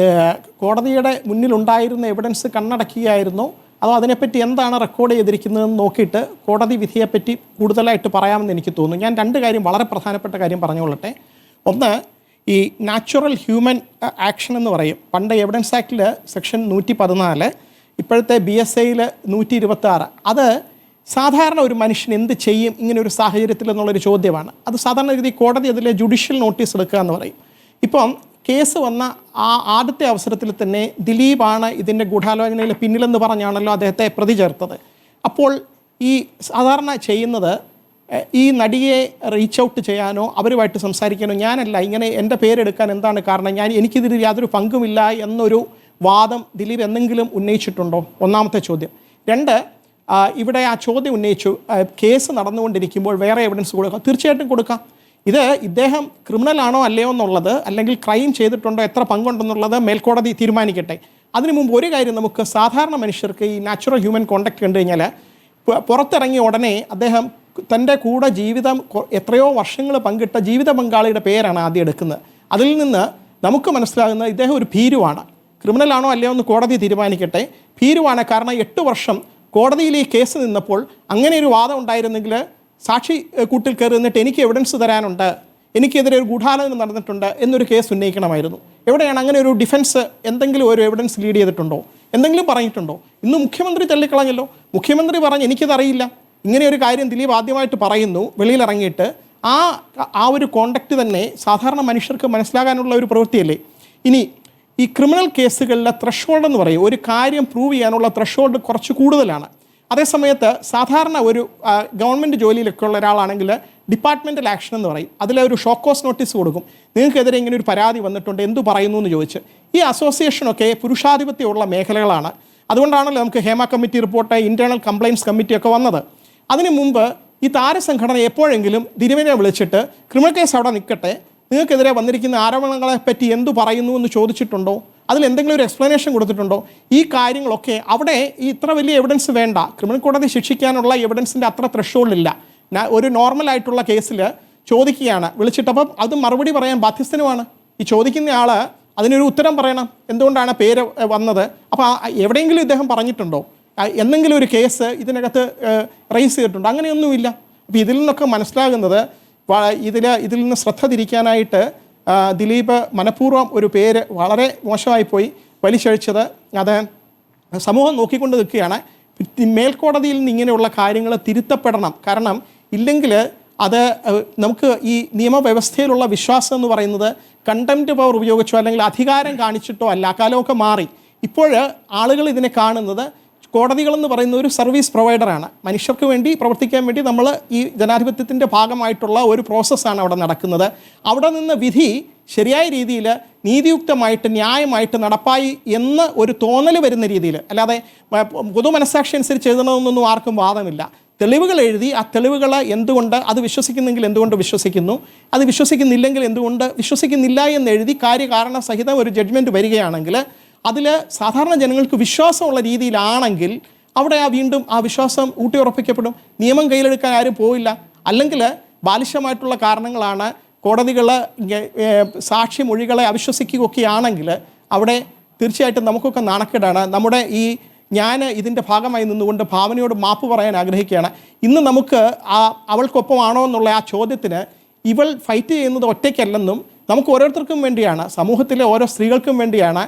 കോടതിയുടെ മുന്നിലുണ്ടായിരുന്ന എവിഡൻസ് കണ്ണടക്കുകയായിരുന്നോ അതോ അതിനെപ്പറ്റി എന്താണ് റെക്കോർഡ് ചെയ്തിരിക്കുന്നതെന്ന് നോക്കിയിട്ട് കോടതി വിധിയെപ്പറ്റി കൂടുതലായിട്ട് പറയാമെന്ന് എനിക്ക് തോന്നുന്നു. ഞാൻ 2 കാര്യം, വളരെ പ്രധാനപ്പെട്ട കാര്യം പറഞ്ഞുകൊള്ളട്ടെ. ഒന്ന്, ഈ നാച്ചുറൽ ഹ്യൂമൻ ആക്ഷൻ എന്ന് പറയും. പണ്ട് എവിഡൻസ് ആക്ടിൽ സെക്ഷൻ 114, ഇപ്പോഴത്തെ BSAയിൽ 126. അത് സാധാരണ ഒരു മനുഷ്യൻ എന്ത് ചെയ്യും ഇങ്ങനെ ഒരു സാഹചര്യത്തിൽ എന്നുള്ളൊരു ചോദ്യമാണ്. അത് സാധാരണ രീതി കോടതി അതിലെ ജുഡീഷ്യൽ നോട്ടീസ് എടുക്കുക എന്ന് പറയും. ഇപ്പം കേസ് വന്ന ആ ആദ്യത്തെ അവസരത്തിൽ തന്നെ ദിലീപാണ് ഇതിൻ്റെ ഗൂഢാലോചനയിൽ പിന്നിലെന്ന് പറഞ്ഞാണല്ലോ അദ്ദേഹത്തെ പ്രതി ചേർത്തത്. അപ്പോൾ ഈ സാധാരണ ചെയ്യുന്നത് ഈ നടിയെ റീച്ച് ഔട്ട് ചെയ്യാനോ അവരുമായിട്ട് സംസാരിക്കാനോ, ഞാനല്ല ഇങ്ങനെ എൻ്റെ പേരെടുക്കാൻ എന്താണ് കാരണം, എനിക്കിതിൽ യാതൊരു പങ്കുമില്ല എന്നൊരു വാദം ദിലീപ് എന്തെങ്കിലും ഉന്നയിച്ചിട്ടുണ്ടോ? ഒന്നാമത്തെ ചോദ്യം. 2, ഇവിടെ ആ ചോദ്യം ഉന്നയിച്ചു, കേസ് നടന്നുകൊണ്ടിരിക്കുമ്പോൾ വേറെ എവിഡൻസ് കൊടുക്കാം. തീർച്ചയായിട്ടും കൊടുക്കാം. ഇത് ഇദ്ദേഹം ക്രിമിനൽ ആണോ അല്ലയോ എന്നുള്ളത്, അല്ലെങ്കിൽ ക്രൈം ചെയ്തിട്ടുണ്ടോ, എത്ര പങ്കുണ്ടെന്നുള്ളത് മേൽക്കോടതി തീരുമാനിക്കട്ടെ. അതിനു മുമ്പ് ഒരു കാര്യം, നമുക്ക് സാധാരണ മനുഷ്യർക്ക് ഈ നാച്ചുറൽ ഹ്യൂമൻ കോണ്ടാക്ട് കണ്ടു കഴിഞ്ഞാൽ പുറത്തിറങ്ങിയ ഉടനെ അദ്ദേഹം തൻ്റെ കൂടെ ജീവിതം എത്രയോ വർഷങ്ങൾ പങ്കിട്ട ജീവിത പങ്കാളിയുടെ പേരാണ് ആദ്യം എടുക്കുന്നത്. അതിൽ നിന്ന് നമുക്ക് മനസ്സിലാകുന്നത് ഇദ്ദേഹം ഒരു ഭീരുവാണ്. ക്രിമിനൽ ആണോ അല്ലയോ എന്ന് കോടതി തീരുമാനിക്കട്ടെ. ഭീരുവാണ്. കാരണം 8 വർഷം കോടതിയിൽ ഈ കേസ് നിന്നപ്പോൾ അങ്ങനെ ഒരു വാദം ഉണ്ടായിരുന്നെങ്കിൽ സാക്ഷി കൂട്ടിൽ കയറി നിന്നിട്ട് എനിക്ക് എവിഡൻസ് തരാനുണ്ട്, എനിക്കെതിരെ ഒരു ഗൂഢാലോചന നടന്നിട്ടുണ്ട് എന്നൊരു കേസ് ഉന്നയിക്കണമായിരുന്നു. എവിടെയാണ് അങ്ങനെ ഒരു ഡിഫൻസ്? എന്തെങ്കിലും ഒരു എവിഡൻസ് ലീഡ് ചെയ്തിട്ടുണ്ടോ? എന്തെങ്കിലും പറഞ്ഞിട്ടുണ്ടോ? ഇന്ന് മുഖ്യമന്ത്രി തള്ളിക്കളഞ്ഞല്ലോ. മുഖ്യമന്ത്രി പറഞ്ഞ് എനിക്കിതറിയില്ല. ഇങ്ങനെ ഒരു കാര്യം ദിലീപ് ആദ്യമായിട്ട് പറയുന്നു വെളിയിലിറങ്ങിയിട്ട്. ആ ഒരു കോണ്ടക്റ്റ് തന്നെ സാധാരണ മനുഷ്യർക്ക് മനസ്സിലാകാനുള്ള ഒരു പ്രവൃത്തിയല്ലേ. ഇനി ഈ ക്രിമിനൽ കേസുകളിലെ ത്രഷോൾഡ് എന്ന് പറയും, ഒരു കാര്യം പ്രൂവ് ചെയ്യാനുള്ള ത്രഷോൾഡ് കുറച്ച് കൂടുതലാണ്. അതേസമയത്ത് സാധാരണ ഒരു ഗവൺമെൻറ് ജോലിയിലൊക്കെ ഉള്ള ഒരാളാണെങ്കിൽ ഡിപ്പാർട്ട്മെൻറ്റൽ ആക്ഷൻ എന്ന് പറയും. അതിലൊരു ഷോക്കോസ് നോട്ടീസ് കൊടുക്കും. നിങ്ങൾക്കെതിരെ ഇങ്ങനെ ഒരു പരാതി വന്നിട്ടുണ്ട്, എന്തു പറയുന്നു എന്ന് ചോദിച്ച്. ഈ അസോസിയേഷനൊക്കെ പുരുഷാധിപത്യമുള്ള മേഖലകളാണ്. അതുകൊണ്ടാണല്ലോ നമുക്ക് Hema committee report, internal complaints കമ്മിറ്റിയൊക്കെ വന്നത്. അതിനു മുമ്പ് ഈ താരസംഘടന എപ്പോഴെങ്കിലും ദിനവിനെ വിളിച്ചിട്ട് ക്രിമിനൽ കേസ് അവിടെ നിൽക്കട്ടെ, നിങ്ങൾക്കെതിരെ വന്നിരിക്കുന്ന ആരോപണങ്ങളെ പറ്റി എന്തു പറയുന്നു എന്ന് ചോദിച്ചിട്ടുണ്ടോ? അതിൽ എന്തെങ്കിലും ഒരു എക്സ്പ്ലനേഷൻ കൊടുത്തിട്ടുണ്ടോ? ഈ കാര്യങ്ങളൊക്കെ അവിടെ ഈ ഇത്ര വലിയ എവിഡൻസ് വേണ്ട. ക്രിമിനൽ കോടതി ശിക്ഷിക്കാനുള്ള എവിഡൻസിൻ്റെ അത്ര ത്രഷോൾഡില്ല. ഒരു നോർമൽ ആയിട്ടുള്ള കേസിൽ ചോദിക്കുകയാണ് വിളിച്ചിട്ടപ്പം അത് മറുപടി പറയാൻ ബാധ്യസ്ഥനുമാണ്. ഈ ചോദിക്കുന്ന ആൾ അതിനൊരു ഉത്തരം പറയണം, എന്തുകൊണ്ടാണ് പേര് വന്നത്. അപ്പോൾ എവിടെയെങ്കിലും ഇദ്ദേഹം പറഞ്ഞിട്ടുണ്ടോ? എന്തെങ്കിലും ഒരു കേസ് ഇതിനകത്ത് റേസ് ചെയ്തിട്ടുണ്ടോ? അങ്ങനെയൊന്നുമില്ല. അപ്പോൾ ഇതിൽ നിന്നൊക്കെ മനസ്സിലാകുന്നത് ഇതിൽ നിന്ന് ശ്രദ്ധ തിരിക്കാനായിട്ട് ദിലീപ് മനഃപൂർവ്വം ഒരു പേര് വളരെ മോശമായിപ്പോയി വലിച്ചഴിച്ചത്. അത് സമൂഹം നോക്കിക്കൊണ്ട് നിൽക്കുകയാണ്. മേൽക്കോടതിയിൽ നിന്ന് ഇങ്ങനെയുള്ള കാര്യങ്ങൾ തിരുത്തപ്പെടണം. കാരണം ഇല്ലെങ്കിൽ അത് നമുക്ക് ഈ നിയമവ്യവസ്ഥയിലുള്ള വിശ്വാസം എന്ന് പറയുന്നത് കണ്ടംപ്റ്റ് പവർ ഉപയോഗിച്ചോ അല്ലെങ്കിൽ അധികാരം കാണിച്ചിട്ടോ അല്ല. കാലമൊക്കെ മാറി. ഇപ്പോൾ ആളുകൾ ഇതിനെ കാണുന്നത് കോടതികളെന്ന് പറയുന്ന ഒരു സർവീസ് പ്രൊവൈഡറാണ്. മനുഷ്യർക്ക് വേണ്ടി പ്രവർത്തിക്കാൻ വേണ്ടി നമ്മൾ ഈ ജനാധിപത്യത്തിൻ്റെ ഭാഗമായിട്ടുള്ള ഒരു പ്രോസസ്സാണ് അവിടെ നടക്കുന്നത്. അവിടെ നിന്ന് വിധി ശരിയായ രീതിയിൽ നീതിയുക്തമായിട്ട് ന്യായമായിട്ട് നടപ്പായി എന്ന് ഒരു തോന്നൽ വരുന്ന രീതിയിൽ, അല്ലാതെ പൊതു മനസ്സാക്ഷി അനുസരിച്ച് എഴുതണമെന്നൊന്നും ആർക്കും വാദമില്ല. തെളിവുകൾ എഴുതി ആ തെളിവുകൾ എന്തുകൊണ്ട് അത് വിശ്വസിക്കുന്നെങ്കിൽ എന്തുകൊണ്ട് വിശ്വസിക്കുന്നു, അത് വിശ്വസിക്കുന്നില്ലെങ്കിൽ എന്തുകൊണ്ട് വിശ്വസിക്കുന്നില്ല എന്ന് എഴുതി കാര്യകാരണ സഹിതം ഒരു ജഡ്ജ്മെൻറ്റ് വരികയാണെങ്കിൽ അതിൽ സാധാരണ ജനങ്ങൾക്ക് വിശ്വാസമുള്ള രീതിയിലാണെങ്കിൽ അവിടെ വീണ്ടും ആ വിശ്വാസം ഊട്ടിയുറപ്പിക്കപ്പെടും. നിയമം കയ്യിലെടുക്കാൻ ആരും പോയില്ല. അല്ലെങ്കിൽ ബാലിശമായിട്ടുള്ള കാരണങ്ങളാണ്, കോടതികൾ സാക്ഷി മൊഴികളെ അവിശ്വസിക്കുകയൊക്കെയാണെങ്കിൽ അവിടെ തീർച്ചയായിട്ടും നമുക്കൊക്കെ നാണക്കേടാണ്. നമ്മുടെ ഞാൻ ഇതിൻ്റെ ഭാഗമായി നിന്നുകൊണ്ട് ഭാവനയോട് മാപ്പ് പറയാൻ ആഗ്രഹിക്കുകയാണ്. ഇന്ന് നമുക്ക് അവൾക്കൊപ്പമാണോ എന്നുള്ള ആ ചോദ്യത്തിന് ഇവൾ ഫൈറ്റ് ചെയ്യുന്നത് ഒറ്റയ്ക്കല്ലെന്നും നമുക്ക് ഓരോരുത്തർക്കും വേണ്ടിയാണ്, സമൂഹത്തിലെ ഓരോ സ്ത്രീകൾക്കും വേണ്ടിയാണ്.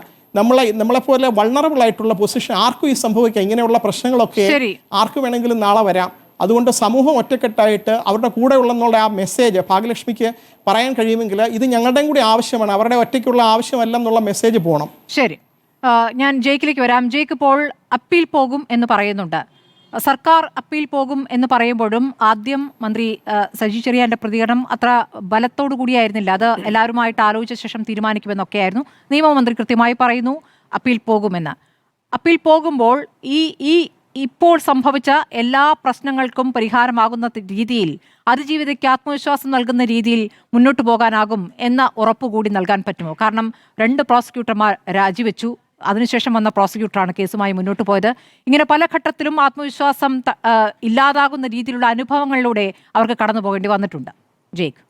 നമ്മളെപ്പോലെ വൾണറബിൾ ആയിട്ടുള്ള പൊസിഷൻ ആർക്കും ഈ സംഭവിക്കാം. ഇങ്ങനെയുള്ള പ്രശ്നങ്ങളൊക്കെ ആർക്ക് വേണമെങ്കിലും നാളെ വരാം. അതുകൊണ്ട് സമൂഹം ഒറ്റക്കെട്ടായിട്ട് അവരുടെ കൂടെ ഉള്ളെന്നുള്ള ആ മെസ്സേജ് ഭാഗ്യലക്ഷ്മിക്ക് പറയാൻ കഴിയുമെങ്കിൽ ഇത് ഞങ്ങളുടെയും കൂടി ആവശ്യമാണ്, അവരുടെ ഒറ്റയ്ക്കുള്ള ആവശ്യമല്ലെന്നുള്ള മെസ്സേജ് പോകണം. ശരി, ഞാൻ ജയിക്കിലേക്ക് വരാം. ജയിക്ക് ഇപ്പോൾ അപ്പീൽ പോകും എന്ന് പറയുന്നുണ്ട്. സർക്കാർ അപ്പീൽ പോകും എന്ന് പറയുമ്പോഴും ആദ്യം മന്ത്രി സജി ചെറിയാന്റെ പ്രതികരണം അത്ര ബലത്തോടു കൂടിയായിരുന്നില്ല. അത് എല്ലാവരുമായിട്ട് ആലോചിച്ച ശേഷം തീരുമാനിക്കുമെന്നൊക്കെയായിരുന്നു. നിയമമന്ത്രി കൃത്യമായി പറയുന്നു അപ്പീൽ പോകുമെന്ന്. അപ്പീൽ പോകുമ്പോൾ ഇപ്പോൾ സംഭവിച്ച എല്ലാ പ്രശ്നങ്ങൾക്കും പരിഹാരമാകുന്ന രീതിയിൽ, അതിജീവിതയ്ക്ക് ആത്മവിശ്വാസം നൽകുന്ന രീതിയിൽ മുന്നോട്ട് പോകാനാകും എന്ന ഉറപ്പുകൂടി നൽകാൻ പറ്റുമോ? കാരണം 2 പ്രോസിക്യൂട്ടർമാർ രാജിവെച്ചു. അതിനുശേഷം വന്ന പ്രോസിക്യൂട്ടറാണ് കേസുമായി മുന്നോട്ട് പോയത്. ഇങ്ങനെ പല ഘട്ടത്തിലും ആത്മവിശ്വാസം ഇല്ലാതാകുന്ന രീതിയിലുള്ള അനുഭവങ്ങളിലൂടെ അവർക്ക് കടന്നു പോകേണ്ടി വന്നിട്ടുണ്ട്. ജേക്ക്.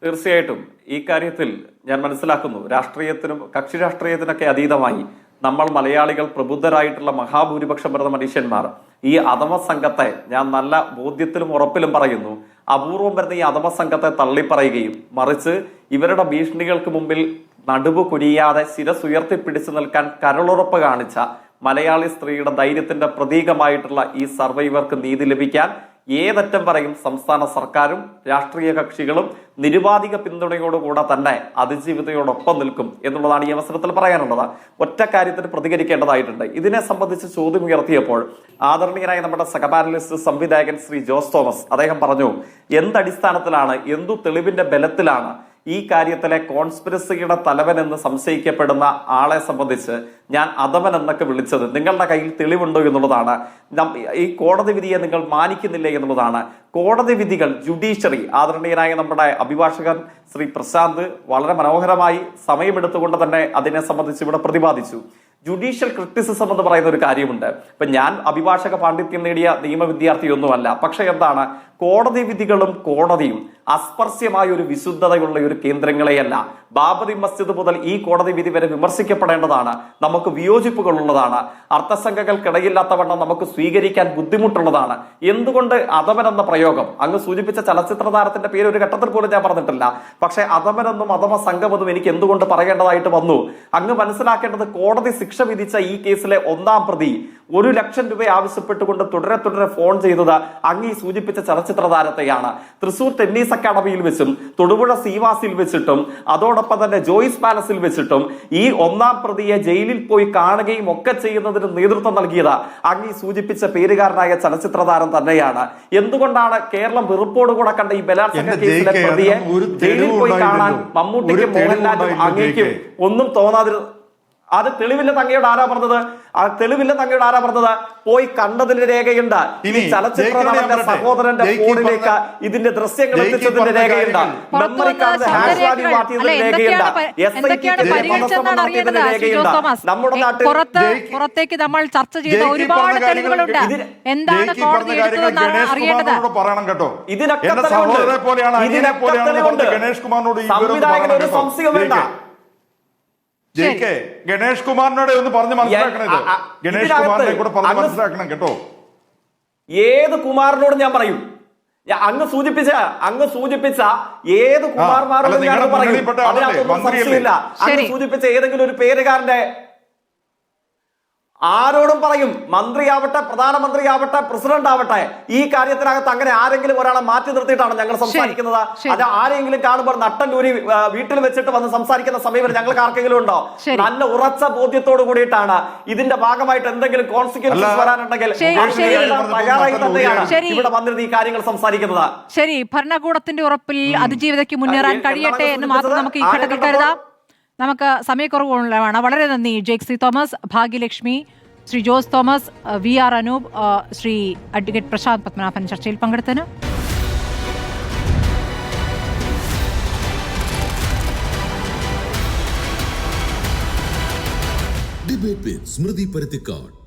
തീർച്ചയായിട്ടും ഈ കാര്യത്തിൽ ഞാൻ മനസ്സിലാക്കുന്നു, രാഷ്ട്രീയത്തിനും കക്ഷി രാഷ്ട്രീയത്തിനൊക്കെ അതീതമായി നമ്മൾ മലയാളികൾ പ്രബുദ്ധരായിട്ടുള്ള മഹാഭൂരിപക്ഷം വരുന്ന മനുഷ്യന്മാർ ഈ അധമ സംഘത്തെ, ഞാൻ നല്ല ബോധ്യത്തിലും ഉറപ്പിലും പറയുന്നു, അപൂർവം വരുന്ന ഈ അധമ സംഘത്തെ തള്ളിപ്പറയുകയും മറിച്ച് ഇവരുടെ ഭീഷണികൾക്ക് മുമ്പിൽ നടുവ് കുനിയാതെ ശിരസുയർത്തിപ്പിടിച്ചു നിൽക്കാൻ കരളുറപ്പ് കാണിച്ച മലയാളി സ്ത്രീയുടെ ധൈര്യത്തിന്റെ പ്രതീകമായിട്ടുള്ള ഈ സർവൈവർക്ക് നീതി ലഭിക്കാൻ ഏതറ്റം പറയും സംസ്ഥാന സർക്കാരും രാഷ്ട്രീയ കക്ഷികളും നിരുപാധിക പിന്തുണയോടുകൂടെ തന്നെ അതിജീവിതയോടൊപ്പം നിൽക്കും എന്നുള്ളതാണ് ഈ അവസരത്തിൽ പറയാനുള്ളത്. ഒറ്റ കാര്യത്തിന് പ്രതികരിക്കേണ്ടതായിട്ടുണ്ട്. ഇതിനെ സംബന്ധിച്ച് ചോദ്യം ഉയർത്തിയപ്പോൾ ആദരണീയനായ നമ്മുടെ സഹപാനലിസ്റ്റ് സംവിധായകൻ ശ്രീ ജോസ് തോമസ് അദ്ദേഹം പറഞ്ഞു, എന്തടിസ്ഥാനത്തിലാണ്, എന്തു തെളിവിന്റെ ബലത്തിലാണ് ഈ കാര്യത്തിലെ കോൺസ്പിരസിയുടെ തലവൻ എന്ന് സംശയിക്കപ്പെടുന്ന ആളെ സംബന്ധിച്ച് ഞാൻ അധമൻ എന്നൊക്കെ വിളിച്ചത്? നിങ്ങളുടെ കയ്യിൽ തെളിവുണ്ടോ എന്നുള്ളതാണ്. ഈ കോടതി വിധിയെ നിങ്ങൾ മാനിക്കുന്നില്ല എന്നുള്ളതാണ്. കോടതി വിധികൾ, ജുഡീഷ്യറി, ആദരണീയനായ നമ്മുടെ അഭിഭാഷകൻ ശ്രീ പ്രശാന്ത് വളരെ മനോഹരമായി സമയമെടുത്തുകൊണ്ട് തന്നെ അതിനെ സംബന്ധിച്ച് ഇവിടെ പ്രതിപാദിച്ചു. ജുഡീഷ്യൽ ക്രിറ്റിസിസം എന്ന് പറയുന്ന ഒരു കാര്യമുണ്ട്. ഇപ്പൊ ഞാൻ അഭിഭാഷക പാണ്ഡിത്യം നേടിയ നിയമ വിദ്യാർത്ഥിയൊന്നുമല്ല. പക്ഷെ എന്താണ്, കോടതി വിധികളും കോടതിയും അസ്പർശ്യമായ ഒരു വിശുദ്ധതയുള്ള ഒരു കേന്ദ്രങ്ങളെയല്ല. ബാബറി മസ്ജിദ് മുതൽ ഈ കോടതി വിധി വരെ വിമർശിക്കപ്പെടേണ്ടതാണ്. നമുക്ക് വിയോജിപ്പുകളുള്ളതാണ്. അർത്ഥസംഖ്യകൾക്കിടയില്ലാത്തവണ്ണം നമുക്ക് സ്വീകരിക്കാൻ ബുദ്ധിമുട്ടുള്ളതാണ്. എന്തുകൊണ്ട് അധമൻ എന്ന പ്രയോഗം, അങ്ങ് സൂചിപ്പിച്ച ചലച്ചിത്ര താരത്തിന്റെ പേര് ഒരു ഘട്ടത്തിൽ പോലും ഞാൻ പറഞ്ഞിട്ടില്ല. പക്ഷെ അധമനെന്നും അധമ സംഘമെന്നും എനിക്ക് എന്തുകൊണ്ട് പറയേണ്ടതായിട്ട് വന്നു? അങ്ങ് മനസ്സിലാക്കേണ്ടത് കോടതി ശിക്ഷ വിധിച്ച ഈ കേസിലെ 1-ാം പ്രതി 1 ലക്ഷം രൂപ ആവശ്യപ്പെട്ടുകൊണ്ട് തുടരെ ഫോൺ ചെയ്തത് അങ്ങീ സൂചിപ്പിച്ച ചലച്ചിത്ര താരത്തെയാണ്. തൃശൂർ ടെന്നീസ് അക്കാദമിയിൽ വെച്ചും തൊടുപുഴ സീവാസിൽ വെച്ചിട്ടും അതോടൊപ്പം തന്നെ ജോയിസ് പാലസിൽ വെച്ചിട്ടും ഈ 1-ാം പ്രതിയെ ജയിലിൽ പോയി കാണുകയും ഒക്കെ ചെയ്യുന്നതിന് നേതൃത്വം നൽകിയത് അങ്ങീ സൂചിപ്പിച്ച പേരുകാരനായ ചലച്ചിത്ര താരം തന്നെയാണ്. എന്തുകൊണ്ടാണ് കേരളം വെറുപ്പോടുകൂടെ കണ്ട ഈ ബലാത്സംഗ കേസിലെ പ്രതിയെ ജയിലിൽ പോയി കാണാൻ മമ്മൂട്ടിക്കും മോഹൻലാലിനും അങ്ങേക്കും ഒന്നും തോന്നാതിരുന്നത്? അത് തെളിവില്ല തങ്ങയോട് ആരാ പറഞ്ഞത്? ആ തെളിവില്ല തങ്ങയോട് ആരാ പറഞ്ഞത്? പോയി കണ്ടതിന്റെ രേഖയുണ്ട്. ഈ ചലച്ചിത്ര നടന്റെ സഹോദരന്റെ ഫോണിലേക്ക് ഇതിന്റെ ദൃശ്യങ്ങൾ എത്തിച്ചതിന്റെ രേഖയുണ്ട്. മെമ്മറി കാർഡ് ഹാഷ് വാല്യൂ മാറ്റിയതിന്റെ രേഖയുണ്ട്. നമ്മുടെ നാട്ടിൽ പുറത്തേക്ക് നമ്മൾ ചർച്ച ചെയ്ത ഒരുപാട് തെളിവുകളുണ്ട്. എന്താണ് കോടതി എടുത്തതെന്നാണ് അറിയേണ്ടത്. ഇതിനൊക്കെ സംവിധായകന് ഒരു സംശയം വേണ്ട. ഗണേഷ് കുമാറിനോട് ഒന്ന് പറഞ്ഞ് മനസ്സിലാക്കണത്. ഗണേഷ് കുമാറിനെ കൂടെ പറഞ്ഞ് മനസ്സിലാക്കണം കേട്ടോ. ഏത് കുമാറിനോട് ഞാൻ പറയും? അങ്ങ് സൂചിപ്പിച്ച ഏത് കുമാർമാരോടും ഞാൻ പറയും. അതിനകത്തൊന്നും സംശയമില്ല. അങ്ങ് സൂചിപ്പിച്ച ഏതെങ്കിലും ഒരു പേരുകാരന്റെ ആരോടും പറയും. മന്ത്രിയാവട്ടെ, പ്രധാനമന്ത്രിയാവട്ടെ, പ്രസിഡന്റ് ആവട്ടെ, ഈ കാര്യത്തിനകത്ത് അങ്ങനെ ആരെങ്കിലും ഒരാളെ മാറ്റി നിർത്തിയിട്ടാണ് ഞങ്ങൾ സംസാരിക്കുന്നത്. അത് ആരെങ്കിലും കാണുമ്പോൾ നട്ടല്ലൂരി വീട്ടിൽ വെച്ചിട്ട് വന്ന് സംസാരിക്കുന്ന സമയം ഞങ്ങൾക്ക് ആർക്കെങ്കിലും ഉണ്ടോ? നല്ല ഉറച്ച ബോധ്യത്തോട് കൂടിയിട്ടാണ് ഇതിന്റെ ഭാഗമായിട്ട് എന്തെങ്കിലും കോൺസിക്വൻസസ് വരാനുണ്ടെങ്കിൽ തയ്യാറായി തന്നെയാണ് ഇവിടെ വന്നിരുന്ന ഈ കാര്യങ്ങൾ സംസാരിക്കുന്നത്. ശരി, ഭരണകൂടത്തിന്റെ ഉറപ്പിൽ അതിജീവിതയ്ക്ക് മുന്നേറാൻ കഴിയട്ടെ എന്ന് മാത്രം നമുക്ക് ഈ ഘട്ടത്തിൽ കരുതാം. നമുക്ക് സമയക്കുറവുള്ളതാണ്. വളരെ നന്ദി ജെയ്ക്സി തോമസ്, ഭാഗ്യലക്ഷ്മി, ശ്രീ ജോസ് തോമസ്, VR അനൂപ്, ശ്രീ അഡ്വക്കേറ്റ് പ്രശാന്ത് പത്മനാഭൻ ചർച്ചയിൽ പങ്കെടുത്തതിന്. ഡിബേറ്റ് വിത്ത് സ്മൃതി പരുത്തിക്കാട്.